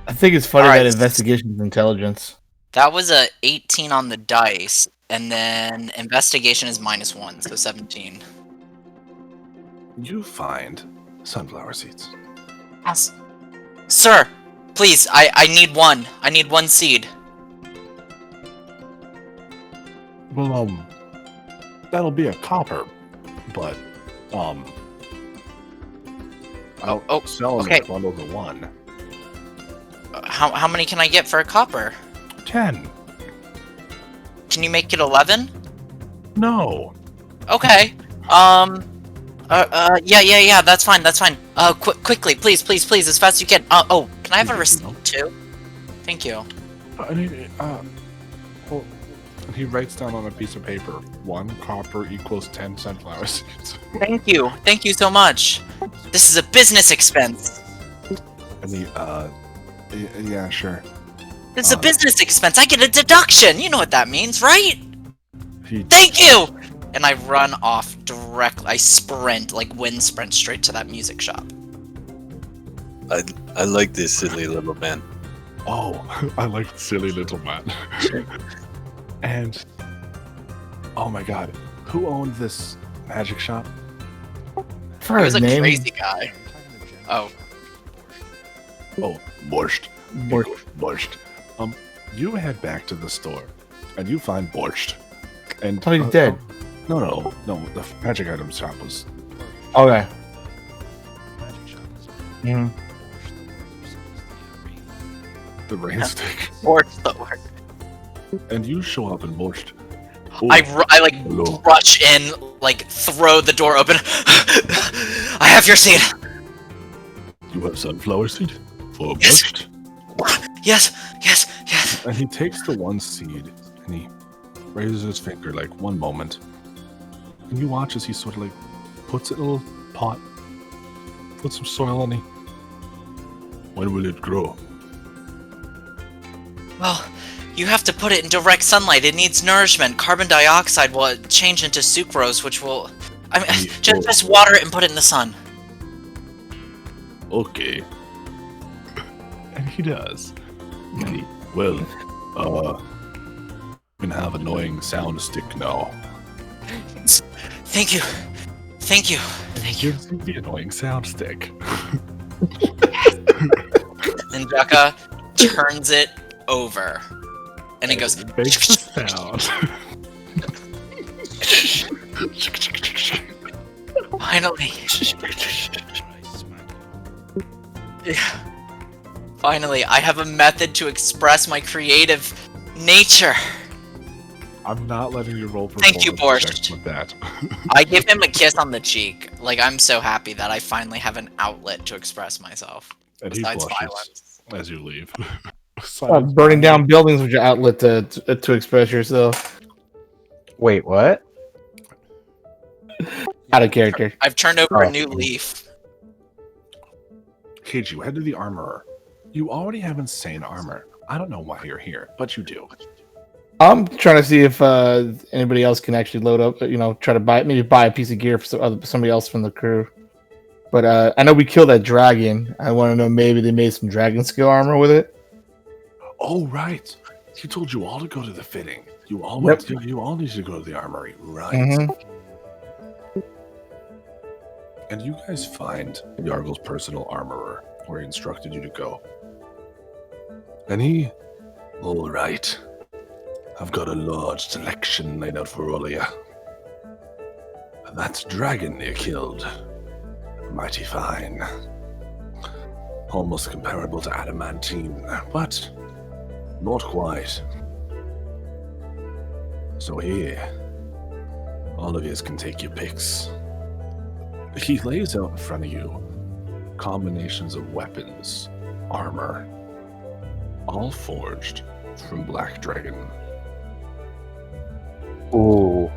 [SPEAKER 5] I think it's funny
[SPEAKER 3] Alright.
[SPEAKER 5] that investigation is intelligence.
[SPEAKER 3] That was a 18 on the dice, and then investigation is -1, so 17.
[SPEAKER 2] You find sunflower seeds.
[SPEAKER 3] Yes. Sir, please, I need one. I need 1 seed.
[SPEAKER 2] Well, that'll be a copper, but I'll sell them
[SPEAKER 3] okay.
[SPEAKER 2] in bundles of 1.
[SPEAKER 3] How many can I get for a copper?
[SPEAKER 2] 10.
[SPEAKER 3] Can you make it 11?
[SPEAKER 2] No.
[SPEAKER 3] Okay. Yeah, that's fine, quickly, please, as fast as you can. Oh, can I have a receipt too? Thank you.
[SPEAKER 2] Well, he writes down on a piece of paper, 1 copper equals 10 sunflower seeds.
[SPEAKER 3] Thank you so much. This is a business expense.
[SPEAKER 2] And he, yeah, sure.
[SPEAKER 3] This is a business expense. I get a deduction. You know what that means, right?
[SPEAKER 2] He,
[SPEAKER 3] Thank you! And I run off directly. I sprint, like wind sprint, straight to that music shop.
[SPEAKER 6] I like this silly little man.
[SPEAKER 2] oh, I like the silly little man. And, oh my god, who owned this magic shop?
[SPEAKER 5] For
[SPEAKER 3] He
[SPEAKER 5] his
[SPEAKER 3] was a
[SPEAKER 5] name,
[SPEAKER 3] crazy guy. Oh,
[SPEAKER 2] Oh, Borscht.
[SPEAKER 5] Borscht.
[SPEAKER 2] Borscht. You head back to the store, and you find Borscht. And
[SPEAKER 5] thought he's dead.
[SPEAKER 2] No. The magic item shop was.
[SPEAKER 5] Okay.
[SPEAKER 1] Mm-hmm.
[SPEAKER 2] The rain stick.
[SPEAKER 3] or the word.
[SPEAKER 2] And you show up in Borscht.
[SPEAKER 3] I like
[SPEAKER 2] Hello.
[SPEAKER 3] rush in, like throw the door open. I have your seed.
[SPEAKER 2] You have sunflower seed for
[SPEAKER 3] Yes.
[SPEAKER 2] Borscht.
[SPEAKER 3] Yes.
[SPEAKER 2] And he takes the 1 seed and he raises his finger like 1 moment. And you watch as he sort of like puts it in a little pot, puts some soil on it. When will it grow?
[SPEAKER 3] Well, you have to put it in direct sunlight. It needs nourishment. Carbon dioxide will change into sucrose, which will. I mean, just water it and put it in the sun.
[SPEAKER 2] Okay. And he does. And he, well, you can have annoying sound stick now.
[SPEAKER 3] Thank you.
[SPEAKER 2] He gives you the annoying sound stick.
[SPEAKER 3] And Becca turns it over, and it goes.
[SPEAKER 2] It makes the sound.
[SPEAKER 3] Finally. Yeah. Finally, I have a method to express my creative nature.
[SPEAKER 2] I'm not letting you roll
[SPEAKER 3] Thank you,
[SPEAKER 2] performance
[SPEAKER 3] Borscht.
[SPEAKER 2] checks with that.
[SPEAKER 3] I give him a kiss on the cheek. Like, I'm so happy that I finally have an outlet to express myself.
[SPEAKER 2] And he
[SPEAKER 3] Besides
[SPEAKER 2] blushes
[SPEAKER 3] violence.
[SPEAKER 2] as you leave.
[SPEAKER 5] Burning down buildings with your outlet to express yourself.
[SPEAKER 4] Wait, what?
[SPEAKER 5] Out of character.
[SPEAKER 3] I've turned over
[SPEAKER 4] Oh.
[SPEAKER 3] a new leaf.
[SPEAKER 2] Kid, you head to the armorer. You already have insane armor. I don't know why you're here, but you do.
[SPEAKER 5] I'm trying to see if anybody else can actually load up. Try to buy a piece of gear for somebody else from the crew. But I know we killed that dragon. I want to know maybe they made some dragon skill armor with it.
[SPEAKER 2] Oh, right. He told you all to go to the fitting. You all
[SPEAKER 5] Yep.
[SPEAKER 2] you all need to go to the armory, right?
[SPEAKER 5] Mm-hmm.
[SPEAKER 2] And you guys find Yargol's personal armorer, where he instructed you to go. And he, all right. I've got a large selection laid out for all of you. That dragon you killed, mighty fine. Almost comparable to adamantine, but not quite. So here, all of you can take your picks. He lays out in front of you combinations of weapons, armor, all forged from Black Dragon.
[SPEAKER 4] Ooh.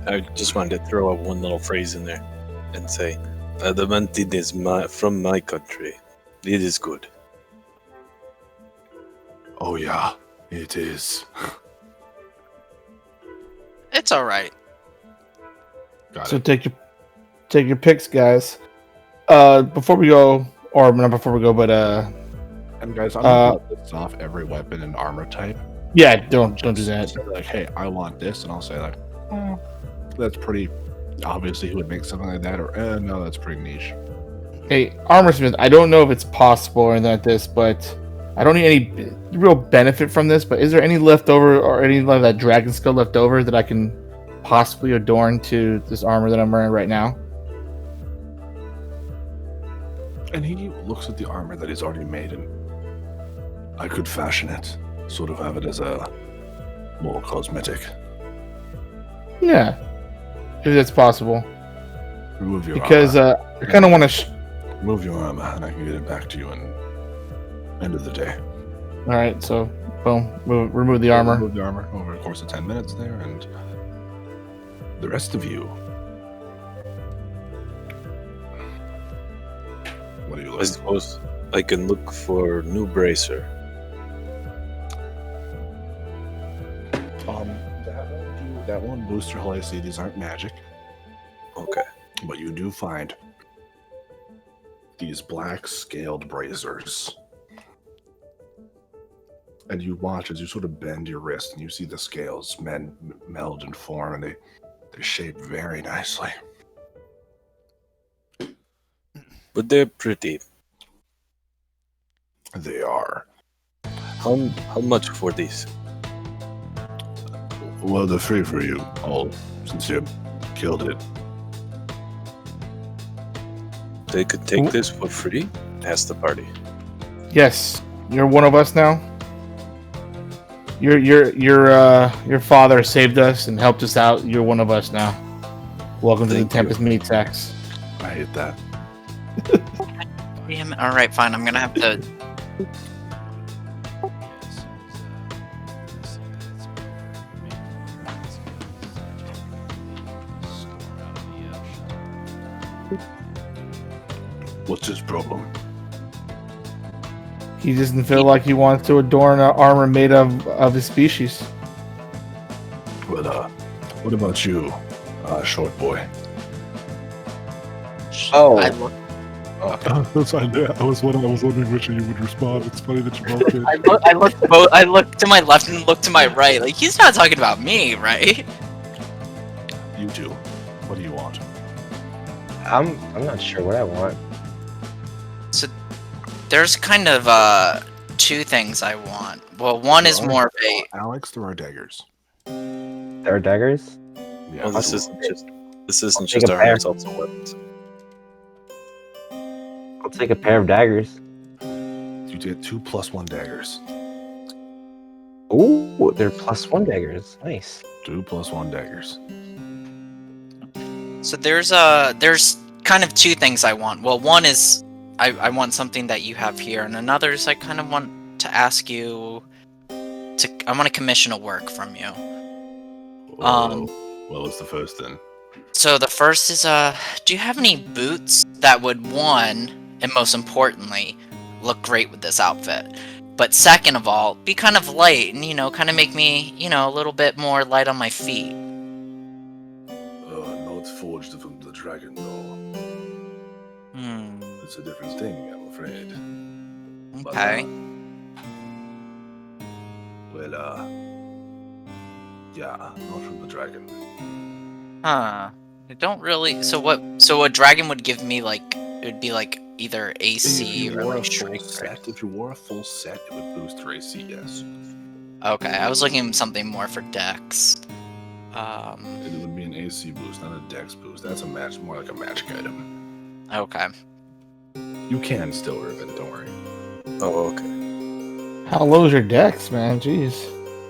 [SPEAKER 6] I just wanted to throw out one little phrase in there and say, adamantine is from my country. It is good.
[SPEAKER 2] Oh yeah, it is.
[SPEAKER 3] It's all right.
[SPEAKER 2] Got
[SPEAKER 5] So
[SPEAKER 2] it.
[SPEAKER 5] take your picks, guys. Before we go, or not before we go, but
[SPEAKER 2] And guys, I'm gonna list off every weapon and armor type.
[SPEAKER 5] yeah, don't do that.
[SPEAKER 2] Say, like, hey, I want this, and I'll say like, that's pretty. Obviously, who would make something like that? Or no, that's pretty niche.
[SPEAKER 5] Hey, Armorsmith, I don't know if it's possible or anything like this, but I don't need any real benefit from this. But is there any leftover or any of that dragon skull left over that I can possibly adorn to this armor that I'm wearing right now?
[SPEAKER 2] And he looks at the armor that he's already made, and I could fashion it, sort of have it as a more cosmetic.
[SPEAKER 5] Yeah, if that's possible.
[SPEAKER 2] Remove your
[SPEAKER 5] Because
[SPEAKER 2] armor.
[SPEAKER 5] I kind of want to.
[SPEAKER 2] Remove your armor, and I can get it back to you in end of the day.
[SPEAKER 5] All right, so boom, remove the armor.
[SPEAKER 2] Remove the armor over the course of 10 minutes there, and the rest of you. What do you
[SPEAKER 6] I
[SPEAKER 2] look?
[SPEAKER 6] suppose I can look for new bracer.
[SPEAKER 2] That won't boost your whole AC. These aren't magic,
[SPEAKER 6] Okay.
[SPEAKER 2] but you do find these black scaled bracers. And you watch as you sort of bend your wrist, and you see the scales meld and form, and they shape very nicely.
[SPEAKER 6] But they're pretty.
[SPEAKER 2] They are.
[SPEAKER 6] How much for these?
[SPEAKER 2] Well, they're free for you, all since you killed it.
[SPEAKER 6] They could take this for free? Ask the party.
[SPEAKER 5] Yes, you're one of us now. Your father saved us and helped us out. You're one of us now. Welcome to the
[SPEAKER 2] Thank you.
[SPEAKER 5] Tempest Meat Tax.
[SPEAKER 2] I hate that.
[SPEAKER 3] Damn it. All right, fine. I'm gonna have to.
[SPEAKER 2] What's his problem?
[SPEAKER 5] He doesn't feel like he wants to adorn an armor made of his species.
[SPEAKER 2] Well, what about you, short boy?
[SPEAKER 4] Oh.
[SPEAKER 3] I look.
[SPEAKER 2] That's fine. I was wondering which of you would respond. It's funny that you both did.
[SPEAKER 3] I look to my left and look to my right. Like he's not talking about me, right?
[SPEAKER 2] You two, what do you want?
[SPEAKER 4] I'm not sure what I want.
[SPEAKER 3] So there's kind of two things I want. Well, one is more of a.
[SPEAKER 2] Alex, there are daggers.
[SPEAKER 4] There are daggers?
[SPEAKER 2] Yeah,
[SPEAKER 6] Well, this isn't
[SPEAKER 4] I'll
[SPEAKER 6] just
[SPEAKER 4] take a
[SPEAKER 6] armor,
[SPEAKER 4] pair.
[SPEAKER 6] it's also weapons.
[SPEAKER 4] I'll take a pair of daggers.
[SPEAKER 2] You get 2 +1 daggers.
[SPEAKER 4] Ooh, they're +1 daggers. Nice.
[SPEAKER 2] 2 +1 daggers.
[SPEAKER 3] So there's kind of two things I want. Well, one is I want something that you have here, and another is I kind of want to ask you to. I want to commission a work from you.
[SPEAKER 2] Well, what's the first then?
[SPEAKER 3] So the first is do you have any boots that would, one, and most importantly, look great with this outfit, but second of all, be kind of light and kind of make me a little bit more light on my feet.
[SPEAKER 2] Not forged from the dragon, though. It's a different thing, I'm afraid.
[SPEAKER 3] Okay.
[SPEAKER 2] Yeah, not from the dragon.
[SPEAKER 3] Huh. I don't really. So what? So a dragon would give me it would be like either AC or like strength. Right?
[SPEAKER 2] If you wore a full set, it would boost your AC, yes.
[SPEAKER 3] Okay, I was looking at something more for Dex.
[SPEAKER 2] It would be an AC boost, not a dex boost. That's more like a magic item.
[SPEAKER 3] Okay.
[SPEAKER 2] You can still rip it, don't worry.
[SPEAKER 6] Oh, okay.
[SPEAKER 5] How low is your dex, man? Jeez.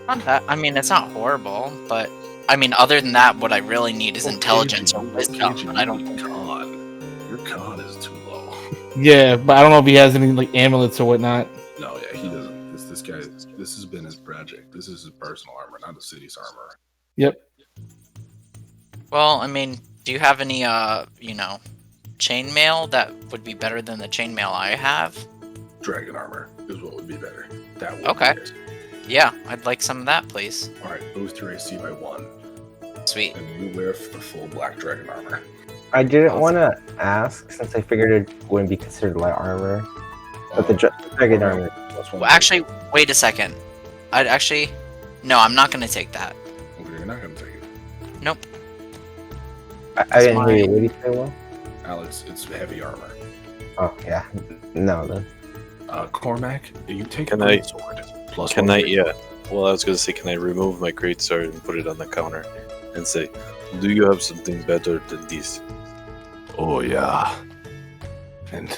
[SPEAKER 3] Not that. I mean, it's not horrible, but I mean, other than that, what I really need is intelligence or wisdom. But I don't think.
[SPEAKER 2] Con. Your con is too low.
[SPEAKER 5] Yeah, but I don't know if he has any like amulets or whatnot.
[SPEAKER 2] No, yeah, he doesn't. This guy. This has been his project. This is his personal armor, not the city's armor.
[SPEAKER 5] Yep.
[SPEAKER 3] Well, I mean, do you have any chainmail that would be better than the chainmail I have?
[SPEAKER 2] Dragon armor is what would be better. That would
[SPEAKER 3] Okay.
[SPEAKER 2] Be it.
[SPEAKER 3] Yeah, I'd like some of that, please.
[SPEAKER 2] All right, boost your AC by 1,
[SPEAKER 3] Sweet.
[SPEAKER 2] and you wear the full black dragon armor.
[SPEAKER 4] I didn't
[SPEAKER 3] Awesome.
[SPEAKER 4] want to ask since I figured it wouldn't be considered light armor, but the dragon armor.
[SPEAKER 2] Plus 1.
[SPEAKER 3] Well, actually, wait a second. No, I'm not gonna take that.
[SPEAKER 2] Okay, you're not gonna take it,
[SPEAKER 3] Nope.
[SPEAKER 4] I didn't hear you. What did you say, Will?
[SPEAKER 2] Alex. It's heavy armor.
[SPEAKER 4] Oh yeah, no. Then.
[SPEAKER 2] Cormac, you take
[SPEAKER 6] Can
[SPEAKER 2] a
[SPEAKER 6] I-
[SPEAKER 2] great sword. Plus
[SPEAKER 6] Can
[SPEAKER 2] 1
[SPEAKER 6] I?
[SPEAKER 2] for-
[SPEAKER 6] Yeah. Well, I was gonna say, can I remove my greatsword and put it on the counter, and say, "Do you have something better than this?"
[SPEAKER 2] Oh yeah. And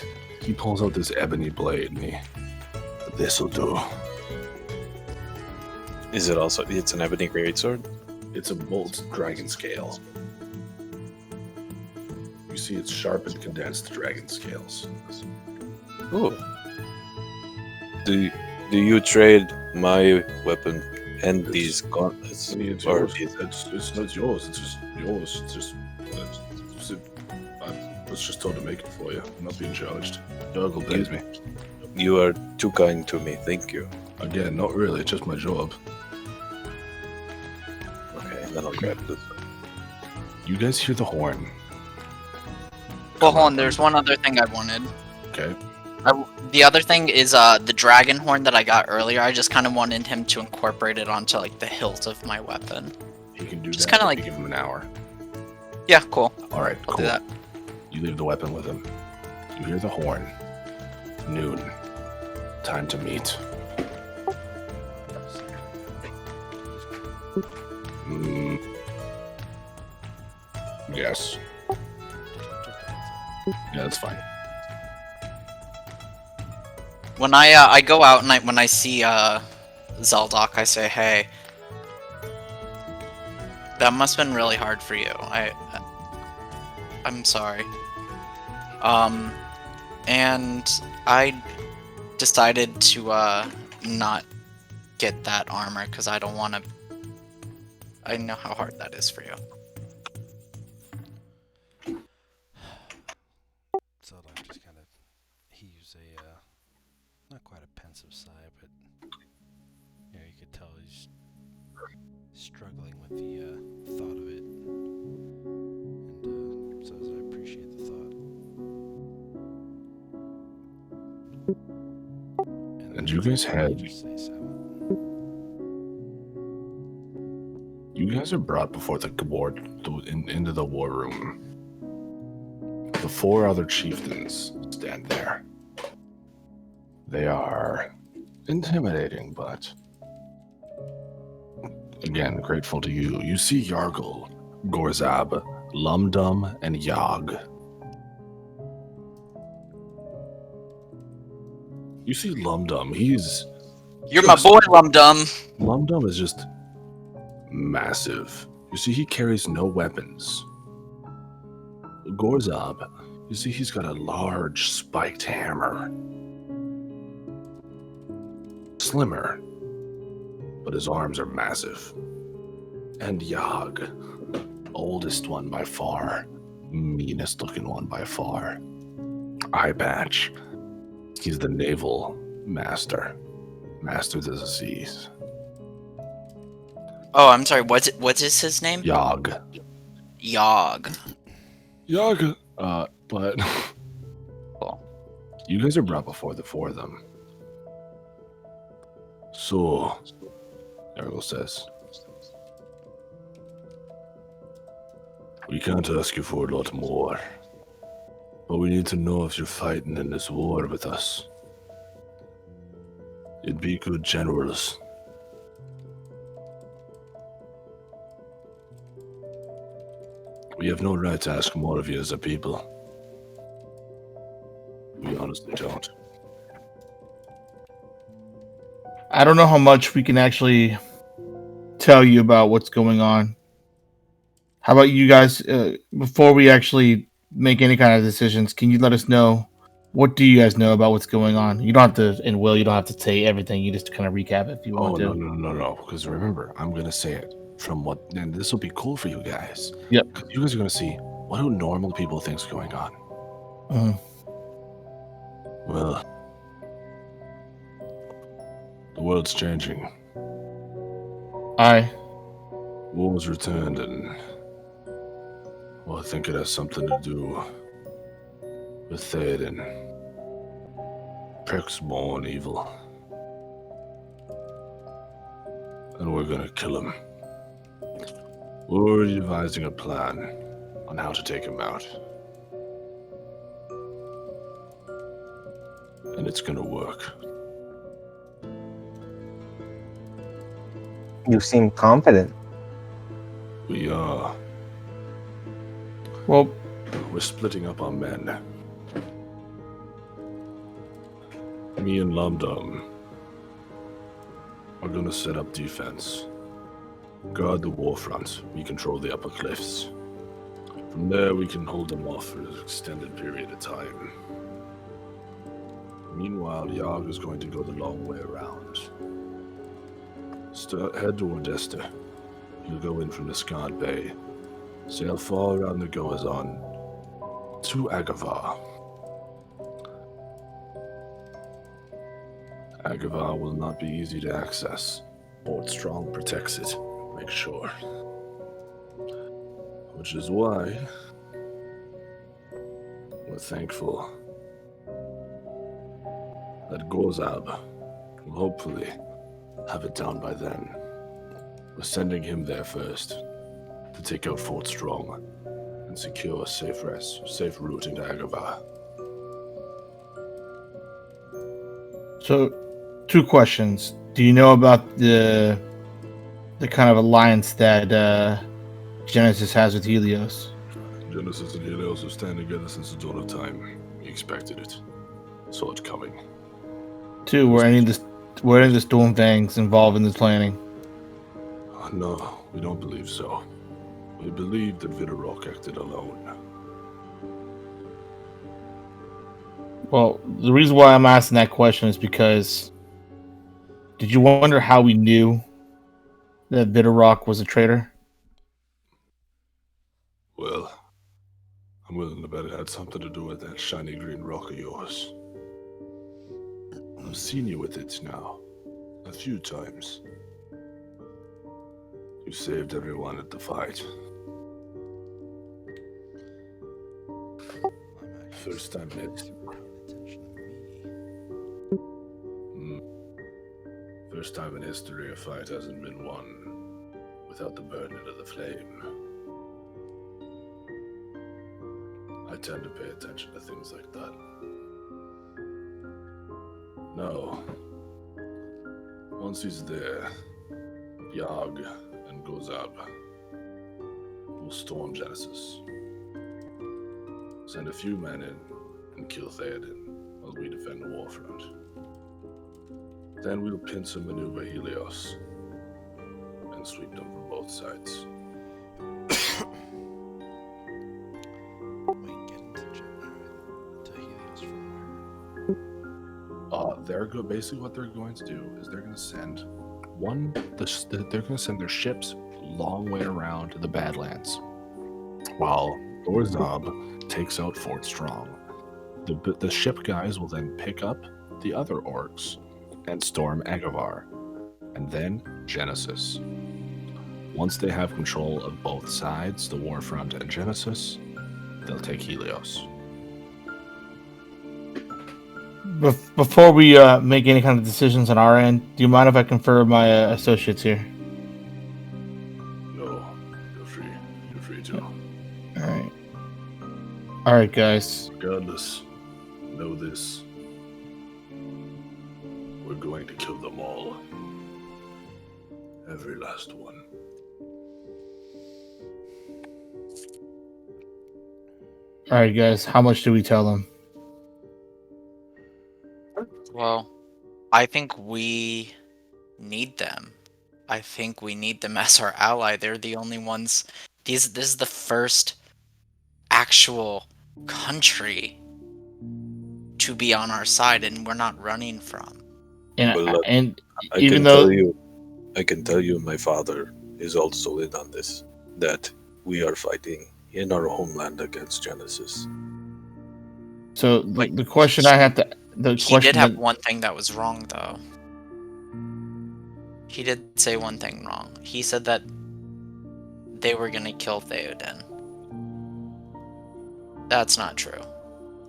[SPEAKER 2] he pulls out this ebony blade, and this'll do.
[SPEAKER 6] Is it also? It's an ebony greatsword.
[SPEAKER 2] It's a bolt dragon scale. You see, it's sharp and condensed dragon scales.
[SPEAKER 6] Ooh. Do you trade my weapon and
[SPEAKER 2] It's-
[SPEAKER 6] these gauntlets?
[SPEAKER 2] I mean, it's
[SPEAKER 6] Or
[SPEAKER 2] yours.
[SPEAKER 6] is-
[SPEAKER 2] It's not yours. It's just yours. I was just told to make it for you. I'm not being charged. Yargol pays me.
[SPEAKER 6] You are too kind to me. Thank you.
[SPEAKER 2] Again, not really. It's just my job.
[SPEAKER 6] Okay, then I'll grab this.
[SPEAKER 2] You guys hear the horn?
[SPEAKER 3] Well, hold on. There's one other thing I wanted.
[SPEAKER 2] Okay.
[SPEAKER 3] The other thing is the dragon horn that I got earlier. I just kind of wanted him to incorporate it onto like the hilt of my weapon.
[SPEAKER 2] He can do
[SPEAKER 3] Just
[SPEAKER 2] that.
[SPEAKER 3] kinda
[SPEAKER 2] if
[SPEAKER 3] like-
[SPEAKER 2] you give him an hour.
[SPEAKER 3] Yeah, cool.
[SPEAKER 2] All right,
[SPEAKER 3] I'll
[SPEAKER 2] cool.
[SPEAKER 3] do that.
[SPEAKER 2] You leave the weapon with him. You hear the horn. Noon. Time to meet. Mm. Yes. Yeah, that's fine.
[SPEAKER 3] When I go out and when I see Zeldok, I say, "Hey, that must have been really hard for you. I'm sorry." And I decided to not get that armor because I don't want to. I know how hard that is for you.
[SPEAKER 1] Zeldok just kind of heaves a not quite a pensive sigh, but you could tell he's struggling with the thought of it, and says, "I appreciate the thought."
[SPEAKER 2] And you guys had-
[SPEAKER 1] Just stay silent.
[SPEAKER 2] You guys are brought before the board into the war room. The 4 other chieftains stand there. They are intimidating, but again, grateful to you. You see Yargol, Gorzab, Lumdum, and Yog. You see Lumdum.
[SPEAKER 3] You're my boy, Lumdum.
[SPEAKER 2] Lumdum is just massive. You see, he carries no weapons. Gorzab, you see, he's got a large spiked hammer. Slimmer, but his arms are massive. And Yog, oldest one by far, meanest looking one by far. Eye patch, he's the naval master. Master the disease.
[SPEAKER 3] Oh, I'm sorry. What is his name?
[SPEAKER 2] Yog.
[SPEAKER 3] Yog.
[SPEAKER 2] Yog. But
[SPEAKER 3] Cool.
[SPEAKER 2] you guys are brought before the 4 of them. So, Yargol says, we can't ask you for a lot more, but we need to know if you're fighting in this war with us. You'd be good generals. We have no right to ask more of you as a people. We honestly don't.
[SPEAKER 5] I don't know how much we can actually tell you about what's going on. How about you guys, before we actually make any kind of decisions, can you let us know what do you guys know about what's going on? You don't have to, and Will, you don't have to say everything. You just kind of recap if you
[SPEAKER 2] Oh,
[SPEAKER 5] want to.
[SPEAKER 2] no. Because remember, I'm going to say it from what, and this will be cool for you guys.
[SPEAKER 5] Yep.
[SPEAKER 2] Because you guys are going to see what do normal people think's going on.
[SPEAKER 5] Mhm.
[SPEAKER 2] Well, the world's changing.
[SPEAKER 5] Aye.
[SPEAKER 2] War's returned, and well, I think it has something to do with Theoden. Prick's born evil. And we're gonna kill him. We're already devising a plan on how to take him out. And it's gonna work.
[SPEAKER 4] You seem confident.
[SPEAKER 2] We are.
[SPEAKER 5] Well,
[SPEAKER 2] We're splitting up our men. Me and Lumdum are gonna set up defense. Guard the warfront. We control the upper cliffs. From there, we can hold them off for an extended period of time. Meanwhile, Yarg is going to go the long way around. Head to Odesta. He'll go in from the Scard Bay. Sail far around the Goazon to Agavar. Agavar will not be easy to access. Fort Strong protects it, make sure. Which is why we're thankful that Gozab will hopefully have it down by then. We're sending him there first to take out Fort Strong and secure a safe route into Agavar.
[SPEAKER 5] so 2 questions. Do you know about the kind of alliance that Genesis has with Helios?
[SPEAKER 2] Genesis and Helios have staying together since the dawn of time. We expected it. Saw it coming.
[SPEAKER 5] 2, were any of the Stormfangs involved in this planning?
[SPEAKER 2] No, we don't believe so. We believe that Vidorok acted alone.
[SPEAKER 5] Well, the reason why I'm asking that question is because did you wonder how we knew that Vidorok was a traitor?
[SPEAKER 2] Well, I'm willing to bet it had something to do with that shiny green rock of yours. I've seen you with it now, a few times. You saved everyone at the fight. First time in it. First time in history a fight hasn't been won without the burning of the flame. I tend to pay attention to things like that. No. Once he's there, Yag and Gozab will storm Genesis. Send a few men in and kill Theoden while we defend the warfront. Then we'll pincer maneuver Helios and sweep them from both sides.
[SPEAKER 1] Wait, get into Helios from where?
[SPEAKER 2] Basically what they're going to do is they're going to send they're going to send their ships a long way around the Badlands, while Orzab takes out Fort Strong. The ship guys will then pick up the other orcs and storm Agavar, and then Genesis. Once they have control of both sides, the Warfront and Genesis, they'll take Helios.
[SPEAKER 5] Before we make any kind of decisions on our end, do you mind if I confer with my associates here?
[SPEAKER 2] No, you're free. You're free to.
[SPEAKER 5] All right, guys.
[SPEAKER 2] Regardless, know this. We're going to kill them all. Every last one.
[SPEAKER 5] All right, guys. How much do we tell them?
[SPEAKER 3] Well, I think we need them. I think we need them as our ally. They're the only ones. This is the first actual country to be on our side, and we're not running from.
[SPEAKER 6] Well,
[SPEAKER 5] And
[SPEAKER 6] I
[SPEAKER 5] even
[SPEAKER 6] can
[SPEAKER 5] though
[SPEAKER 6] tell you, my father is also in on this. That we are fighting in our homeland against Genesis.
[SPEAKER 5] so
[SPEAKER 3] Wait,
[SPEAKER 5] the question I have to the
[SPEAKER 3] He
[SPEAKER 5] question
[SPEAKER 3] did have
[SPEAKER 5] that
[SPEAKER 3] one thing that was wrong, though. He did say one thing wrong. He said that they were gonna kill Theoden. That's not true.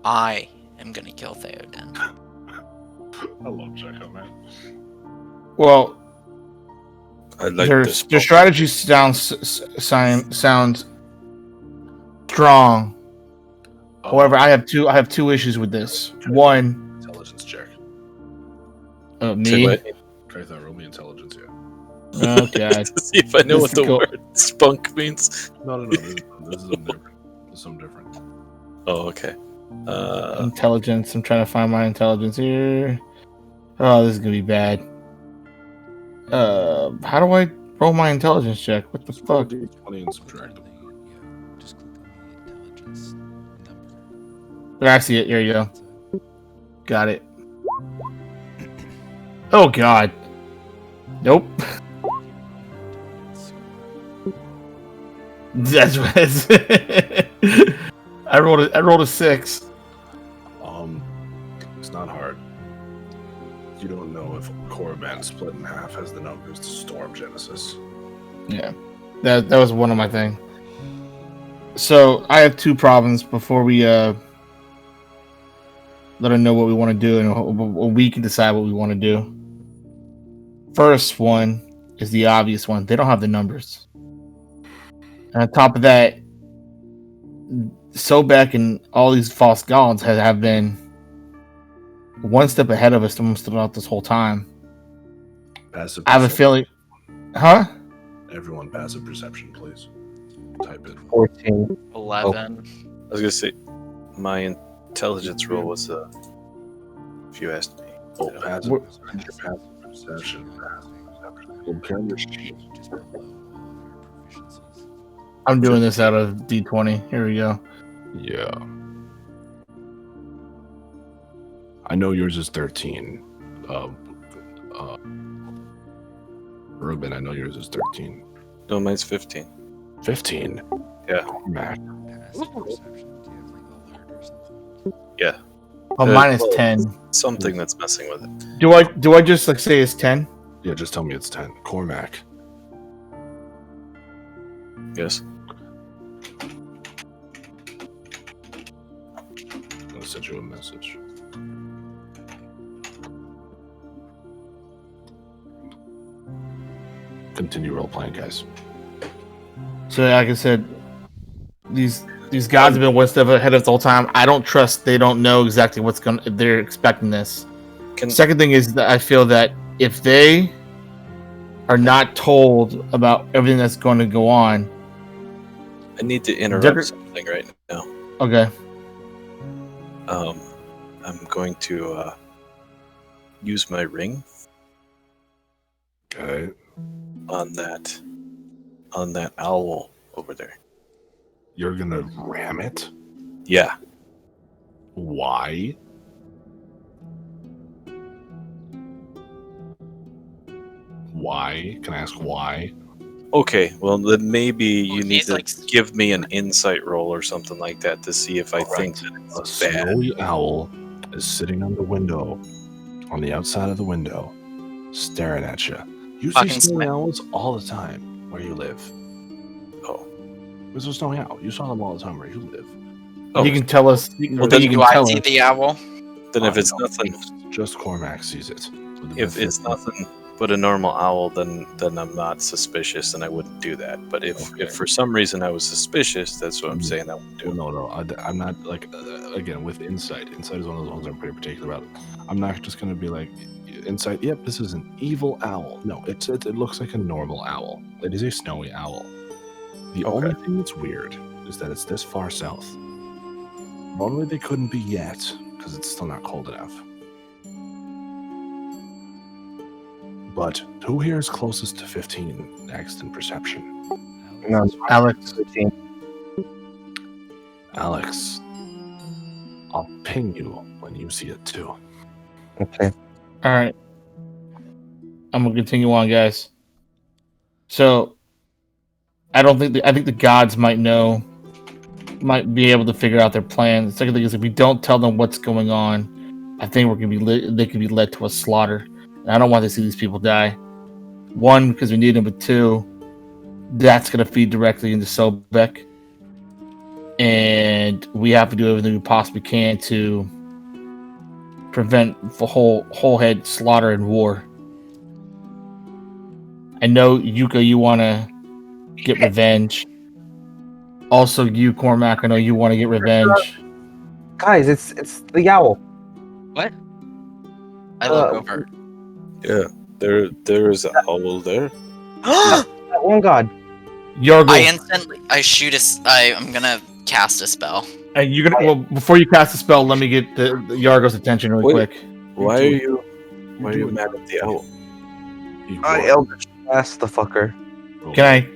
[SPEAKER 3] I am gonna kill Theoden.
[SPEAKER 2] I love Checo, man.
[SPEAKER 5] well
[SPEAKER 6] I like
[SPEAKER 5] their
[SPEAKER 6] this.
[SPEAKER 5] strategy sounds strong. However, I have two issues with this. One,
[SPEAKER 2] Intelligence check.
[SPEAKER 5] me.
[SPEAKER 2] Try that. Roll me intelligence, yeah.
[SPEAKER 5] Oh god.
[SPEAKER 6] To see if I know what
[SPEAKER 5] This
[SPEAKER 6] the
[SPEAKER 5] go-
[SPEAKER 6] word spunk means.
[SPEAKER 2] No. This is something different. This is something different.
[SPEAKER 6] Oh, okay.
[SPEAKER 5] Intelligence. I'm trying to find my intelligence here. Oh, this is gonna be bad. How do I roll my intelligence check? What the
[SPEAKER 2] Just roll
[SPEAKER 5] fuck?
[SPEAKER 2] D20 and subtract them.
[SPEAKER 1] Just click on the intelligence number.
[SPEAKER 5] I see it. Here you go. Got it. Oh god. Nope. That's what it's. I rolled a 6.
[SPEAKER 2] It's not hard. You don't know if Korriban split in half has the numbers to storm Genesis.
[SPEAKER 5] Yeah. That was one of my things. So I have two problems before we let them know what we want to do, and we can decide what we want to do. First one is the obvious one. They don't have the numbers. And on top of that, Sobek and all these false gods have been one step ahead of us almost throughout this whole time.
[SPEAKER 2] Passive
[SPEAKER 5] I have a
[SPEAKER 2] perception.
[SPEAKER 5] feeling, huh?
[SPEAKER 2] Everyone, passive perception, please. Type it.
[SPEAKER 4] 14.
[SPEAKER 3] 11.
[SPEAKER 6] I was gonna say, my intelligence roll was if you asked me.
[SPEAKER 2] Oh, passive
[SPEAKER 5] What-
[SPEAKER 2] perception. Passive perception. Compare your sheet.
[SPEAKER 1] Just below all of your proficiencies.
[SPEAKER 5] I'm doing this out of D20. Here we go.
[SPEAKER 2] Yeah. I know yours is 13. Ruben, I know yours is 13.
[SPEAKER 6] No, mine's 15.
[SPEAKER 2] 15?
[SPEAKER 6] Yeah.
[SPEAKER 2] Mac.
[SPEAKER 1] Passive perception. Do you have like alert or something?
[SPEAKER 6] Yeah.
[SPEAKER 5] Oh, mine is
[SPEAKER 6] well,
[SPEAKER 5] 10.
[SPEAKER 6] Something that's messing with it.
[SPEAKER 5] Do I just like say it's 10?
[SPEAKER 2] Yeah, just tell me it's 10. Cormac.
[SPEAKER 6] Yes.
[SPEAKER 2] I'm gonna send you a message. Continue role playing, guys.
[SPEAKER 5] So like I said, these guys have been one step ahead of us the whole time. I don't trust they don't know exactly what's going to they're expecting this. Second thing is that I feel that if they are not told about everything that's going to go on.
[SPEAKER 6] I need to interrupt something right now.
[SPEAKER 5] Okay.
[SPEAKER 6] I'm going to use my ring
[SPEAKER 2] Okay.
[SPEAKER 6] on that owl over there.
[SPEAKER 2] You're gonna ram it?
[SPEAKER 6] Yeah.
[SPEAKER 2] Why? Why? Can I ask why?
[SPEAKER 6] Okay, well then maybe you need
[SPEAKER 3] he's
[SPEAKER 6] to
[SPEAKER 3] like-
[SPEAKER 6] give me an insight roll or something like that to see if I
[SPEAKER 2] Alright.
[SPEAKER 6] think that
[SPEAKER 2] A
[SPEAKER 6] it's bad.
[SPEAKER 2] snowy owl is sitting on the window, on the outside of the window, staring at you. You see
[SPEAKER 3] Fucking
[SPEAKER 2] snowy
[SPEAKER 3] sma-
[SPEAKER 2] owls all the time where you live.
[SPEAKER 6] Oh.
[SPEAKER 2] There's a snowy owl. You saw them all the time where you live.
[SPEAKER 6] Oh.
[SPEAKER 5] You can tell us.
[SPEAKER 6] Well,
[SPEAKER 3] Do
[SPEAKER 6] then
[SPEAKER 5] you
[SPEAKER 3] I
[SPEAKER 5] can tell
[SPEAKER 3] see
[SPEAKER 5] us.
[SPEAKER 3] the owl?
[SPEAKER 6] Then if it's
[SPEAKER 2] No,
[SPEAKER 6] nothing,
[SPEAKER 2] just Cormac sees it.
[SPEAKER 6] if it's nothing but a normal owl, then I'm not suspicious, and I wouldn't do that. But if for some reason I was suspicious, that's what I'm saying I would do.
[SPEAKER 2] No, I'm not like again with insight. Insight is one of those ones I'm pretty particular about. I'm not just gonna be like insight. Yep, this is an evil owl. No, it looks like a normal owl. It is a snowy owl. The only thing that's weird is that it's this far south. Normally they couldn't be yet because it's still not cold enough. But who here is closest to 15 next in perception?
[SPEAKER 4] No,
[SPEAKER 5] Alex.
[SPEAKER 4] 13.
[SPEAKER 2] Alex. ping you when you see it too.
[SPEAKER 4] Okay.
[SPEAKER 5] All right. I'm gonna continue on, guys. So, I think the gods might be able to figure out their plan. The second thing is, if we don't tell them what's going on, I think they could be led to a slaughter. And I don't want to see these people die. One, because we need them, but two, that's gonna feed directly into Sobek, and we have to do everything we possibly can to prevent the whole head slaughter and war. I know, Yuka, you want to get revenge. Also, you, Cormac, I know you want to get revenge.
[SPEAKER 4] Guys, it's the owl.
[SPEAKER 3] What? I look over.
[SPEAKER 6] Yeah, there's an owl there.
[SPEAKER 4] That one god.
[SPEAKER 5] Yargol,
[SPEAKER 3] I'm gonna cast a spell.
[SPEAKER 5] and you're gonna. Well, before you cast the spell, let me get the Yargol's attention really
[SPEAKER 6] Wait.
[SPEAKER 5] quick.
[SPEAKER 6] Why are you
[SPEAKER 2] do it.
[SPEAKER 6] mad at the owl?
[SPEAKER 4] I Eldritch Blast the fucker.
[SPEAKER 5] Can I?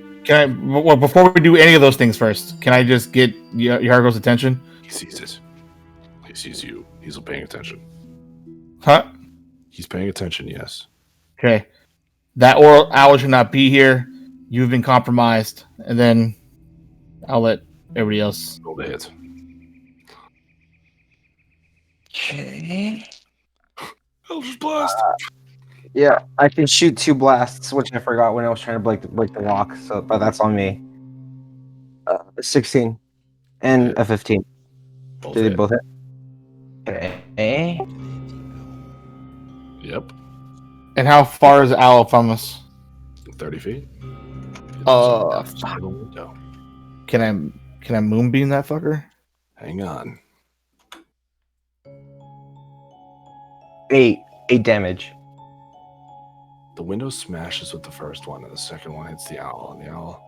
[SPEAKER 5] Well, before we do any of those things, first, can I just get Yargol's attention?
[SPEAKER 2] He sees it. He sees you. He's paying attention.
[SPEAKER 5] Huh?
[SPEAKER 2] He's paying attention, yes.
[SPEAKER 5] Okay. That owl should not be here. You've been compromised, and then I'll let everybody else.
[SPEAKER 2] Roll the hit.
[SPEAKER 4] Okay.
[SPEAKER 2] Eldritch Blast!
[SPEAKER 4] Yeah, I can shoot 2 blasts, which I forgot when I was trying to break the lock. So, but that's on me. 16 and a 15.
[SPEAKER 2] Both
[SPEAKER 4] Did they
[SPEAKER 2] hit.
[SPEAKER 4] both hit? Okay.
[SPEAKER 2] Yep.
[SPEAKER 5] And how far is the owl from us?
[SPEAKER 2] 30 feet.
[SPEAKER 5] Fuck.
[SPEAKER 2] Out the window.
[SPEAKER 5] Can I moonbeam that fucker?
[SPEAKER 2] Hang on.
[SPEAKER 4] 8 damage.
[SPEAKER 2] The window smashes with the first one, and the second one hits the owl, and the owl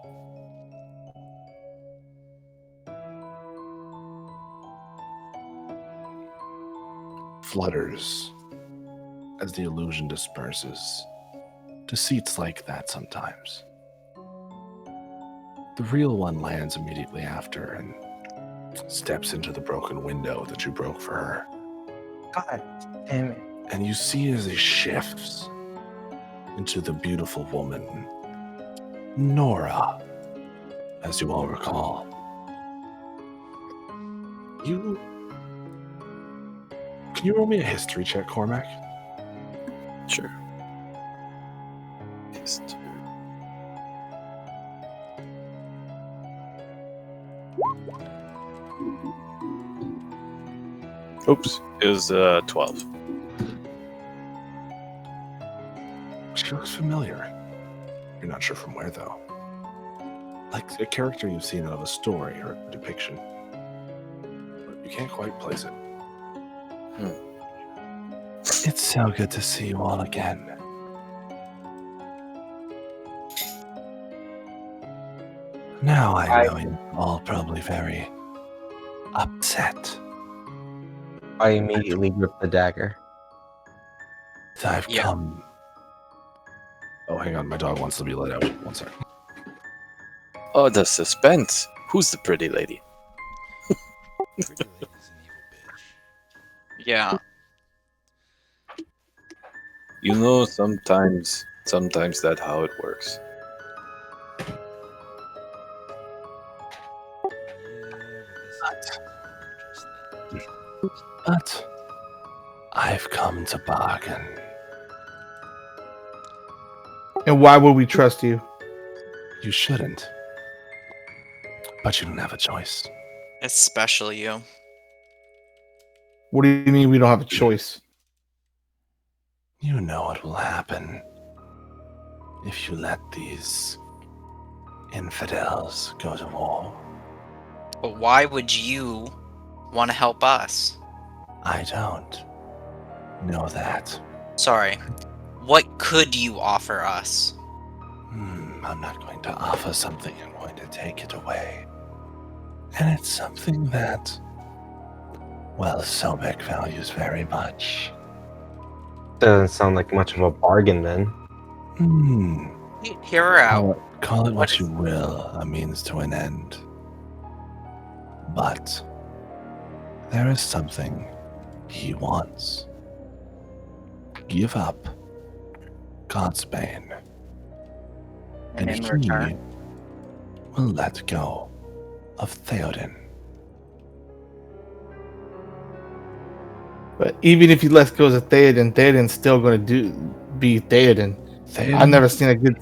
[SPEAKER 2] flutters as the illusion disperses. Deceit's like that sometimes. The real one lands immediately after and steps into the broken window that you broke for her.
[SPEAKER 4] God damn it.
[SPEAKER 2] And you see as he shifts into the beautiful woman, Nora, as you all recall. Can you roll me a history check, Cormac?
[SPEAKER 6] Sure. History. Oops, it was 12.
[SPEAKER 2] She looks familiar. You're not sure from where, though. Like a character you've seen out of a story or a depiction. But you can't quite place it. It's so good to see you all again. Now I know you're all probably very upset.
[SPEAKER 4] I immediately grip the dagger.
[SPEAKER 2] I've
[SPEAKER 3] Yeah.
[SPEAKER 2] come. Oh, hang on. My dog wants to be let out. One second.
[SPEAKER 6] Oh, the suspense. Who's the pretty lady?
[SPEAKER 1] Pretty lady's an evil bitch.
[SPEAKER 3] Yeah.
[SPEAKER 6] You know, sometimes that's how it works.
[SPEAKER 2] But I've come to bargain.
[SPEAKER 5] And why would we trust you?
[SPEAKER 2] You shouldn't. But you don't have a choice.
[SPEAKER 3] Especially you.
[SPEAKER 5] What do you mean we don't have a choice?
[SPEAKER 2] You know what will happen if you let these infidels go to war.
[SPEAKER 3] But why would you want to help us?
[SPEAKER 2] I don't know that.
[SPEAKER 3] Sorry. What could you offer us?
[SPEAKER 2] I'm not going to offer something, I'm going to take it away. And it's something that, well, Sobek values very much.
[SPEAKER 4] Doesn't sound like much of a bargain then.
[SPEAKER 3] Hear her out.
[SPEAKER 2] Call it
[SPEAKER 3] What
[SPEAKER 2] what you will, a means to an end. But there is something he wants. Give up Godsbane,
[SPEAKER 3] And
[SPEAKER 2] and
[SPEAKER 3] in
[SPEAKER 2] he
[SPEAKER 3] return,
[SPEAKER 2] will let go of Theoden.
[SPEAKER 5] But even if he lets go of Theoden, Theoden's still going to be Theoden. I've never seen a good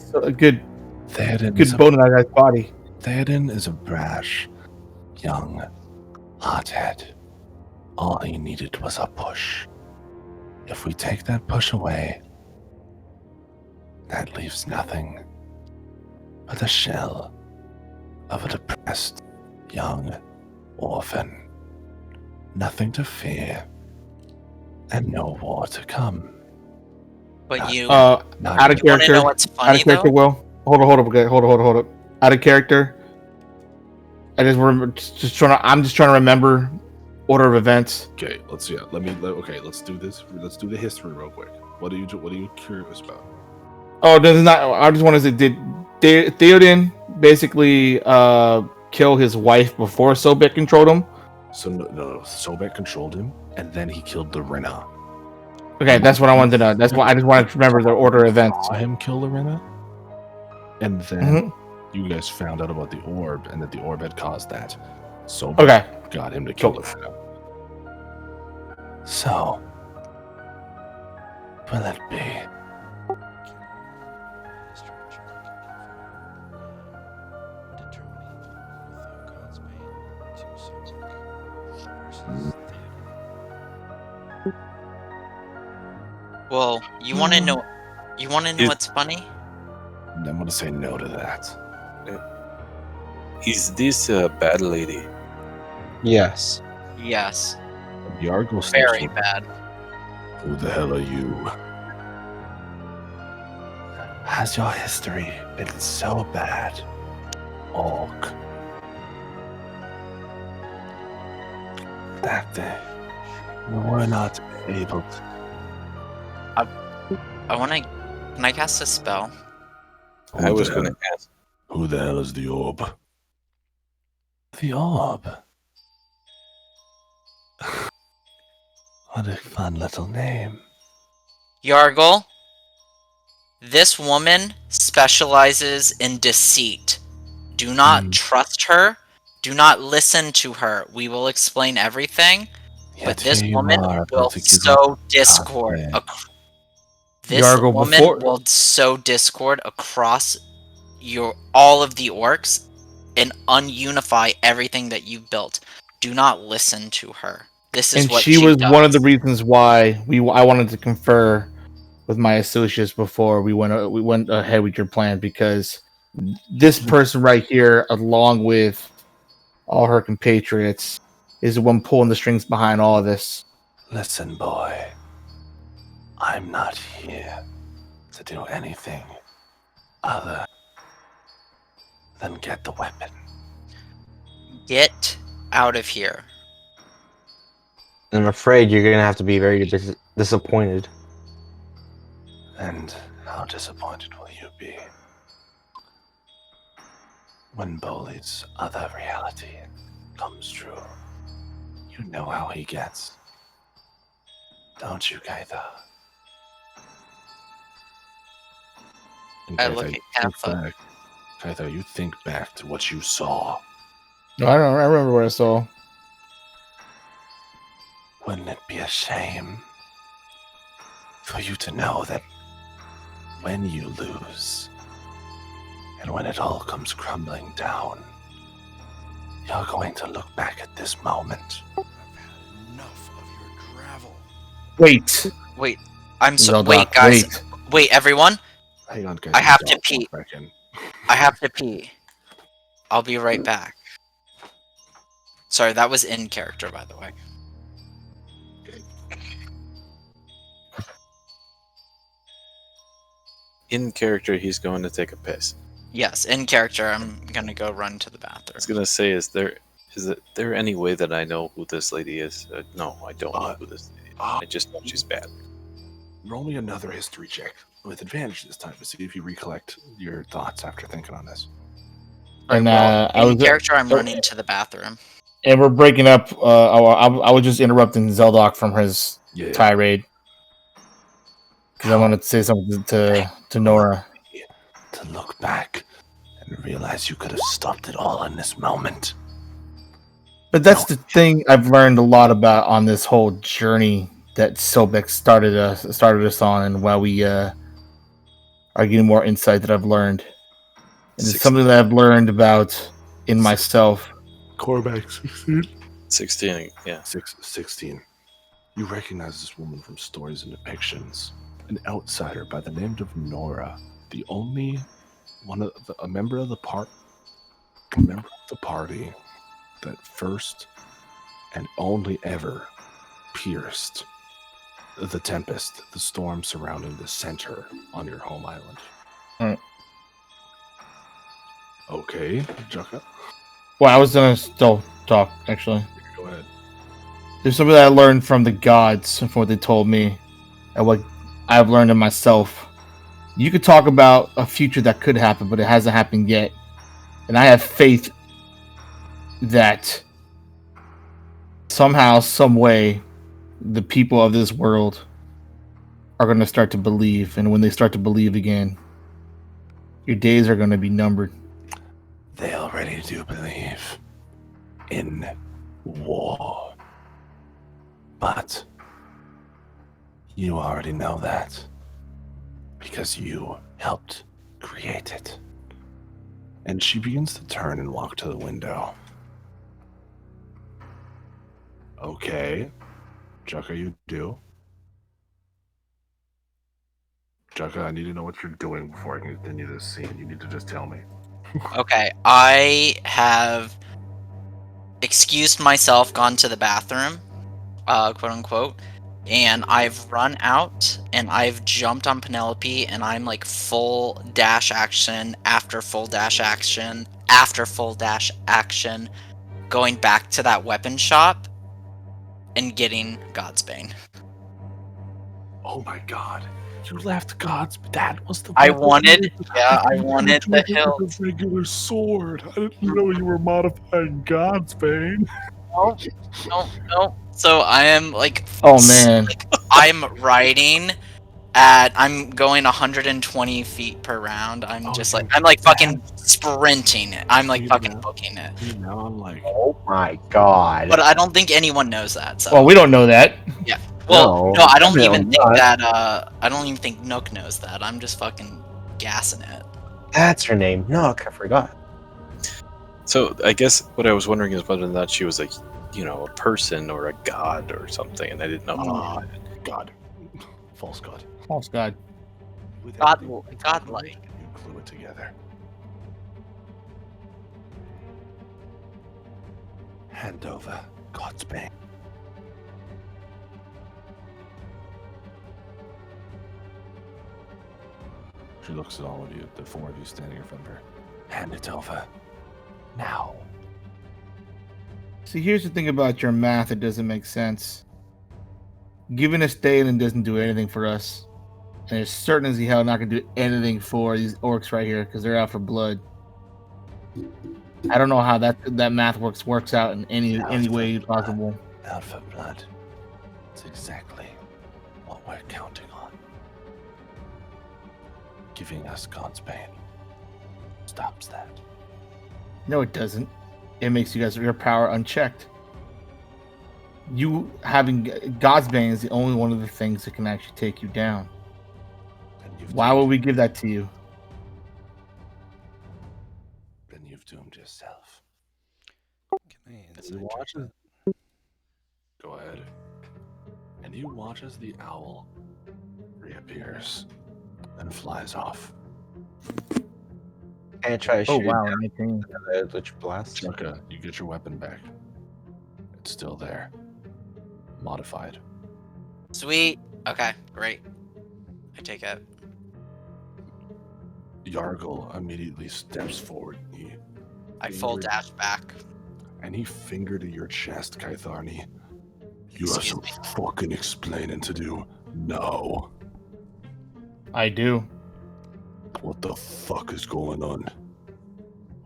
[SPEAKER 2] Theoden
[SPEAKER 5] bone in that guy's body.
[SPEAKER 2] Theoden is a brash, young hothead. All he needed was a push. If we take that push away, that leaves nothing but a shell of a depressed young orphan. Nothing to fear, and no war to come.
[SPEAKER 3] but you
[SPEAKER 5] Out of
[SPEAKER 3] want to
[SPEAKER 5] character.
[SPEAKER 3] know what's
[SPEAKER 5] Out
[SPEAKER 3] funny
[SPEAKER 5] of character,
[SPEAKER 3] though?
[SPEAKER 5] Will. Hold up. Out of character. I just remember. I'm just trying to remember order of events.
[SPEAKER 2] Okay, let's do this. Let's do the history real quick. What are you curious about?
[SPEAKER 5] Oh, this is not. I just want to say, did Theoden basically kill his wife before Sobek controlled him?
[SPEAKER 2] So no, Sobek controlled him, and then he killed the Rinna.
[SPEAKER 5] Okay, that's what I wanted to know. That's why I just wanted to remember the order of events.
[SPEAKER 2] Saw him kill the Rinna, and then you guys found out about the orb, and that the orb had caused that. Sobek got him to kill the Rinna. So, will it be?
[SPEAKER 3] Well, you want to know? You want to know what's funny?
[SPEAKER 2] I'm going to say no to that.
[SPEAKER 6] Is this a bad lady?
[SPEAKER 4] Yes.
[SPEAKER 3] Yes,
[SPEAKER 2] Yargol
[SPEAKER 3] very
[SPEAKER 2] steps
[SPEAKER 3] bad.
[SPEAKER 2] Who the hell are you? Has your history been so bad, Orc, that we were not able to?
[SPEAKER 3] I want to. Can I cast a spell?
[SPEAKER 6] I was going to ask.
[SPEAKER 2] Who the hell is the orb? The orb? What a fun little name.
[SPEAKER 3] Yargol, this woman specializes in deceit. Do not trust her. Do not listen to her. We will explain everything. But this woman will sow discord. This
[SPEAKER 5] Yargol,
[SPEAKER 3] woman
[SPEAKER 5] before-
[SPEAKER 3] will sow discord across all of the orcs and ununify everything that you built. Do not listen to her. This is
[SPEAKER 5] And
[SPEAKER 3] what
[SPEAKER 5] she was
[SPEAKER 3] does.
[SPEAKER 5] one of the reasons why I wanted to confer with my associates before we went ahead with your plan, because this person right here, along with all her compatriots, is the one pulling the strings behind all of this.
[SPEAKER 2] Listen, boy. I'm not here to do anything other than get the weapon.
[SPEAKER 3] Get out of here.
[SPEAKER 4] I'm afraid you're gonna have to be very disappointed.
[SPEAKER 2] And how disappointed will you be when Boley's other reality comes true? You know how he gets. Don't you, Kaitha? And
[SPEAKER 3] I look at Kappa.
[SPEAKER 2] Kaitha, you think back to what you saw.
[SPEAKER 5] No, I remember what I saw.
[SPEAKER 2] Wouldn't it be a shame for you to know that when you lose, and when it all comes crumbling down, you're going to look back at this moment?
[SPEAKER 1] I've had enough of your gravel.
[SPEAKER 5] Wait.
[SPEAKER 3] Wait, I'm so.
[SPEAKER 5] Zelda,
[SPEAKER 3] Wait, guys. Wait, everyone.
[SPEAKER 2] Hang on, guys.
[SPEAKER 3] I have to pee.
[SPEAKER 2] Back in.
[SPEAKER 3] I have to pee. I'll be right back. Sorry, that was in character, by the way.
[SPEAKER 6] In character, he's going to take a piss.
[SPEAKER 3] Yes, in character, I'm gonna go run to the
[SPEAKER 6] I
[SPEAKER 3] bathroom.
[SPEAKER 6] was going to say, is there any way that I know who this lady is? No, I don't know who this lady is. I just know she's bad.
[SPEAKER 2] Roll me another history check with advantage this time to see if you recollect your thoughts after thinking on this.
[SPEAKER 5] And
[SPEAKER 3] Well,
[SPEAKER 5] I was
[SPEAKER 3] in character, I'm running to the bathroom.
[SPEAKER 5] And we're breaking up. I was just interrupting Zeldok from his
[SPEAKER 2] Yeah.
[SPEAKER 5] tirade because I wanted to say something to Nora.
[SPEAKER 2] To look back and realize you could have stopped it all in this moment.
[SPEAKER 5] But that's the thing I've learned a lot about on this whole journey that Sobek started us on, and while we are getting more insight that I've learned, and it's something that I've learned about in myself.
[SPEAKER 2] Cormac, 16?
[SPEAKER 6] 16, yeah.
[SPEAKER 2] 16. You recognize this woman from stories and depictions. An outsider by the name of Nora. The only a member of the party that first and only ever pierced the tempest, the storm surrounding the center on your home island.
[SPEAKER 5] Right.
[SPEAKER 2] Okay, Jukka.
[SPEAKER 5] Well, I was gonna still talk, actually.
[SPEAKER 2] Go ahead.
[SPEAKER 5] There's something that I learned from the gods, from what they told me, and what I've learned in myself. You could talk about a future that could happen, but it hasn't happened yet. And I have faith that somehow, some way, the people of this world are going to start to believe. And when they start to believe again, your days are going to be numbered.
[SPEAKER 2] They already do believe in war. But you already know that because you helped create it. And she begins to turn and walk to the window. Okay. Jukka, you do. Jukka, I need to know what you're doing before I can continue this scene. You need to just tell me.
[SPEAKER 3] Okay, I have excused myself, gone to the bathroom, quote unquote, and I've run out and I've jumped on Penelope and I'm like full dash action after full dash action after full dash action, going back to that weapon shop and getting Godsbane.
[SPEAKER 2] Oh my god. You left God's. That was the.
[SPEAKER 3] I wanted the hilt.
[SPEAKER 2] A regular sword. I didn't know you were modifying God's Bane.
[SPEAKER 3] No. So I am like.
[SPEAKER 5] Oh man.
[SPEAKER 3] Like, I'm riding I'm going 120 feet per round. I'm just like, I'm like fucking sprinting. I'm like fucking booking it.
[SPEAKER 2] Now I'm like.
[SPEAKER 4] Oh my god.
[SPEAKER 3] But I don't think anyone knows that. So.
[SPEAKER 5] Well, we don't know that.
[SPEAKER 3] Yeah. Well, no, I don't even think
[SPEAKER 4] not.
[SPEAKER 3] that. I don't even think Nook knows that. I'm just fucking gassing it.
[SPEAKER 4] That's her name. Nook, I forgot.
[SPEAKER 6] So I guess what I was wondering is whether or not she was like, a person or a god or something, and I didn't know.
[SPEAKER 2] God. False god.
[SPEAKER 5] False god.
[SPEAKER 2] With
[SPEAKER 3] Godlike.
[SPEAKER 2] You glue it together. Hand over God's Bane. She looks at all of you, the four of you standing in front of her. Hand it over. Now.
[SPEAKER 5] See, here's the thing about your math that doesn't make sense. Giving us Dalen doesn't do anything for us. And it's certain as hell not going to do anything for these orcs right here because they're out for blood. I don't know how that math works out in any way possible.
[SPEAKER 2] Out for blood. It's exactly what we're counting on. Giving us God's Bane stops that.
[SPEAKER 5] No, it doesn't. It makes you guys your power unchecked. You having God's Bane is the only one of the things that can actually take you down. Why would we give that to you?
[SPEAKER 2] Then you've doomed yourself.
[SPEAKER 1] Can I insight
[SPEAKER 2] You
[SPEAKER 1] check
[SPEAKER 2] watch
[SPEAKER 1] that?
[SPEAKER 2] it. Go ahead. And you watch as the owl reappears and flies off.
[SPEAKER 4] Can I try to
[SPEAKER 5] Oh
[SPEAKER 4] shoot
[SPEAKER 5] wow,
[SPEAKER 4] down
[SPEAKER 5] 19.
[SPEAKER 4] the Eldritch Blast?
[SPEAKER 2] Chukka, you get your weapon back. It's still there. Modified.
[SPEAKER 3] Sweet. Okay, great. I take it.
[SPEAKER 2] Yargol immediately steps forward.
[SPEAKER 3] I full dash back.
[SPEAKER 2] And he fingered at your chest, Kaitharni. You have
[SPEAKER 3] Excuse
[SPEAKER 2] some
[SPEAKER 3] me?
[SPEAKER 2] fucking explaining to do. No.
[SPEAKER 5] I do.
[SPEAKER 2] What the fuck is going on?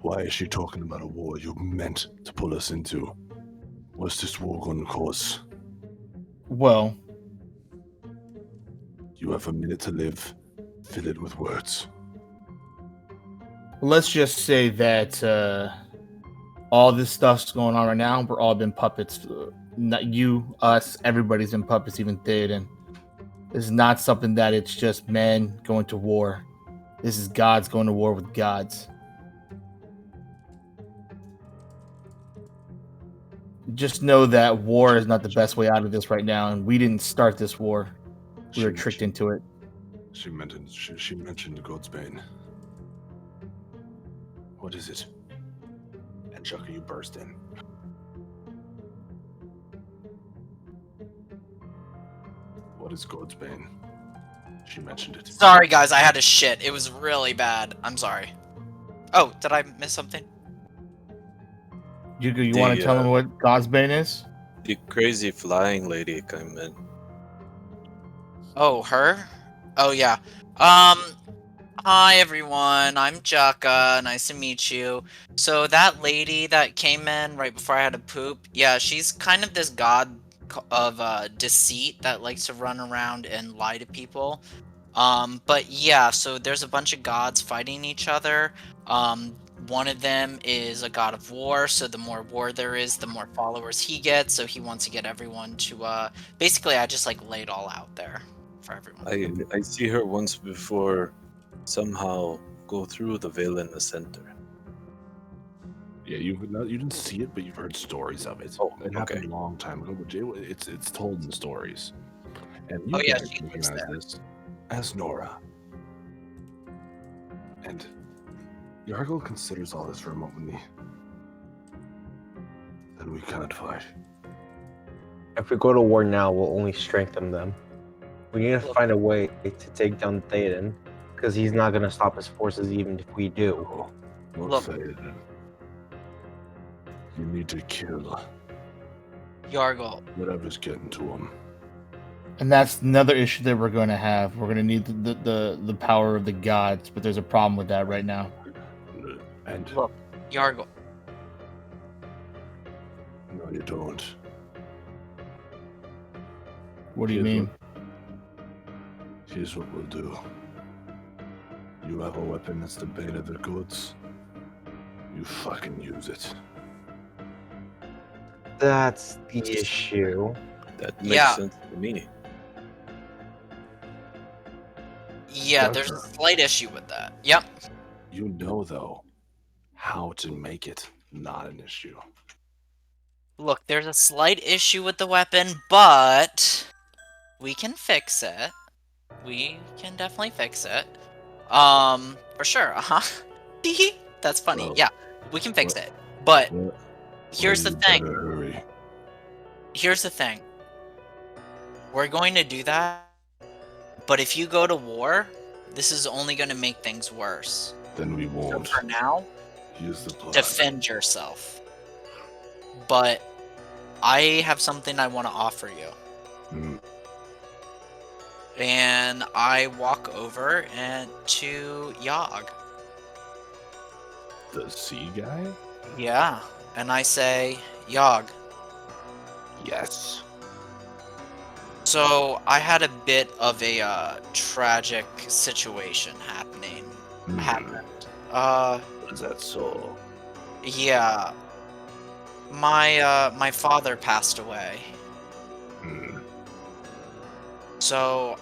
[SPEAKER 2] Why is she talking about a war you meant to pull us into? What's this war gonna cause?
[SPEAKER 5] Well,
[SPEAKER 2] You have a minute to live. Fill it with words.
[SPEAKER 5] let's just say that all this stuff's going on right now. We're all been puppets. Not you, us, everybody's been puppets, even Theoden. This is not something that it's just men going to war. This is gods going to war with gods. Just know that war is not the best way out of this right now, and we didn't start this war. We were tricked into it.
[SPEAKER 2] She mentioned God's Bane. What is it? And Chucky, you burst in. What is God's Bane? She mentioned it.
[SPEAKER 3] Sorry, guys, I had to shit. It was really bad. I'm sorry. Oh, did I miss something?
[SPEAKER 5] You want to tell them what Godsbane is?
[SPEAKER 6] The crazy flying lady came in.
[SPEAKER 3] Oh, her? Oh, yeah. Hi, everyone. I'm Jaka. Nice to meet you. So that lady that came in right before I had to poop, yeah, she's kind of this god of deceit that likes to run around and lie to people. But yeah, so there's a bunch of gods fighting each other. One of them is a god of war, so the more war there is, the more followers he gets, so he wants to get everyone to, basically I just like lay it all out there for everyone.
[SPEAKER 6] I see her once before somehow go through the veil in the center.
[SPEAKER 2] Yeah, you didn't see it, but you've heard stories of it.
[SPEAKER 6] Oh,
[SPEAKER 2] it happened a long time ago, but it's told in stories. And you
[SPEAKER 3] Oh, yeah,
[SPEAKER 2] guys
[SPEAKER 3] she lives
[SPEAKER 2] recognize
[SPEAKER 3] there.
[SPEAKER 2] this as Nora. And Yargol considers all this for a moment. Then we cannot fight.
[SPEAKER 4] If we go to war now, we'll only strengthen them. We need to find a way to take down Theoden, because he's not going to stop his forces even if we do.
[SPEAKER 2] Oh, not
[SPEAKER 3] Look.
[SPEAKER 2] Theoden. You need to kill
[SPEAKER 3] Yargol.
[SPEAKER 2] whatever's getting to him.
[SPEAKER 5] And that's another issue that we're going to have. We're going to need the power of the gods, but there's a problem with that right now.
[SPEAKER 2] And
[SPEAKER 3] Look, Yargol.
[SPEAKER 2] no, you don't.
[SPEAKER 5] What do you
[SPEAKER 2] Here's
[SPEAKER 5] mean?
[SPEAKER 2] Here's what we'll do. You have a weapon that's the bane of the gods. You fucking use it.
[SPEAKER 4] That's the issue.
[SPEAKER 6] That makes
[SPEAKER 3] Yeah.
[SPEAKER 6] sense to me.
[SPEAKER 3] Yeah, there's a slight issue with that. Yep.
[SPEAKER 2] You know, though, how to make it not an issue.
[SPEAKER 3] Look, there's a slight issue with the weapon, but we can fix it. We can definitely fix it. For sure. That's funny.
[SPEAKER 2] Well,
[SPEAKER 3] yeah, we can fix it. But
[SPEAKER 2] Well,
[SPEAKER 3] here's the
[SPEAKER 2] you
[SPEAKER 3] thing.
[SPEAKER 2] better hurry.
[SPEAKER 3] Here's the thing. We're going to do that, but if you go to war, this is only going to make things worse.
[SPEAKER 2] Then we
[SPEAKER 3] So
[SPEAKER 2] won't.
[SPEAKER 3] for now,
[SPEAKER 2] Use the plan.
[SPEAKER 3] defend yourself. But I have something I want to offer you.
[SPEAKER 2] Hmm.
[SPEAKER 3] And I walk over and to Yog.
[SPEAKER 2] The sea guy?
[SPEAKER 3] Yeah. And I say, Yog.
[SPEAKER 2] Yes.
[SPEAKER 3] So I had a bit of a tragic situation happened.
[SPEAKER 2] Is that so?
[SPEAKER 3] Yeah. My father passed away.
[SPEAKER 2] Hmm.
[SPEAKER 3] So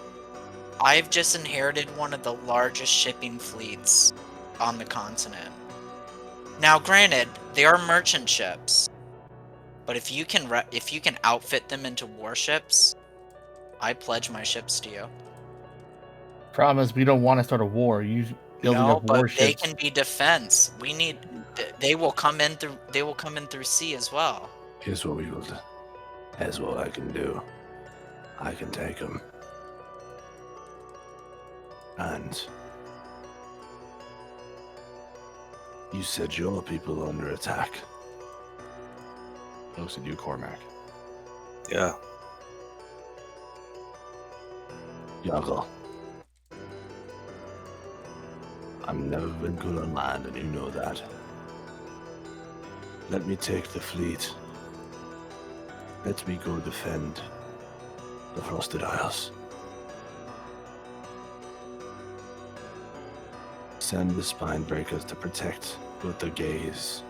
[SPEAKER 3] I've just inherited one of the largest shipping fleets on the continent. Now, granted, they are merchant ships, but if you can outfit them into warships, I pledge my ships to you.
[SPEAKER 5] Problem is, we don't want to start a war. You building
[SPEAKER 3] No,
[SPEAKER 5] up
[SPEAKER 3] but
[SPEAKER 5] warships.
[SPEAKER 3] they can be defense. We need. They will come in through. They will come in through sea as well.
[SPEAKER 2] Here's what we will do. Here's what I can do. I can take him. And you said your people are under attack. Looks at you, Cormac.
[SPEAKER 6] Yeah.
[SPEAKER 2] Yargol. I've never been good on land, and you know that. Let me take the fleet Let me go defend the Frosted Isles. Send the spine breakers to protect with the gaze.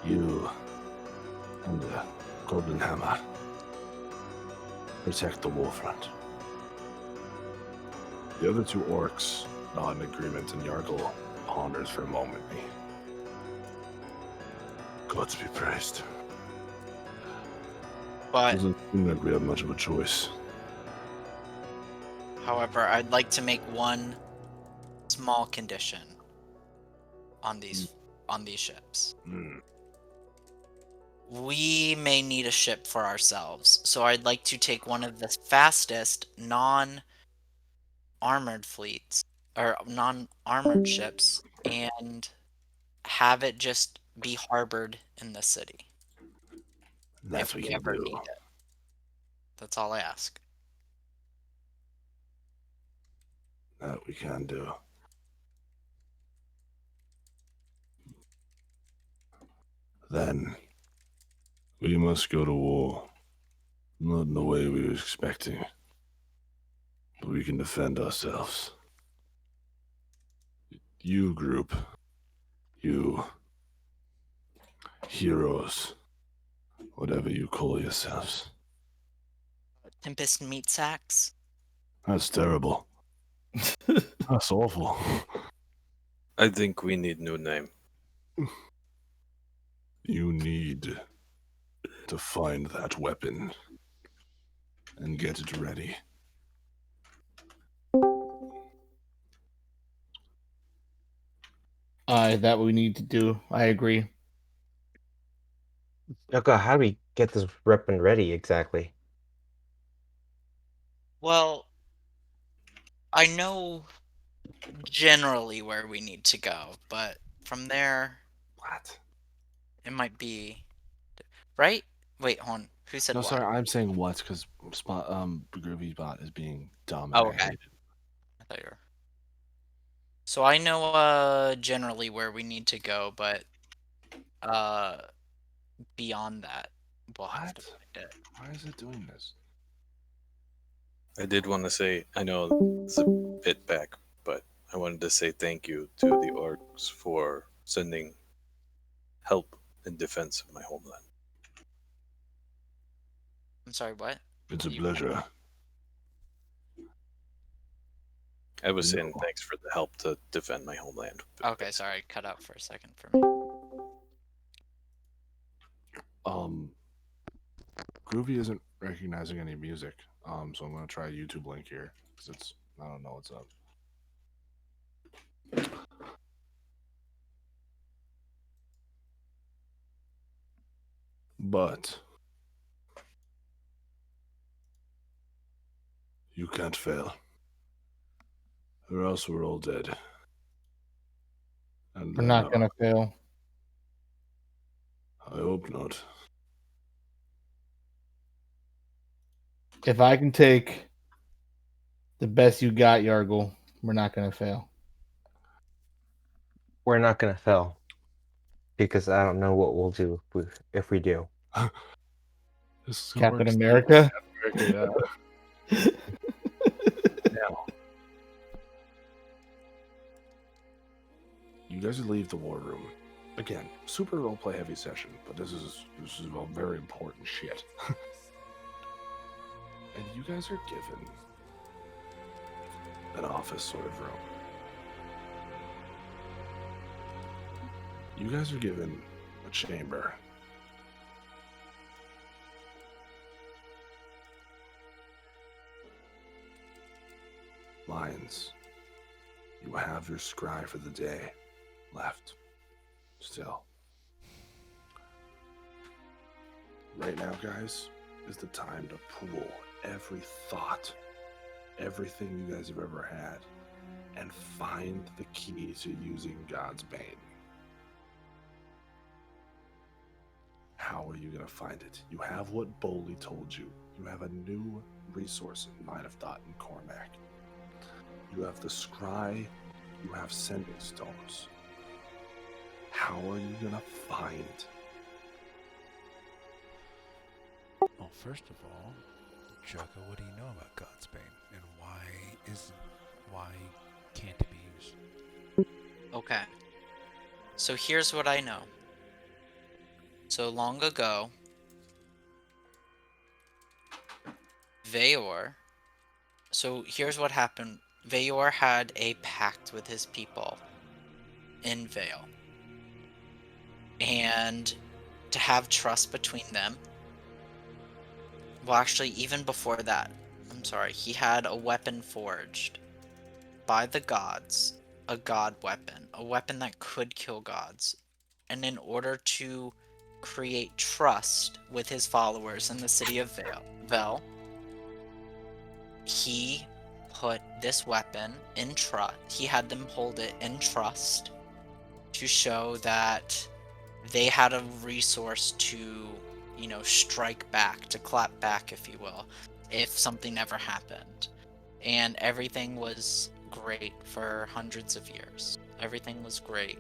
[SPEAKER 2] You and the golden hammer protect the warfront. The other two orcs nod in agreement, and Yargol ponders for a moment. Gods be praised.
[SPEAKER 3] But
[SPEAKER 2] Doesn't seem like we have much of a choice.
[SPEAKER 3] however, I'd like to make one small condition on these ships.
[SPEAKER 2] Hmm.
[SPEAKER 3] We may need a ship for ourselves, so I'd like to take one of the fastest non-armored fleets or non-armored ships and have it just be harbored in the city
[SPEAKER 2] That
[SPEAKER 3] if
[SPEAKER 2] we
[SPEAKER 3] we
[SPEAKER 2] can
[SPEAKER 3] ever
[SPEAKER 2] do.
[SPEAKER 3] need it. That's all I ask.
[SPEAKER 2] That we can do. Then we must go to war. Not in the way we were expecting. But we can defend ourselves. You group. You heroes. Whatever you call yourselves.
[SPEAKER 3] Tempest meat sacks.
[SPEAKER 2] That's terrible. That's awful.
[SPEAKER 6] I think we need new name.
[SPEAKER 2] You need to find that weapon and get it ready.
[SPEAKER 5] That we need to do. I agree.
[SPEAKER 4] Yoko, how do we get this weapon ready exactly?
[SPEAKER 3] Well, I know generally where we need to go, but from there
[SPEAKER 2] What?
[SPEAKER 3] it might be right. Wait, hold on. Who said
[SPEAKER 2] No,
[SPEAKER 3] what?
[SPEAKER 2] sorry, I'm saying what because Groovy Bot is being
[SPEAKER 3] Oh, okay.
[SPEAKER 2] dominated.
[SPEAKER 3] I thought you were. So I know generally where we need to go, but beyond that, we'll have to
[SPEAKER 2] What?
[SPEAKER 3] find it.
[SPEAKER 2] Why is it doing this?
[SPEAKER 6] I did want to say, I know it's a bit back, but I wanted to say thank you to the orcs for sending help in defense of my homeland.
[SPEAKER 3] I'm sorry, what?
[SPEAKER 2] It's a
[SPEAKER 3] You-
[SPEAKER 2] pleasure.
[SPEAKER 6] I was
[SPEAKER 2] No.
[SPEAKER 6] saying thanks for the help to defend my homeland.
[SPEAKER 3] Okay, sorry, cut out for a second for me.
[SPEAKER 2] Groovy isn't recognizing any music. So I'm gonna try a YouTube link here because it's I don't know what's up. But you can't fail, or else we're all dead. And
[SPEAKER 5] We're
[SPEAKER 2] then,
[SPEAKER 5] not gonna fail.
[SPEAKER 2] I hope not.
[SPEAKER 5] If I can take the best you got, Yargol, we're not gonna fail.
[SPEAKER 4] We're not gonna fail because I don't know what we'll do if we do.
[SPEAKER 2] This is
[SPEAKER 5] Captain America.
[SPEAKER 2] Yeah. Now, you guys leave the war room. Again, super roleplay heavy session, but this is all very important shit. And you guys are given an office sort of room. You guys are given a chamber. Mindz, you have your scry for the day left. Still. Right now, guys, is the time to pool every thought, everything you guys have ever had, and find the key to using God's Bane. How are you going to find it? You have what Boley told you. You have a new resource in Line of Thought in Cormac. You have the scry. You have sending stones. How are you going to find
[SPEAKER 1] Well, first of all, Jugga, what do you know about Godsbane, and why can't it be used?
[SPEAKER 3] Okay. So here's what I know. So long ago, Veyor. So here's what happened. Veyor had a pact with his people in Vale. And to have trust between them. Well, actually, even before that, I'm sorry, he had a weapon forged by the gods, a god weapon, a weapon that could kill gods. And in order to create trust with his followers in the city of Vel, he put this weapon in trust. He had them hold it in trust to show that they had a resource to, strike back, to clap back, if you will, if something ever happened. And everything was great for hundreds of years. Everything was great.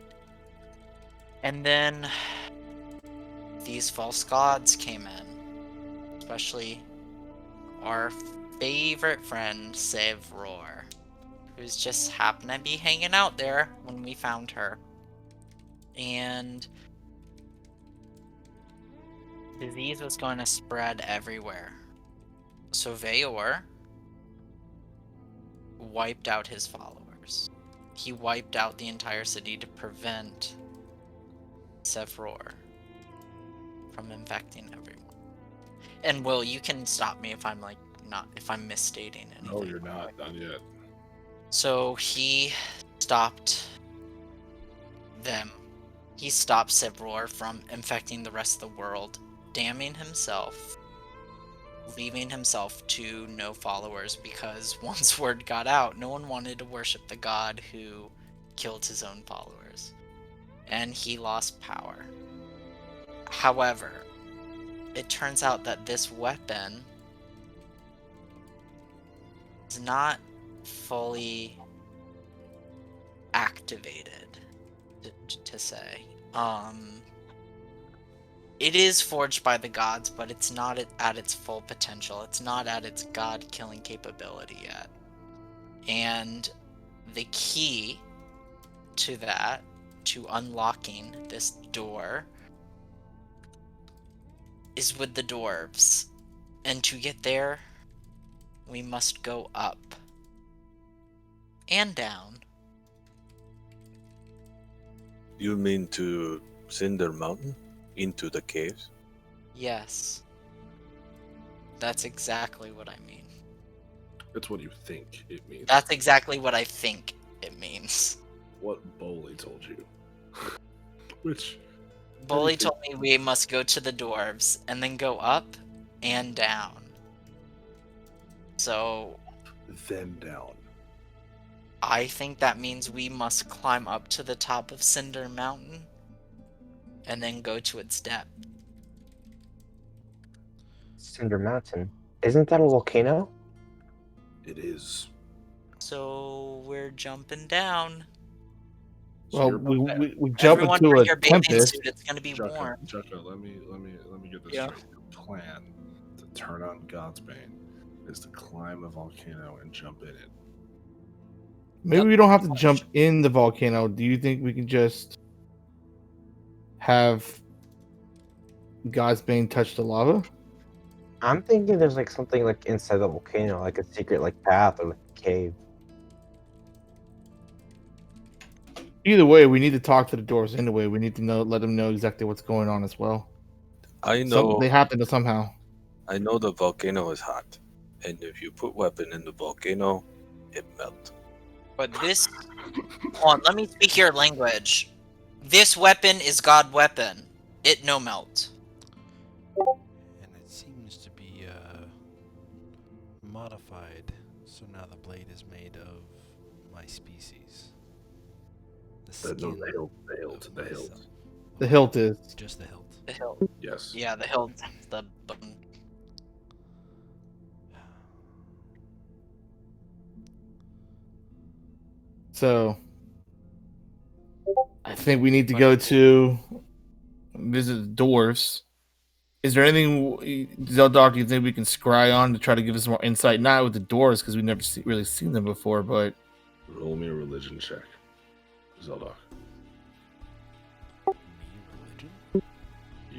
[SPEAKER 3] And then these false gods came in, especially our favorite friend, Sevror, who's just happened to be hanging out there when we found her. And disease was going to spread everywhere. So Veyor wiped out his followers. He wiped out the entire city to prevent Sevror from infecting everyone. And Will, you can stop me if I'm if I'm misstating anything.
[SPEAKER 2] No, you're not done yet.
[SPEAKER 3] So he stopped them. He stopped Sevror from infecting the rest of the world, damning himself, leaving himself to no followers, because once word got out, no one wanted to worship the god who killed his own followers. And he lost power. However, it turns out that this weapon is not fully activated, to say. It is forged by the gods, but it's not at its full potential. It's not at its god-killing capability yet. And the key to that, to unlocking this door, is with the dwarves. And to get there, we must go up and down.
[SPEAKER 6] You mean to Cinder Mountain? Into the caves?
[SPEAKER 3] Yes. That's exactly what I mean.
[SPEAKER 2] That's what you think it means.
[SPEAKER 3] That's exactly what I think it means.
[SPEAKER 2] What Bowley told you. Which
[SPEAKER 3] Bully told me we must go to the dwarves and then go up and down. So
[SPEAKER 2] then down.
[SPEAKER 3] I think that means we must climb up to the top of Cinder Mountain and then go to its depth.
[SPEAKER 4] Cinder Mountain. Isn't that a volcano?
[SPEAKER 2] It is.
[SPEAKER 3] So we're jumping down.
[SPEAKER 2] So
[SPEAKER 5] Well,
[SPEAKER 2] you're
[SPEAKER 5] we jump
[SPEAKER 3] Everyone
[SPEAKER 5] into
[SPEAKER 3] bring
[SPEAKER 5] a
[SPEAKER 3] your bathing
[SPEAKER 5] tempest.
[SPEAKER 3] suit. It's gonna be warm.
[SPEAKER 2] Jukka, let me get this
[SPEAKER 3] Yeah.
[SPEAKER 2] straight. Your plan to turn on Godsbane is to climb a volcano and jump in it.
[SPEAKER 5] Maybe
[SPEAKER 3] Yep.
[SPEAKER 5] we don't have to jump in the volcano. Do you think we can just have Godsbane touch the lava?
[SPEAKER 4] I'm thinking there's like something like inside the volcano, like a secret like path or like a cave.
[SPEAKER 5] Either way, we need to talk to the dwarves anyway. We need to let them know exactly what's going on as well.
[SPEAKER 6] I know.
[SPEAKER 5] They happen to somehow.
[SPEAKER 6] I know the volcano is hot, and if you put weapon in the volcano, it melts.
[SPEAKER 3] But this... Hold on, let me speak your language. This weapon is god weapon. It no melt.
[SPEAKER 1] And it seems to be modified, so now the blade is made of my species. The
[SPEAKER 2] No,
[SPEAKER 1] skin
[SPEAKER 2] the hilt.
[SPEAKER 1] of
[SPEAKER 2] The hilt.
[SPEAKER 1] myself.
[SPEAKER 5] The hilt is.
[SPEAKER 1] Just the hilt.
[SPEAKER 3] The hilt.
[SPEAKER 2] Yes.
[SPEAKER 3] Yeah, the hilt. The bone.
[SPEAKER 5] So I think we need to go to visit the dwarves Is there anything, Zeldok, you think we can scry on to try to give us more insight? Not with the doors, because we've never really seen them before, but...
[SPEAKER 2] Roll me a religion check, Zeldok.
[SPEAKER 1] Me religion?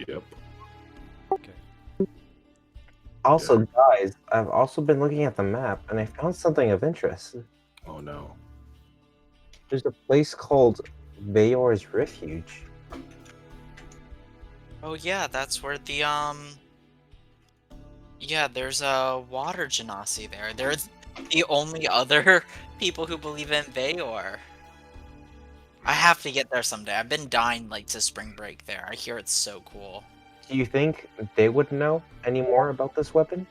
[SPEAKER 2] Yep.
[SPEAKER 1] Okay.
[SPEAKER 4] Also, guys, I've also been looking at the map, and I found something of interest.
[SPEAKER 2] Oh no.
[SPEAKER 4] There's a place called Vayor's Refuge.
[SPEAKER 3] Oh yeah, that's where the yeah, there's a water genasi there. There's the only other people who believe in Vayor. I have to get there someday. I've been dying like to spring break there. I hear it's so cool.
[SPEAKER 4] Do you think they would know any more about this weapon?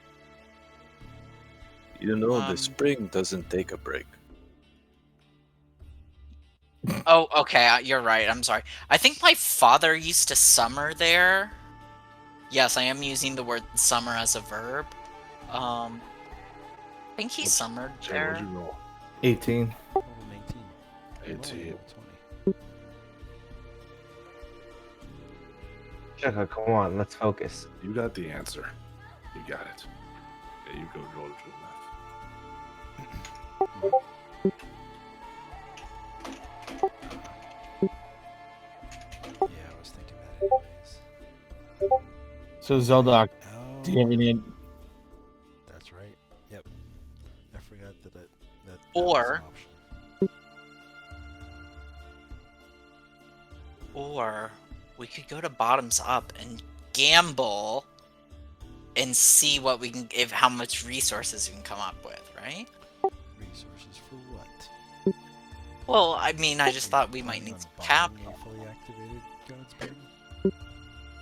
[SPEAKER 6] You know, the
[SPEAKER 3] Um,
[SPEAKER 6] spring doesn't take a break.
[SPEAKER 3] Oh, okay, you're right. I'm sorry. I think my father used to summer there. Yes, I am using the word summer as a verb. I think he summered
[SPEAKER 2] Jay,
[SPEAKER 3] there.
[SPEAKER 2] what'd you roll?
[SPEAKER 5] 18.
[SPEAKER 1] Roll an 18.
[SPEAKER 2] 18.
[SPEAKER 1] Roll 20.
[SPEAKER 4] Shaka, come on, let's focus.
[SPEAKER 2] You got the answer. You got it. Yeah, you go roll to the left.
[SPEAKER 1] Yeah, I was thinking that anyways.
[SPEAKER 5] So, Zeldok,
[SPEAKER 1] Oh,
[SPEAKER 5] do you have any...
[SPEAKER 1] that's right. Yep. I forgot that was
[SPEAKER 3] Or-
[SPEAKER 1] an option.
[SPEAKER 3] Or we could go to bottoms up and gamble and see what we can, if how much resources we can come up with, right?
[SPEAKER 1] Resources for what?
[SPEAKER 3] Well, I mean, I just thought we might
[SPEAKER 1] Planning
[SPEAKER 3] need some
[SPEAKER 1] on buying
[SPEAKER 3] capital.
[SPEAKER 1] a fully activated God's Burden?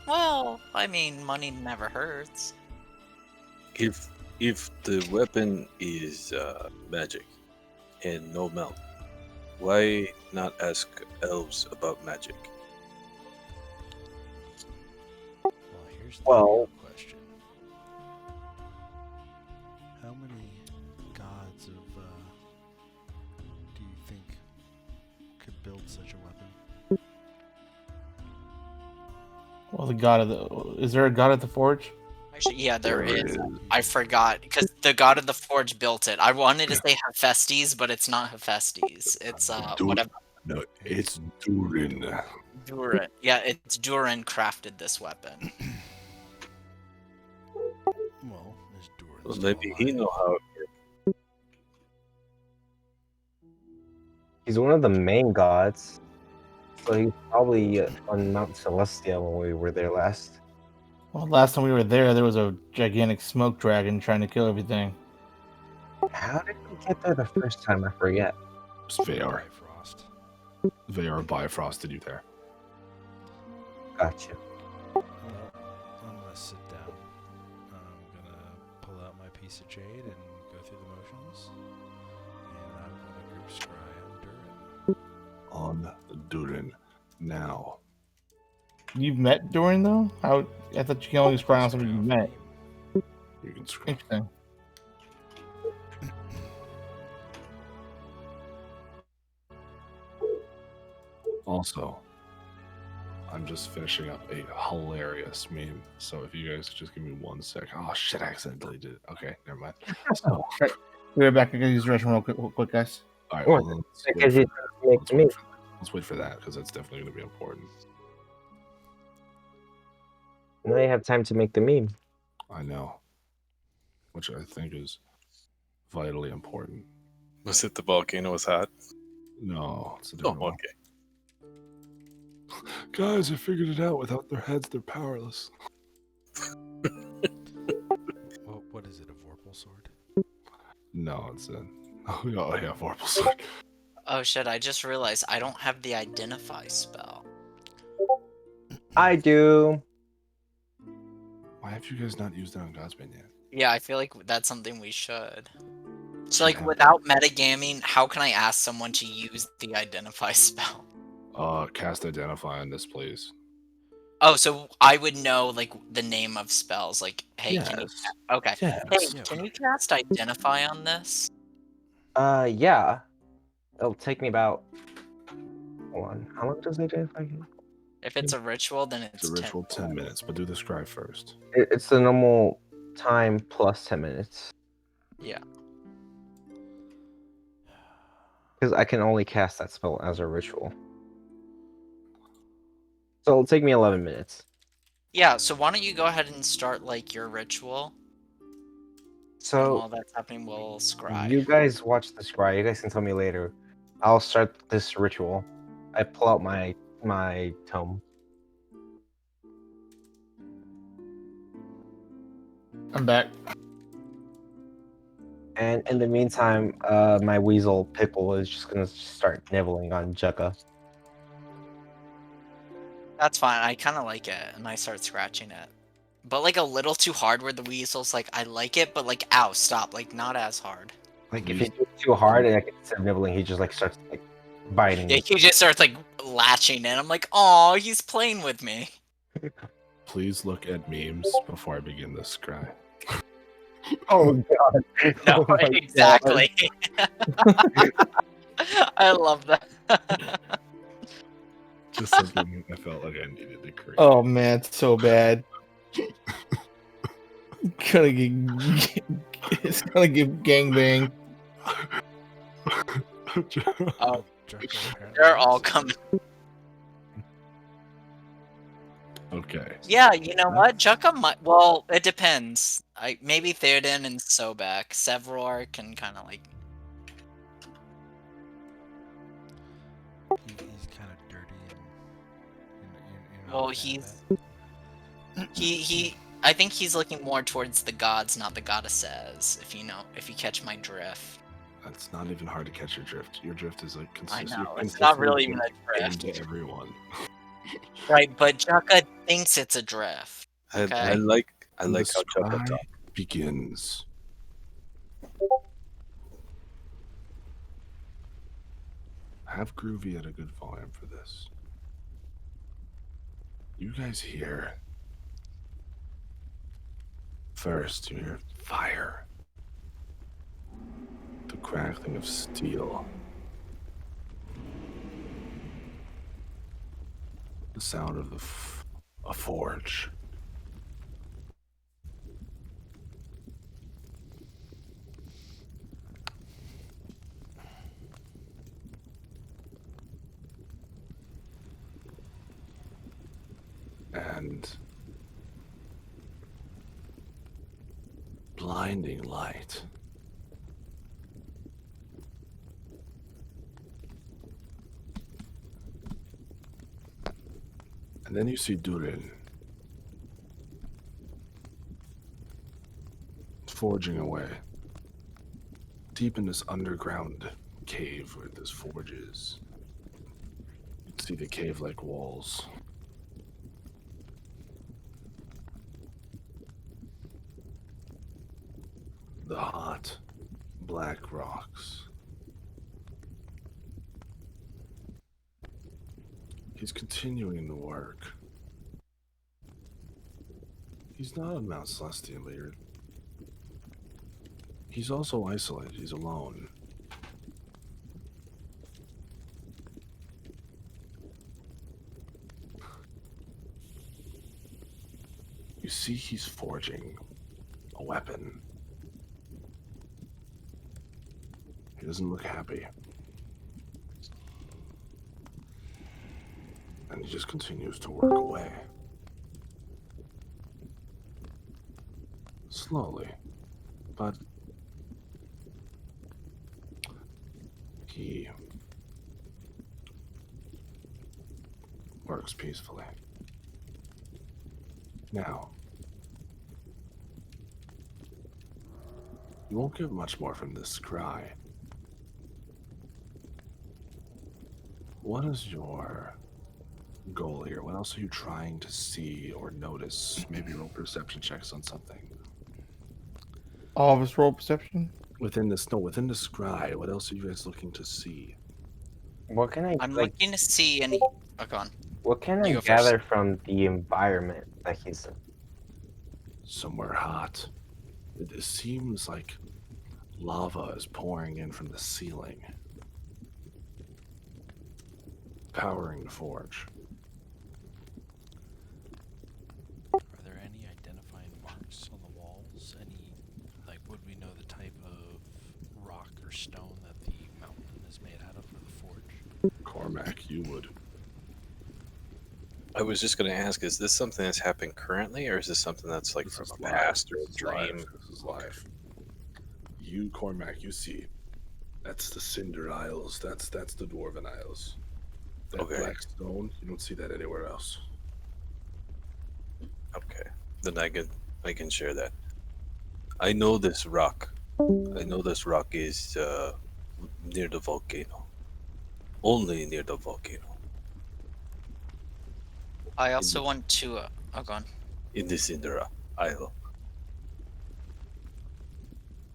[SPEAKER 3] Well, I mean, money never hurts.
[SPEAKER 6] If the weapon is magic and no melt, why not ask elves about magic?
[SPEAKER 1] Well, here's the
[SPEAKER 4] Well-
[SPEAKER 1] real question. How many gods of do you think could build such a weapon?
[SPEAKER 5] Well, the god of the... Is there a god at the forge?
[SPEAKER 3] Actually, yeah, there is.
[SPEAKER 2] is.
[SPEAKER 3] I forgot because the god of the forge built it. I wanted to say Hephaestus, but it's not Hephaestus. It's
[SPEAKER 2] Dude.
[SPEAKER 3] whatever.
[SPEAKER 2] No, it's Durin.
[SPEAKER 3] Durin. Yeah, it's Durin crafted this weapon.
[SPEAKER 1] Well, there's Durin.
[SPEAKER 6] Well,
[SPEAKER 1] still
[SPEAKER 6] maybe he
[SPEAKER 1] alive.
[SPEAKER 6] know how.
[SPEAKER 4] He's one of the main gods, so he's probably on Mount Celestia when we were there last.
[SPEAKER 5] Well, last time we were there was a gigantic smoke dragon trying to kill everything.
[SPEAKER 4] How did we get there the first time? I forget.
[SPEAKER 2] It's Vayar.
[SPEAKER 1] Bifrost.
[SPEAKER 2] Vayar bifrosted you there.
[SPEAKER 4] Gotcha.
[SPEAKER 1] Well, I'm gonna sit down. I'm gonna pull out my piece of jade and go through the motions. And I'm gonna group scry on Durin.
[SPEAKER 2] On Durin. Now.
[SPEAKER 5] You've met Durin, though? How? I thought you can only scry on somebody you've met.
[SPEAKER 2] You can scroll.
[SPEAKER 5] Interesting.
[SPEAKER 2] Also, I'm just finishing up a hilarious meme. So if you guys just give me 1 sec. Oh shit, I accidentally did it. Okay, never mind. So,
[SPEAKER 5] We're back. I gotta use the restroom real quick, guys.
[SPEAKER 2] all right,
[SPEAKER 4] Or
[SPEAKER 2] well,
[SPEAKER 4] because you make
[SPEAKER 2] let's
[SPEAKER 4] me.
[SPEAKER 2] wait for that because that's definitely going to be important.
[SPEAKER 4] Now you have time to make the meme.
[SPEAKER 2] I know. Which I think is vitally important.
[SPEAKER 6] Was it the volcano was hot?
[SPEAKER 2] No, it's a
[SPEAKER 6] Oh,
[SPEAKER 2] different one.
[SPEAKER 6] okay.
[SPEAKER 2] Guys, I figured it out. Without their heads, they're powerless.
[SPEAKER 1] Well, what is it? A Vorpal sword?
[SPEAKER 2] No, it's a. Oh yeah, Vorpal sword.
[SPEAKER 3] Oh shit! I just realized I don't have the identify spell.
[SPEAKER 4] I do.
[SPEAKER 2] Why have you guys not used that on Godsbane yet?
[SPEAKER 3] Yeah, I feel like that's something we should. So, like,
[SPEAKER 2] Yeah.
[SPEAKER 3] without metagaming, how can I ask someone to use the identify spell?
[SPEAKER 2] Cast Identify on this, please.
[SPEAKER 3] Oh, so I would know, like, the name of spells. Like, hey, can you...
[SPEAKER 2] Yes.
[SPEAKER 3] Okay.
[SPEAKER 2] Yes.
[SPEAKER 3] Hey,
[SPEAKER 1] Yeah.
[SPEAKER 3] can you cast identify on this?
[SPEAKER 4] Yeah. It'll take me about. Hold on. How long does it take?
[SPEAKER 3] If it's a ritual, then
[SPEAKER 2] It's
[SPEAKER 3] it's
[SPEAKER 2] a ritual 10 minutes, but do the scry first.
[SPEAKER 4] It's the normal time plus 10 minutes.
[SPEAKER 3] Yeah.
[SPEAKER 4] Because I can only cast that spell as a ritual. So it'll take me 11 minutes.
[SPEAKER 3] Yeah, so why don't you go ahead and start, like, your ritual? And
[SPEAKER 4] So
[SPEAKER 3] while that's happening, we'll scry.
[SPEAKER 4] you guys watch the scry. You guys can tell me later. I'll start this ritual. I pull out my tome.
[SPEAKER 5] I'm back.
[SPEAKER 4] And in the meantime, my weasel Pickle is just gonna start nibbling on Jukka.
[SPEAKER 3] That's fine, I kind of like it, and I start scratching it. But, like, a little too hard where the weasel's like, I like it, but, like, ow, stop. Like, not as hard.
[SPEAKER 4] Like if he do it too hard, and instead of nibbling, he just like starts like biting.
[SPEAKER 3] Yeah, he just starts, like, latching in. I'm like, oh, he's playing with me.
[SPEAKER 2] Please look at memes before I begin this scry.
[SPEAKER 4] Oh god!
[SPEAKER 3] No,
[SPEAKER 4] Oh my
[SPEAKER 3] exactly. I love that.
[SPEAKER 2] Just something I felt like I needed to create.
[SPEAKER 5] Oh man, it's so bad. Gonna get, it's gonna give gangbang.
[SPEAKER 3] Oh,
[SPEAKER 1] Draco apparently
[SPEAKER 3] they're all
[SPEAKER 1] is.
[SPEAKER 3] coming.
[SPEAKER 2] Okay.
[SPEAKER 3] Yeah, you know what? Jukka might. Well, it depends. Maybe Theoden and Sobek. Sevror can kind of like.
[SPEAKER 1] He's kind of dirty and
[SPEAKER 3] Well, he. I think he's looking more towards the gods, not the goddesses. If you catch my drift.
[SPEAKER 2] That's not even hard to catch your drift. Your drift is like
[SPEAKER 3] I
[SPEAKER 2] consistent.
[SPEAKER 3] know it's not really even a
[SPEAKER 2] aimed
[SPEAKER 3] drift,
[SPEAKER 2] to everyone.
[SPEAKER 3] right? But Jukka thinks it's a drift.
[SPEAKER 6] I
[SPEAKER 3] Okay.
[SPEAKER 6] like
[SPEAKER 2] And the
[SPEAKER 6] how Chaka
[SPEAKER 2] scry
[SPEAKER 6] talks.
[SPEAKER 2] begins. Have Groovy at a good volume for this. You guys hear. First, you hear fire. The crackling of steel. The sound of a forge. And blinding light. And then you see Duel forging away deep in this underground cave where this forge is. You can see the cave-like walls. The hot, black rocks. He's continuing the work. He's not on Mount Celestial, but he's also isolated. He's alone. You see he's forging a weapon. He doesn't look happy. And he just continues to work away. Slowly, but he works peacefully. Now, you won't get much more from this scry. What is your goal here? What else are you trying to see or notice? Maybe roll perception checks on something.
[SPEAKER 5] All of us roll perception.
[SPEAKER 2] Within the scry, what else are you guys looking to see?
[SPEAKER 4] What can I
[SPEAKER 3] I'm
[SPEAKER 4] like?
[SPEAKER 3] looking to see any. Oh, go on.
[SPEAKER 4] What can I
[SPEAKER 3] You go
[SPEAKER 4] gather from the environment that he's in?
[SPEAKER 2] Somewhere hot. It seems like lava is pouring in from the ceiling, powering the forge. You would.
[SPEAKER 6] I was just going to ask, is this something that's happening currently, or is this something that's like
[SPEAKER 2] This
[SPEAKER 6] from
[SPEAKER 2] is
[SPEAKER 6] a
[SPEAKER 2] live.
[SPEAKER 6] past or
[SPEAKER 2] This
[SPEAKER 6] a
[SPEAKER 2] is
[SPEAKER 6] dream?
[SPEAKER 2] live. This is live. You, Cormac, you see. That's the Cinder Isles. That's the Dwarven Isles. That
[SPEAKER 6] Okay.
[SPEAKER 2] black stone, you don't see that anywhere else.
[SPEAKER 6] Okay. Then I can share that. I know this rock. I know this rock is near the volcano. Only near the volcano.
[SPEAKER 3] I also want to. Oh, go on.
[SPEAKER 6] In the Cinder Isle.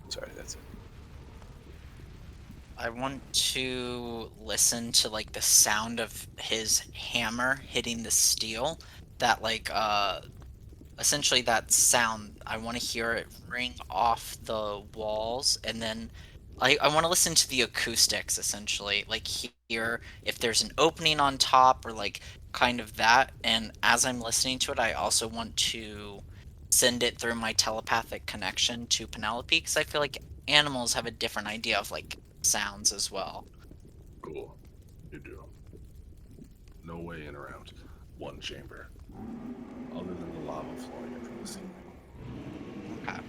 [SPEAKER 6] Sorry, that's it.
[SPEAKER 3] I want to listen to like the sound of his hammer hitting the steel. That like essentially that sound. I want to hear it ring off the walls, and then I want to listen to the acoustics essentially, like hear if there's an opening on top or like kind of that. And as I'm listening to it, I also want to send it through my telepathic connection to Penelope because I feel like animals have a different idea of like sounds as well.
[SPEAKER 2] Cool. You do. No way in or out. One chamber. Other than the lava flowing in from the ceiling.
[SPEAKER 3] Okay.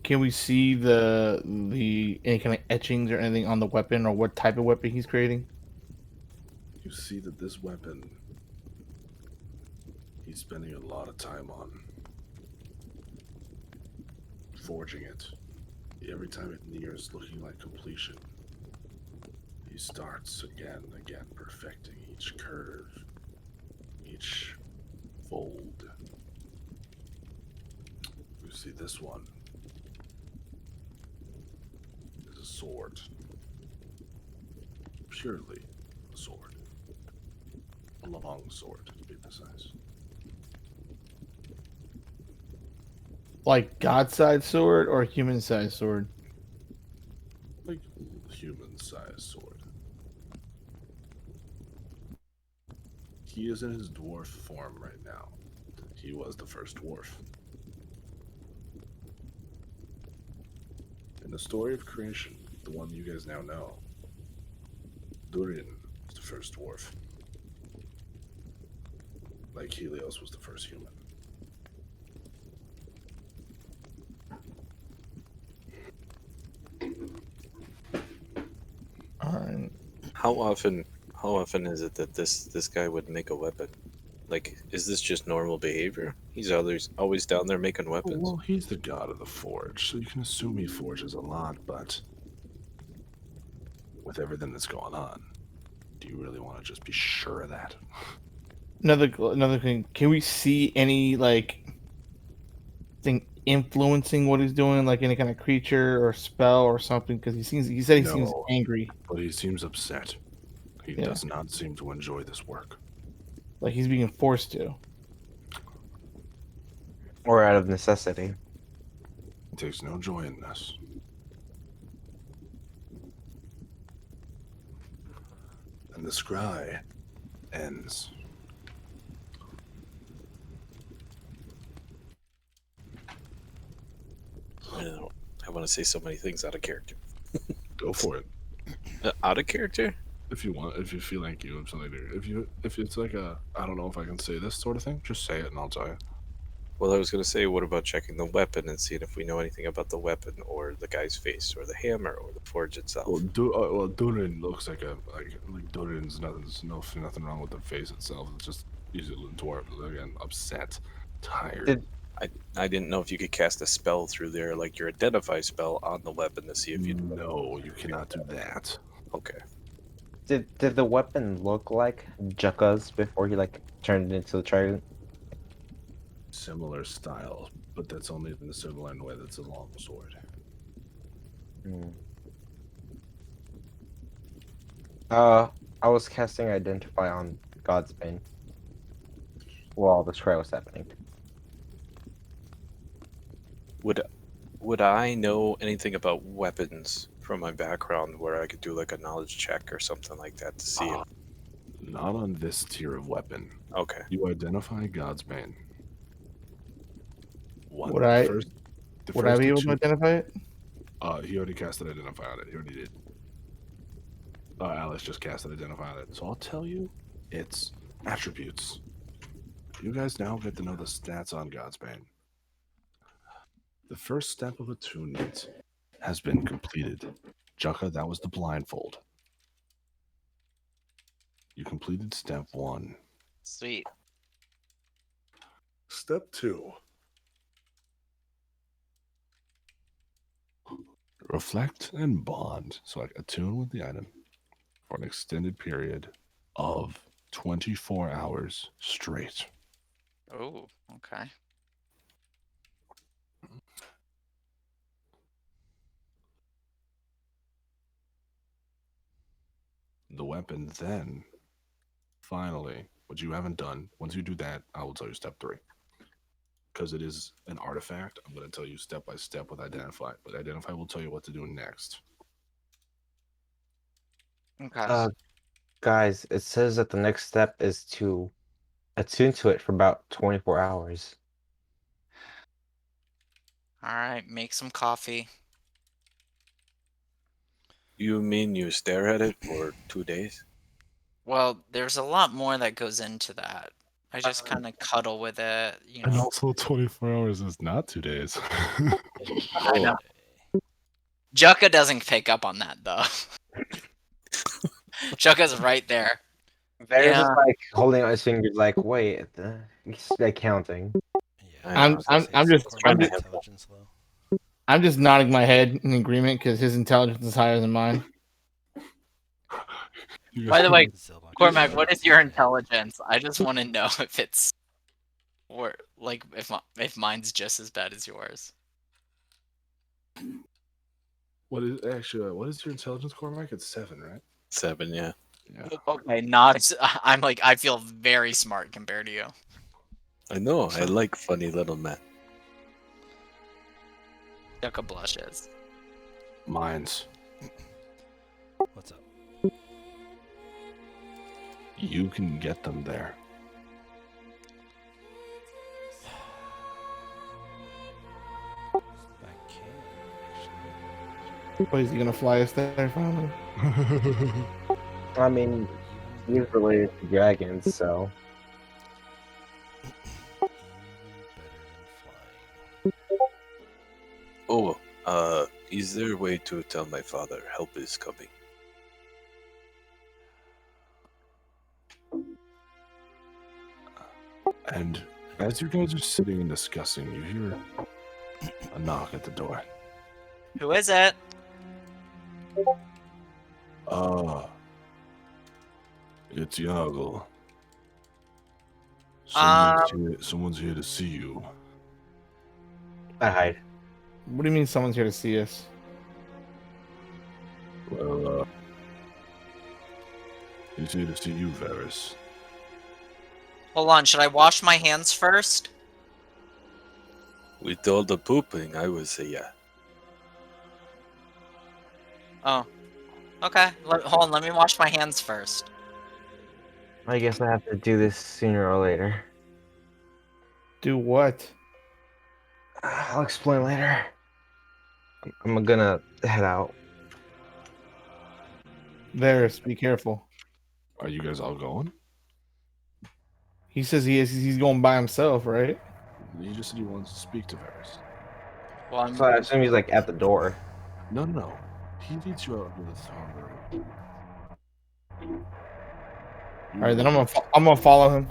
[SPEAKER 5] Can we see the any kind of etchings or anything on the weapon or what type of weapon he's creating?
[SPEAKER 2] You see that this weapon, he's spending a lot of time on forging it. Every time it nears looking like completion, he starts again and again, perfecting each curve, each fold. You see this one is a sword. Purely a sword. A long sword, to be precise.
[SPEAKER 5] Like God-sized sword or human-sized sword?
[SPEAKER 2] Like human-sized sword. He is in his dwarf form right now. He was the first dwarf. In the story of creation, the one you guys now know, Durin was the first dwarf. Like Helios was the first human.
[SPEAKER 5] Alright.
[SPEAKER 6] How often is it that this guy would make a weapon? Like, is this just normal behavior? He's always down there making weapons.
[SPEAKER 2] Well, he's the god of the forge, so you can assume he forges a lot, but with everything that's going on, do you really want to just be sure of that?
[SPEAKER 5] Another thing. Can we see any like thing influencing what he's doing, like any kind of creature or spell or something? Because he said he seems
[SPEAKER 2] No.
[SPEAKER 5] angry,
[SPEAKER 2] But he seems upset. He
[SPEAKER 5] Yeah.
[SPEAKER 2] does not seem to enjoy this work.
[SPEAKER 5] like he's being forced to.
[SPEAKER 4] Or out of necessity.
[SPEAKER 2] He takes no joy in this. And the scry ends.
[SPEAKER 6] I want to say so many things out of character.
[SPEAKER 2] Go for it.
[SPEAKER 6] Out of character?
[SPEAKER 2] If you want, if you feel like you have something to, if it's like a, I don't know if I can say this sort of thing, just say it and I'll tell you.
[SPEAKER 6] Well, I was going to say, what about checking the weapon and seeing if we know anything about the weapon or the guy's face or the hammer or the forge itself?
[SPEAKER 2] Well, Durin looks like Durin's nothing wrong with the face itself. It's just he's a dwarf again, upset, tired.
[SPEAKER 6] I didn't know if you could cast a spell through there, like your identify spell on the weapon to see if you.
[SPEAKER 2] No, you cannot do that.
[SPEAKER 6] Okay.
[SPEAKER 4] Did the weapon look like Jukka's before he like turned it into the trident?
[SPEAKER 2] Similar style, but that's only in the similar way that's a long sword.
[SPEAKER 4] Hmm. I was casting Identify on God's Bane while the trial was happening.
[SPEAKER 6] Would I know anything about weapons from my background where I could do like a knowledge check or something like that to see if...
[SPEAKER 2] Not on this tier of weapon.
[SPEAKER 6] Okay.
[SPEAKER 2] You identify God's Bane.
[SPEAKER 5] Would I be able to identify it?
[SPEAKER 2] He already casted Identify on it. He already did. Alice just cast an identify on it. So I'll tell you, it's attributes. You guys now get to know the stats on Godsbane. The first step of attunement has been completed. Jukka, that was the blindfold. You completed step 1.
[SPEAKER 3] Sweet.
[SPEAKER 2] Step 2. Reflect and bond. So like attune with the item for an extended period of 24 hours straight.
[SPEAKER 3] Oh, okay.
[SPEAKER 2] The weapon then, finally, what you haven't done, once you do that, I will tell you step 3. Because it is an artifact, I'm going to tell you step by step with Identify. But Identify will tell you what to do next.
[SPEAKER 3] Okay.
[SPEAKER 4] Guys, it says that the next step is to attune to it for about 24 hours.
[SPEAKER 3] All right, make some coffee.
[SPEAKER 6] You mean you stare at it for 2 days?
[SPEAKER 3] Well, there's a lot more that goes into that. I just kind of cuddle with it, you know.
[SPEAKER 2] also 24 hours is not 2 days.
[SPEAKER 3] I know. Jukka doesn't pick up on that though. Jukka's right there.
[SPEAKER 4] Varys
[SPEAKER 3] Yeah.
[SPEAKER 4] is like holding out his fingers, like, wait, he's like counting.
[SPEAKER 1] Yeah,
[SPEAKER 5] I'm-
[SPEAKER 1] I was gonna say
[SPEAKER 5] I'm
[SPEAKER 1] it's
[SPEAKER 5] just-
[SPEAKER 1] according
[SPEAKER 5] I'm
[SPEAKER 1] to
[SPEAKER 5] just-
[SPEAKER 1] intelligence though.
[SPEAKER 5] I'm just nodding my head in agreement because his intelligence is higher than mine.
[SPEAKER 3] By the way,
[SPEAKER 1] Zildok
[SPEAKER 3] Cormac,
[SPEAKER 1] is
[SPEAKER 3] what is
[SPEAKER 1] right.
[SPEAKER 3] your intelligence? I just want to know if it's, or like if mine's just as bad as yours.
[SPEAKER 2] What is your intelligence, Cormac? It's 7, right?
[SPEAKER 6] 7, yeah.
[SPEAKER 2] Yeah.
[SPEAKER 3] Okay, not. I'm like I feel very smart compared to you.
[SPEAKER 6] I know, I like funny little men.
[SPEAKER 3] Jukka blushes.
[SPEAKER 2] Mindz.
[SPEAKER 1] What's up?
[SPEAKER 2] You can get them there.
[SPEAKER 1] I can actually.
[SPEAKER 5] What is he gonna fly us there finally?
[SPEAKER 4] I mean, he's related to dragons, so.
[SPEAKER 1] Even better than flying.
[SPEAKER 6] Oh, is there a way to tell my father help is coming?
[SPEAKER 2] And as you guys are sitting and discussing, you hear a knock at the door.
[SPEAKER 3] Who is it?
[SPEAKER 2] It's Yargol. Someone's here to see you.
[SPEAKER 4] I hide.
[SPEAKER 5] What do you mean someone's here to see us?
[SPEAKER 2] Well, he's here to see you, Varys.
[SPEAKER 3] Hold on, should I wash my hands first?
[SPEAKER 6] With all the pooping, I would say yeah.
[SPEAKER 3] Oh. Okay, hold on, let me wash my hands first.
[SPEAKER 4] I guess I have to do this sooner or later.
[SPEAKER 5] Do what?
[SPEAKER 4] I'll explain later. I'm gonna head out.
[SPEAKER 5] Varys, be careful.
[SPEAKER 2] Are you guys all going?
[SPEAKER 5] He says he's going by himself, right?
[SPEAKER 2] He just said he wants to speak to Varys.
[SPEAKER 3] Well,
[SPEAKER 4] So I assume he's like at the door.
[SPEAKER 2] No. He leads you out to the throne room.
[SPEAKER 5] All right, then I'm gonna follow him.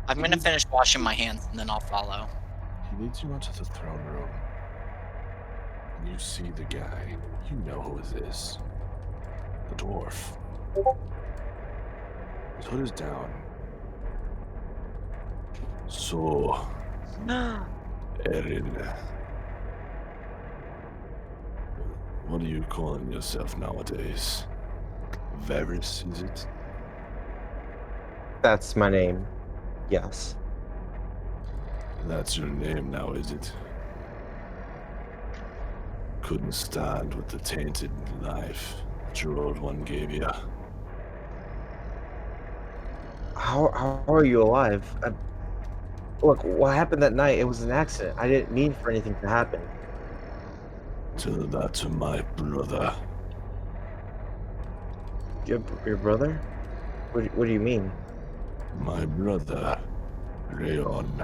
[SPEAKER 3] I'm gonna finish washing my hands and then I'll follow.
[SPEAKER 2] He leads you onto the throne room. And you see the guy. You know who it is. The dwarf. His hood is down. So, Erin, what are you calling yourself nowadays? Varys, is it?
[SPEAKER 4] That's my name. Yes.
[SPEAKER 2] That's your name now, is it? Couldn't stand with the tainted life that your old one gave you.
[SPEAKER 4] How are you alive? Look, what happened that night? It was an accident. I didn't mean for anything to happen.
[SPEAKER 2] Tell that to my brother.
[SPEAKER 4] Your brother? What do you mean?
[SPEAKER 2] My brother, Rayon.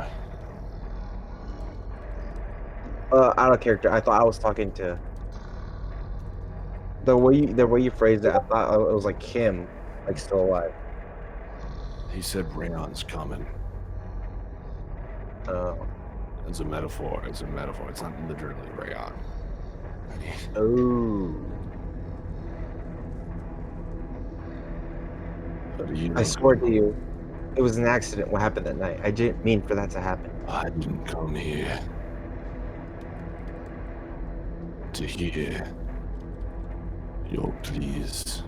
[SPEAKER 4] Out of character. I thought I was talking to the way you phrased it. I thought it was like him, like still alive.
[SPEAKER 2] He said Rayon's coming.
[SPEAKER 4] Oh.
[SPEAKER 2] It's a metaphor. It's a metaphor. It's not literally Rayon.
[SPEAKER 4] Oh.
[SPEAKER 2] But you
[SPEAKER 4] I swear to you, it was an accident. What happened that night? I didn't mean for that to happen.
[SPEAKER 2] I didn't come here to hear your pleas.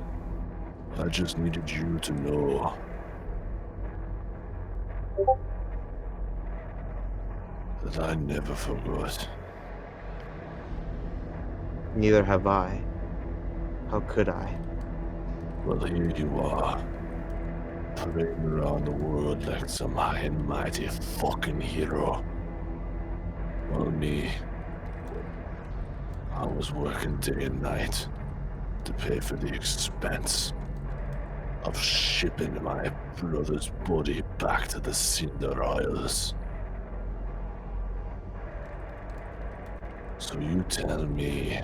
[SPEAKER 2] I just needed you to know that I never forgot.
[SPEAKER 4] Neither have I. How could I?
[SPEAKER 2] Well, here you are, parading around the world like some high and mighty fucking hero. Well, me, I was working day and night to pay for the expense of shipping my brother's body back to the Cinder Isles. So you tell me,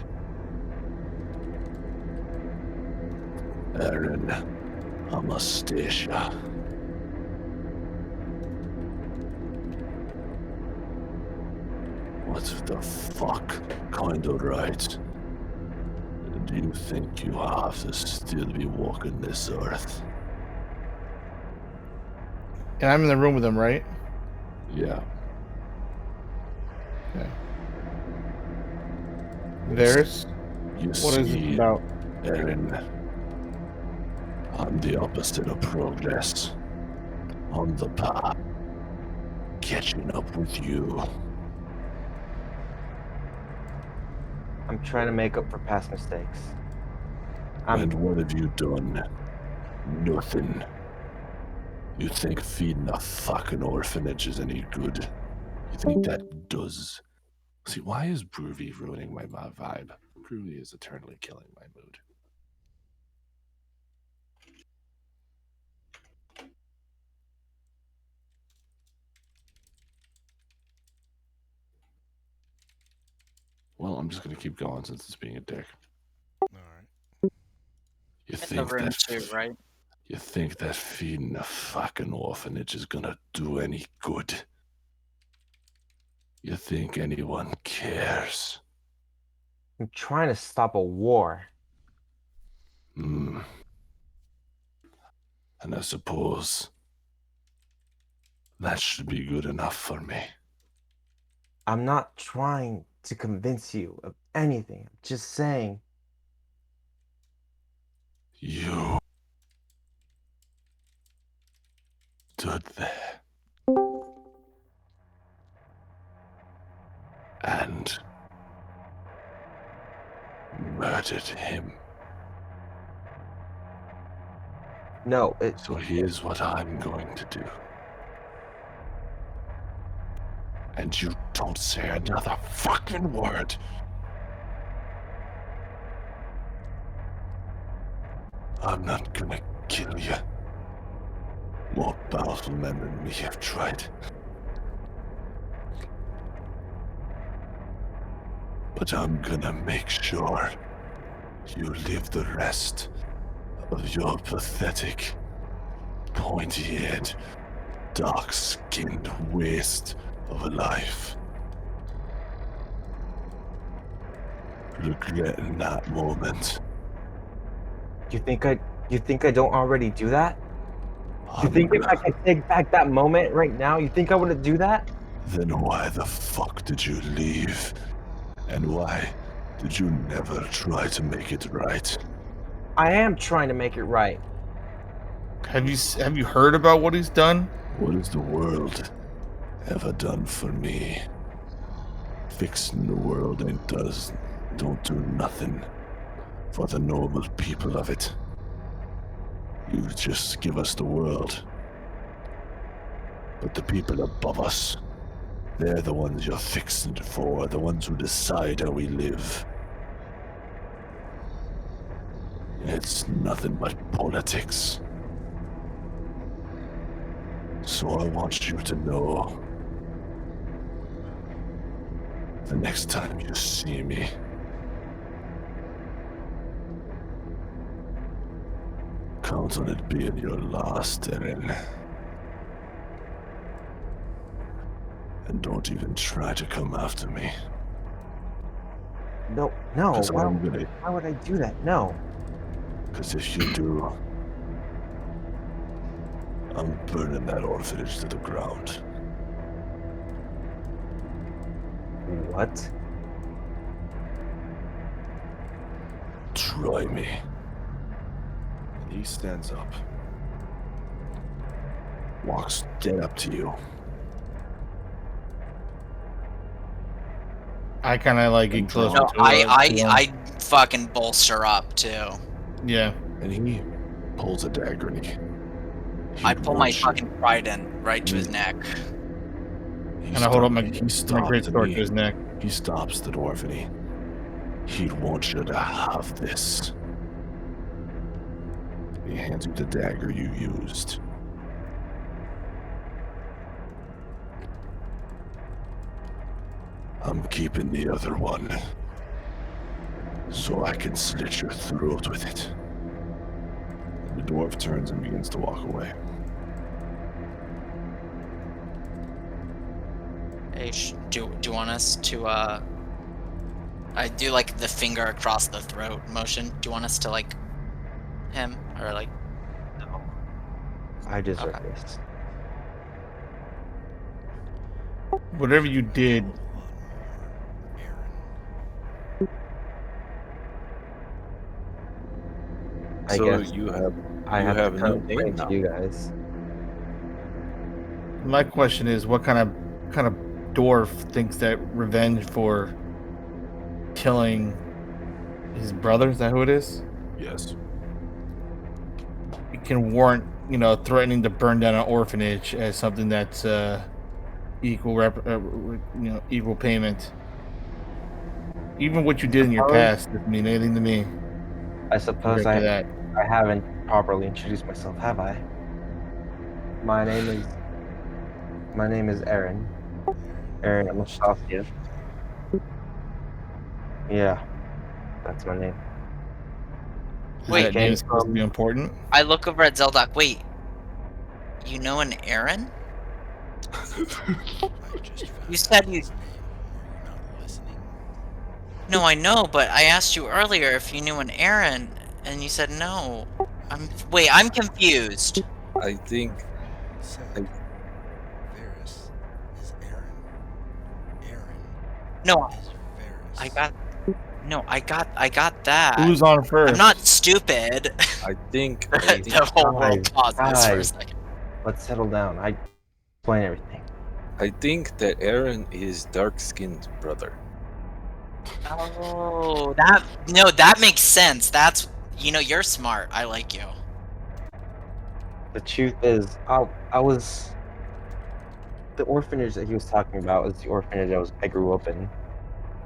[SPEAKER 2] Aaron, Anastasia, what the fuck kind of right do you think you have to still be walking this earth?
[SPEAKER 5] And I'm in the room with him, right?
[SPEAKER 2] Yeah.
[SPEAKER 5] Okay. There's.
[SPEAKER 2] You
[SPEAKER 5] What
[SPEAKER 2] see,
[SPEAKER 5] is it about?
[SPEAKER 2] Aaron, I'm the opposite of progress. On the path, catching up with you.
[SPEAKER 4] I'm trying to make up for past mistakes.
[SPEAKER 2] And what have you done? Nothing. You think feeding a fucking orphanage is any good? You think that does? See, why is Groovy ruining my vibe? Groovy is eternally killing my mood. Well, I'm just gonna keep going since it's being a dick.
[SPEAKER 1] All right.
[SPEAKER 2] You
[SPEAKER 3] In the
[SPEAKER 2] think
[SPEAKER 3] room
[SPEAKER 2] that
[SPEAKER 3] too, right?
[SPEAKER 2] You think that feeding a fucking orphanage is gonna do any good? You think anyone cares?
[SPEAKER 4] I'm trying to stop a war.
[SPEAKER 2] Hmm. And I suppose that should be good enough for me.
[SPEAKER 4] I'm not trying to convince you of anything. I'm just saying.
[SPEAKER 2] You stood there and murdered him.
[SPEAKER 4] No,
[SPEAKER 2] So here's what I'm going to do. And you don't say another fucking word. I'm not gonna kill you. More powerful men than me have tried. But I'm gonna make sure you live the rest of your pathetic, pointy-eared, dark-skinned waste of a life. Regretting that moment.
[SPEAKER 4] you think I don't already do that? You
[SPEAKER 2] I'm
[SPEAKER 4] think if I
[SPEAKER 2] gonna-
[SPEAKER 4] could take back that moment right now, you think I wouldn't do that?
[SPEAKER 2] Then why the fuck did you leave? And why did you never try to make it right?
[SPEAKER 4] I am trying to make it right.
[SPEAKER 5] Have you heard about what he's done?
[SPEAKER 2] What has the world ever done for me? Fixing the world don't do nothing for the normal people of it. You just give us the world. But the people above us, they're the ones you're fixing it for, the ones who decide how we live. It's nothing but politics. So I want you to know, the next time you see me, count on it being your last, Eren. And don't even try to come after me.
[SPEAKER 4] No,
[SPEAKER 2] Because
[SPEAKER 4] why,
[SPEAKER 2] I'm gonna.
[SPEAKER 4] why would I do that? No.
[SPEAKER 2] Because if you do, I'm burning that orphanage to the ground.
[SPEAKER 4] What?
[SPEAKER 2] Try me. And he stands up. Walks dead up to you.
[SPEAKER 5] I kind of like get closer
[SPEAKER 3] No,
[SPEAKER 5] to him.
[SPEAKER 3] I fucking bolster up too.
[SPEAKER 5] Yeah.
[SPEAKER 2] And he pulls a dagger and
[SPEAKER 3] I pull my fucking trident right to his neck.
[SPEAKER 5] And I hold up my great sword to his neck.
[SPEAKER 2] He stops the dwarf and he want you to have this. He hands you the dagger you used. I'm keeping the other one, so I can slit your throat with it. And the dwarf turns and begins to walk away.
[SPEAKER 3] Hey, do you want us to I do like the finger across the throat motion. Do you want us to like him or like?
[SPEAKER 4] No. I deserve
[SPEAKER 3] Okay.
[SPEAKER 4] this.
[SPEAKER 5] Whatever you did,
[SPEAKER 4] I
[SPEAKER 6] So
[SPEAKER 4] guess
[SPEAKER 6] you have
[SPEAKER 4] I
[SPEAKER 6] you
[SPEAKER 4] have
[SPEAKER 6] have
[SPEAKER 4] to
[SPEAKER 6] a
[SPEAKER 4] come
[SPEAKER 6] new
[SPEAKER 4] explain
[SPEAKER 6] name
[SPEAKER 4] to
[SPEAKER 6] now.
[SPEAKER 4] you guys.
[SPEAKER 5] my question is, what kind of dwarf thinks that revenge for killing his brother, is that who it is?
[SPEAKER 2] Yes.
[SPEAKER 5] It can warrant, threatening to burn down an orphanage as something that's equal payment. Even what you did in your past doesn't mean anything to me
[SPEAKER 4] I suppose
[SPEAKER 5] compared to that.
[SPEAKER 4] I haven't properly introduced myself, have I? My name is Aaron. Aaron Anastasia. Yeah, that's my name.
[SPEAKER 5] Is
[SPEAKER 3] Wait,
[SPEAKER 5] that name
[SPEAKER 4] came
[SPEAKER 5] supposed to be
[SPEAKER 4] from-
[SPEAKER 5] important?
[SPEAKER 3] I look over at Zeldak. Wait, you know an Aaron?
[SPEAKER 1] I just found
[SPEAKER 3] You said
[SPEAKER 1] out
[SPEAKER 3] you.
[SPEAKER 1] his name. Are you not listening?
[SPEAKER 3] No, I know, but I asked you earlier if you knew an Aaron, and you said no. I'm confused.
[SPEAKER 6] I think
[SPEAKER 1] He said Varys is Aaron. Aaron
[SPEAKER 3] No,
[SPEAKER 1] is Varys.
[SPEAKER 3] I got that.
[SPEAKER 5] Who's on first?
[SPEAKER 3] I'm not stupid.
[SPEAKER 6] I think
[SPEAKER 3] The whole world
[SPEAKER 4] Guys,
[SPEAKER 3] pauses for a
[SPEAKER 4] guys.
[SPEAKER 3] second.
[SPEAKER 4] Let's settle down. I explain everything.
[SPEAKER 6] I think that Aaron is dark-skinned brother.
[SPEAKER 3] Oh, that makes sense. That's you're smart. I like you.
[SPEAKER 4] The truth is, I was the orphanage that he was talking about is the orphanage I grew up in.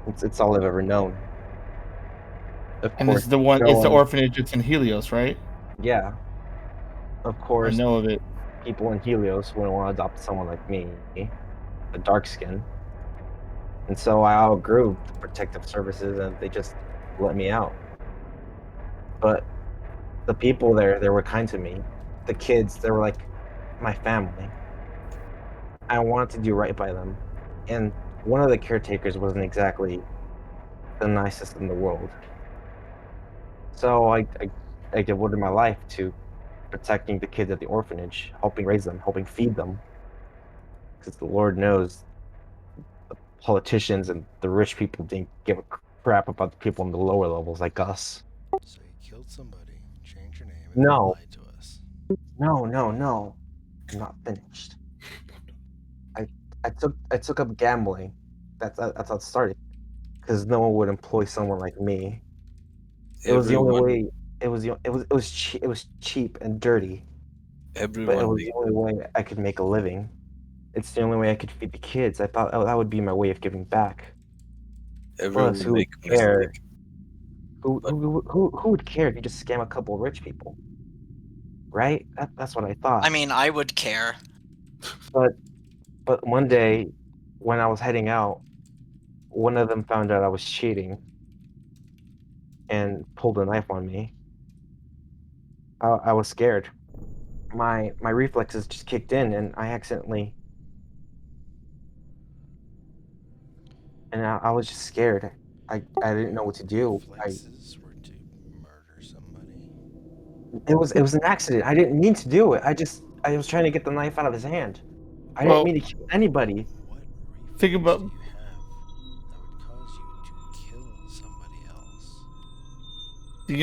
[SPEAKER 4] It's all I've ever known. Of
[SPEAKER 5] And
[SPEAKER 4] course,
[SPEAKER 5] it's the one.
[SPEAKER 4] no
[SPEAKER 5] It's the
[SPEAKER 4] one-
[SPEAKER 5] orphanage that's in Helios, right?
[SPEAKER 4] Yeah. Of
[SPEAKER 5] I
[SPEAKER 4] course,
[SPEAKER 5] know of it.
[SPEAKER 4] people in Helios wouldn't want to adopt someone like me, a dark skin. And so I outgrew the protective services and they just let me out. But the people there, they were kind to me. The kids, they were like my family. I wanted to do right by them. And one of the caretakers wasn't exactly the nicest in the world. So I devoted my life to protecting the kids at the orphanage, helping raise them, helping feed them. Because the Lord knows the politicians and the rich people didn't give a crap about the people in the lower levels like us.
[SPEAKER 1] So you killed somebody, changed your name, and
[SPEAKER 4] No.
[SPEAKER 1] lied to us.
[SPEAKER 4] No. I'm not finished. I took up gambling. That's how it started. Because no one would employ someone like me. It was the only
[SPEAKER 6] Everyone,
[SPEAKER 4] way. It was cheap and dirty, but it
[SPEAKER 6] everyone,
[SPEAKER 4] was the only way I could make a living. It's the only way I could feed the kids. I thought that would be my way of giving back.
[SPEAKER 6] everyone
[SPEAKER 4] Plus, who would
[SPEAKER 6] make
[SPEAKER 4] care?
[SPEAKER 6] mistake.
[SPEAKER 4] Who would care if you just scam a couple of rich people? Right? That's what I thought.
[SPEAKER 3] I mean, I would care.
[SPEAKER 4] But one day, when I was heading out, one of them found out I was cheating and pulled a knife on me. I was scared. My reflexes just kicked in, and I accidentally. And I was just scared. I didn't know what to do.
[SPEAKER 1] Reflexes were to murder somebody.
[SPEAKER 4] It was an accident. I didn't mean to do it. I was trying to get the knife out of his hand. I
[SPEAKER 5] Well-
[SPEAKER 4] didn't mean to kill anybody.
[SPEAKER 1] What reflex
[SPEAKER 5] Think about-
[SPEAKER 1] do you have that would cause you to kill somebody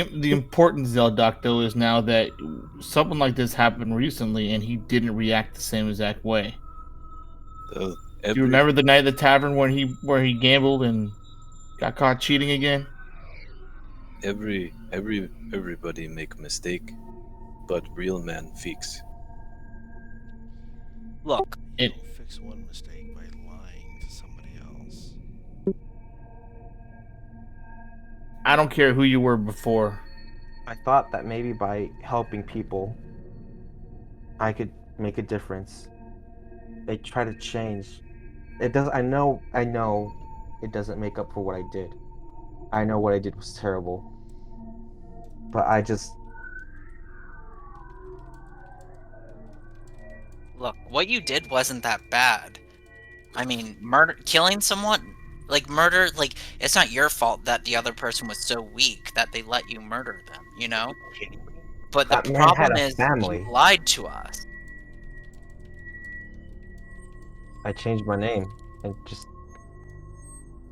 [SPEAKER 1] else?
[SPEAKER 5] The importance, Zeldoc, though, is now that something like this happened recently, and he didn't react the same exact way.
[SPEAKER 6] Uh,
[SPEAKER 5] Do you remember the night at the tavern where he gambled and got caught cheating again?
[SPEAKER 6] Everybody make a mistake, but real man fix.
[SPEAKER 3] Look,
[SPEAKER 1] You
[SPEAKER 5] It-
[SPEAKER 1] don't fix one mistake by lying to somebody else.
[SPEAKER 5] I don't care who you were before.
[SPEAKER 4] I thought that maybe by helping people, I could make a difference. They try to change. It does. I know. It doesn't make up for what I did. I know what I did was terrible. But I just.
[SPEAKER 3] look, what you did wasn't that bad. I mean, killing someone, murder, it's not your fault that the other person was so weak that they let you murder them, you know? But the
[SPEAKER 4] That man had
[SPEAKER 3] problem
[SPEAKER 4] a
[SPEAKER 3] is
[SPEAKER 4] family.
[SPEAKER 3] you lied to us.
[SPEAKER 4] I changed my name and just.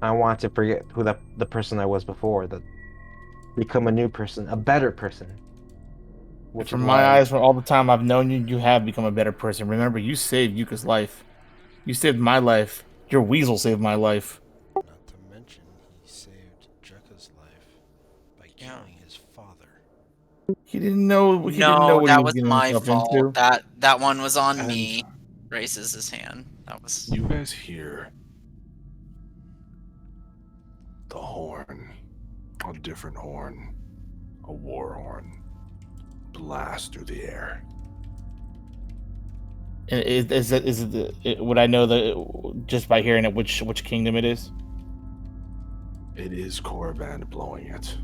[SPEAKER 4] I want to forget who the person I was before. That become a new person, a better person. Which
[SPEAKER 5] From
[SPEAKER 4] is
[SPEAKER 5] my
[SPEAKER 4] why
[SPEAKER 5] eyes, from all the time I've known you, you have become a better person. Remember, you saved Yuka's life. You saved my life. Your weasel saved my life.
[SPEAKER 1] Not to mention, he saved Jucka's life by
[SPEAKER 3] Yeah.
[SPEAKER 1] killing his father.
[SPEAKER 5] He didn't know. He didn't know
[SPEAKER 3] No,
[SPEAKER 5] what
[SPEAKER 3] that
[SPEAKER 5] he
[SPEAKER 3] was
[SPEAKER 5] getting
[SPEAKER 3] my
[SPEAKER 5] himself
[SPEAKER 3] fault.
[SPEAKER 5] into.
[SPEAKER 3] That one was on
[SPEAKER 2] And-
[SPEAKER 3] me. Raises his hand. That was.
[SPEAKER 2] You guys hear the horn, a different horn, a war horn, blast through the air.
[SPEAKER 5] And would I know just by hearing it which kingdom it is?
[SPEAKER 2] It is Korriban blowing it.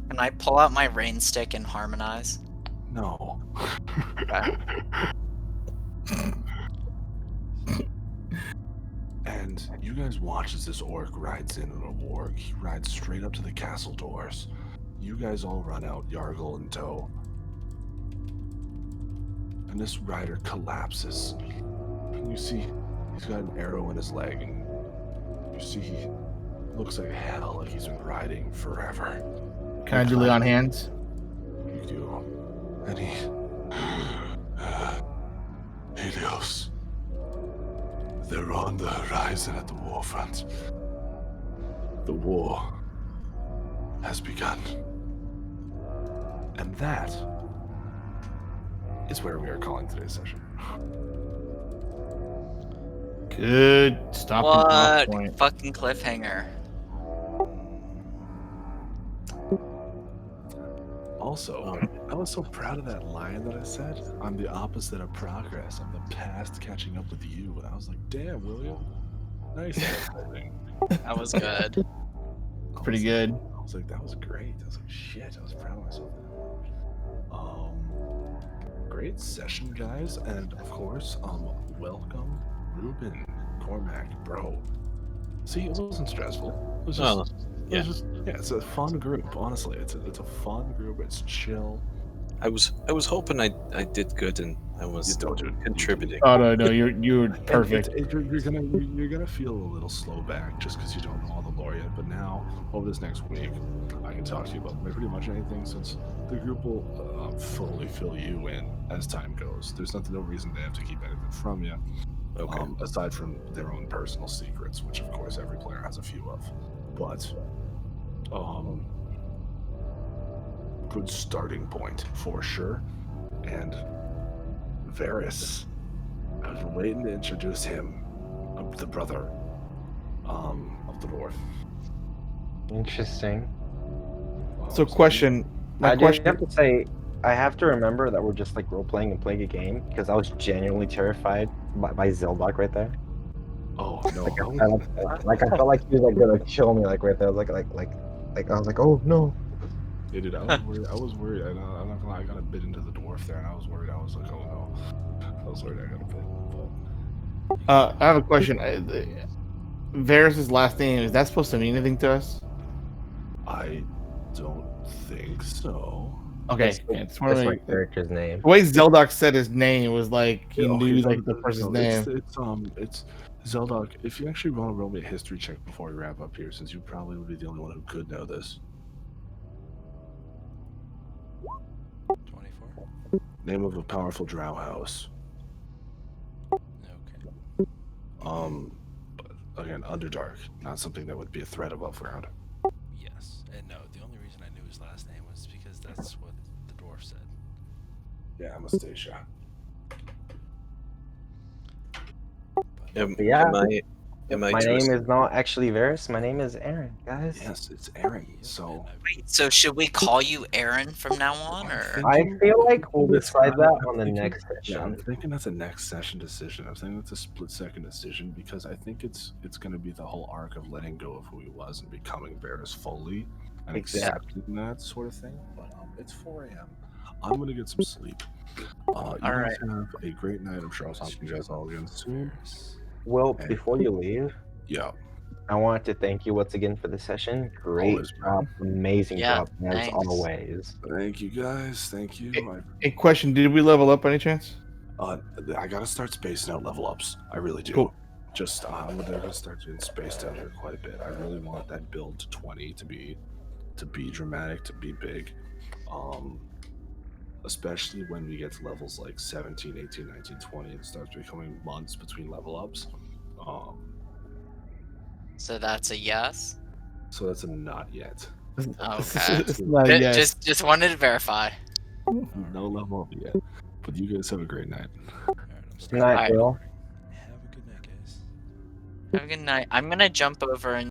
[SPEAKER 3] Can I pull out my rain stick and harmonize?
[SPEAKER 2] No. And you guys watch as this orc rides in on a warg. He rides straight up to the castle doors. You guys all run out, Yargol in tow. And this rider collapses. And you see he's got an arrow in his leg, and you see he looks like hell, like he's been riding forever.
[SPEAKER 5] Can I do lay on hands?
[SPEAKER 2] You do. And he... Helios. They're on the horizon at the war front. The war has begun. And that is where we are calling today's session.
[SPEAKER 5] Good. Stop the off
[SPEAKER 3] What
[SPEAKER 5] point.
[SPEAKER 3] fucking cliffhanger?
[SPEAKER 2] Also, I was so proud of that line that I said. I'm the opposite of progress. I'm the past catching up with you. And I was like, damn, William. Nice.
[SPEAKER 3] That was good.
[SPEAKER 5] Pretty good.
[SPEAKER 2] I was like, that was great. I was like, shit, I was proud of myself. Great session, guys, and of course, welcome, Ruben, Cormac, bro. See, it wasn't stressful. It was just,
[SPEAKER 6] Oh,
[SPEAKER 2] it was just, it's a fun group. Honestly, it's a fun group. It's chill.
[SPEAKER 6] I was hoping I did good and I was
[SPEAKER 2] You don't do it.
[SPEAKER 6] contributing.
[SPEAKER 5] Oh no, you're
[SPEAKER 2] And
[SPEAKER 5] perfect.
[SPEAKER 2] you're gonna feel a little slow back just because you don't know all the lore yet. But now, over this next week, I can talk to you about pretty much anything, since the group will fully fill you in as time goes. There's no reason they have to keep anything from you,
[SPEAKER 6] Okay.
[SPEAKER 2] aside from their own personal secrets, which of course every player has a few of. But good starting point for sure. And Varys, I've been waiting to introduce him, the brother of the dwarf.
[SPEAKER 4] Interesting.
[SPEAKER 5] So question. My
[SPEAKER 4] I do
[SPEAKER 5] question.
[SPEAKER 4] have to say, I have to remember that we're just like role playing and playing a game because I was genuinely terrified by Zeldoc right there.
[SPEAKER 2] Oh no!
[SPEAKER 4] I felt like he was like gonna kill me like right there. I was like I was like, oh no.
[SPEAKER 2] Yeah, dude, I was worried. I was worried. I'm not gonna lie. I got a bit into the dwarf there, and I was worried. I was like, oh no. I was worried I got a bit. But
[SPEAKER 5] I have a question. Varys' last name, is that supposed to mean anything to us?
[SPEAKER 2] I don't think so.
[SPEAKER 5] Okay,
[SPEAKER 4] That's
[SPEAKER 5] it's one of
[SPEAKER 4] my
[SPEAKER 5] the
[SPEAKER 4] character's name.
[SPEAKER 5] way Zeldoc said his name was like he
[SPEAKER 2] Yeah, okay,
[SPEAKER 5] knew
[SPEAKER 2] no,
[SPEAKER 5] like the person's
[SPEAKER 2] no,
[SPEAKER 5] name.
[SPEAKER 2] It's Zeldoc. If you actually want to roll me a history check before we wrap up here, since you probably would be the only one who could know this.
[SPEAKER 1] 24.
[SPEAKER 2] Name of a powerful drow house.
[SPEAKER 1] Okay.
[SPEAKER 2] Again, Underdark, not something that would be a threat above ground.
[SPEAKER 1] Yes. And no, the only reason I knew his last name was because that's what the dwarf said.
[SPEAKER 2] Yeah, Anastasia.
[SPEAKER 4] Yeah.
[SPEAKER 6] Am I
[SPEAKER 4] My name
[SPEAKER 6] twisted?
[SPEAKER 4] is not actually Varys. My name is Aaron, guys.
[SPEAKER 2] Yes, it's Aaron.
[SPEAKER 1] Yep,
[SPEAKER 2] So
[SPEAKER 1] and I've-
[SPEAKER 3] Wait, so should we call you Aaron from now on, or?
[SPEAKER 4] I feel like we'll decide that
[SPEAKER 2] I'm
[SPEAKER 4] on the
[SPEAKER 2] thinking-
[SPEAKER 4] next
[SPEAKER 2] Yeah, I'm
[SPEAKER 4] session.
[SPEAKER 2] thinking that's a next session decision. I'm thinking that's a split second decision because I think it's going to be the whole arc of letting go of who he was and becoming Varys fully and
[SPEAKER 4] Exactly.
[SPEAKER 2] accepting that sort of thing. But it's 4 a.m. I'm going to get some sleep. You guys
[SPEAKER 3] right.
[SPEAKER 2] have a great night. I'm sure I'll talk to you guys all again soon.
[SPEAKER 4] Well,
[SPEAKER 2] Hey.
[SPEAKER 4] before you leave,
[SPEAKER 2] Yeah,
[SPEAKER 4] I want to thank you once again for the session. Great
[SPEAKER 2] Always,
[SPEAKER 4] job, amazing
[SPEAKER 3] Yeah,
[SPEAKER 4] job as
[SPEAKER 3] thanks.
[SPEAKER 4] always.
[SPEAKER 2] thank you guys. Thank you.
[SPEAKER 5] A question: did we level up by any chance?
[SPEAKER 2] I gotta start spacing out level ups. I really do.
[SPEAKER 5] Cool.
[SPEAKER 2] Just I'm gonna start doing space down here quite a bit. I really want that build to 20 to be dramatic, to be big. Especially when we get to levels like 17, 18, 19, 20, it starts becoming months between level ups.
[SPEAKER 3] So that's a yes.
[SPEAKER 2] So that's a not yet.
[SPEAKER 3] Okay.
[SPEAKER 5] It's not a yes.
[SPEAKER 3] Just wanted to verify.
[SPEAKER 2] No level up yet. But you guys have a great night.
[SPEAKER 1] Alright, I'm
[SPEAKER 4] Good night,
[SPEAKER 3] Alright.
[SPEAKER 4] Will.
[SPEAKER 1] Have a good night, guys.
[SPEAKER 3] Have a good night. I'm gonna jump over and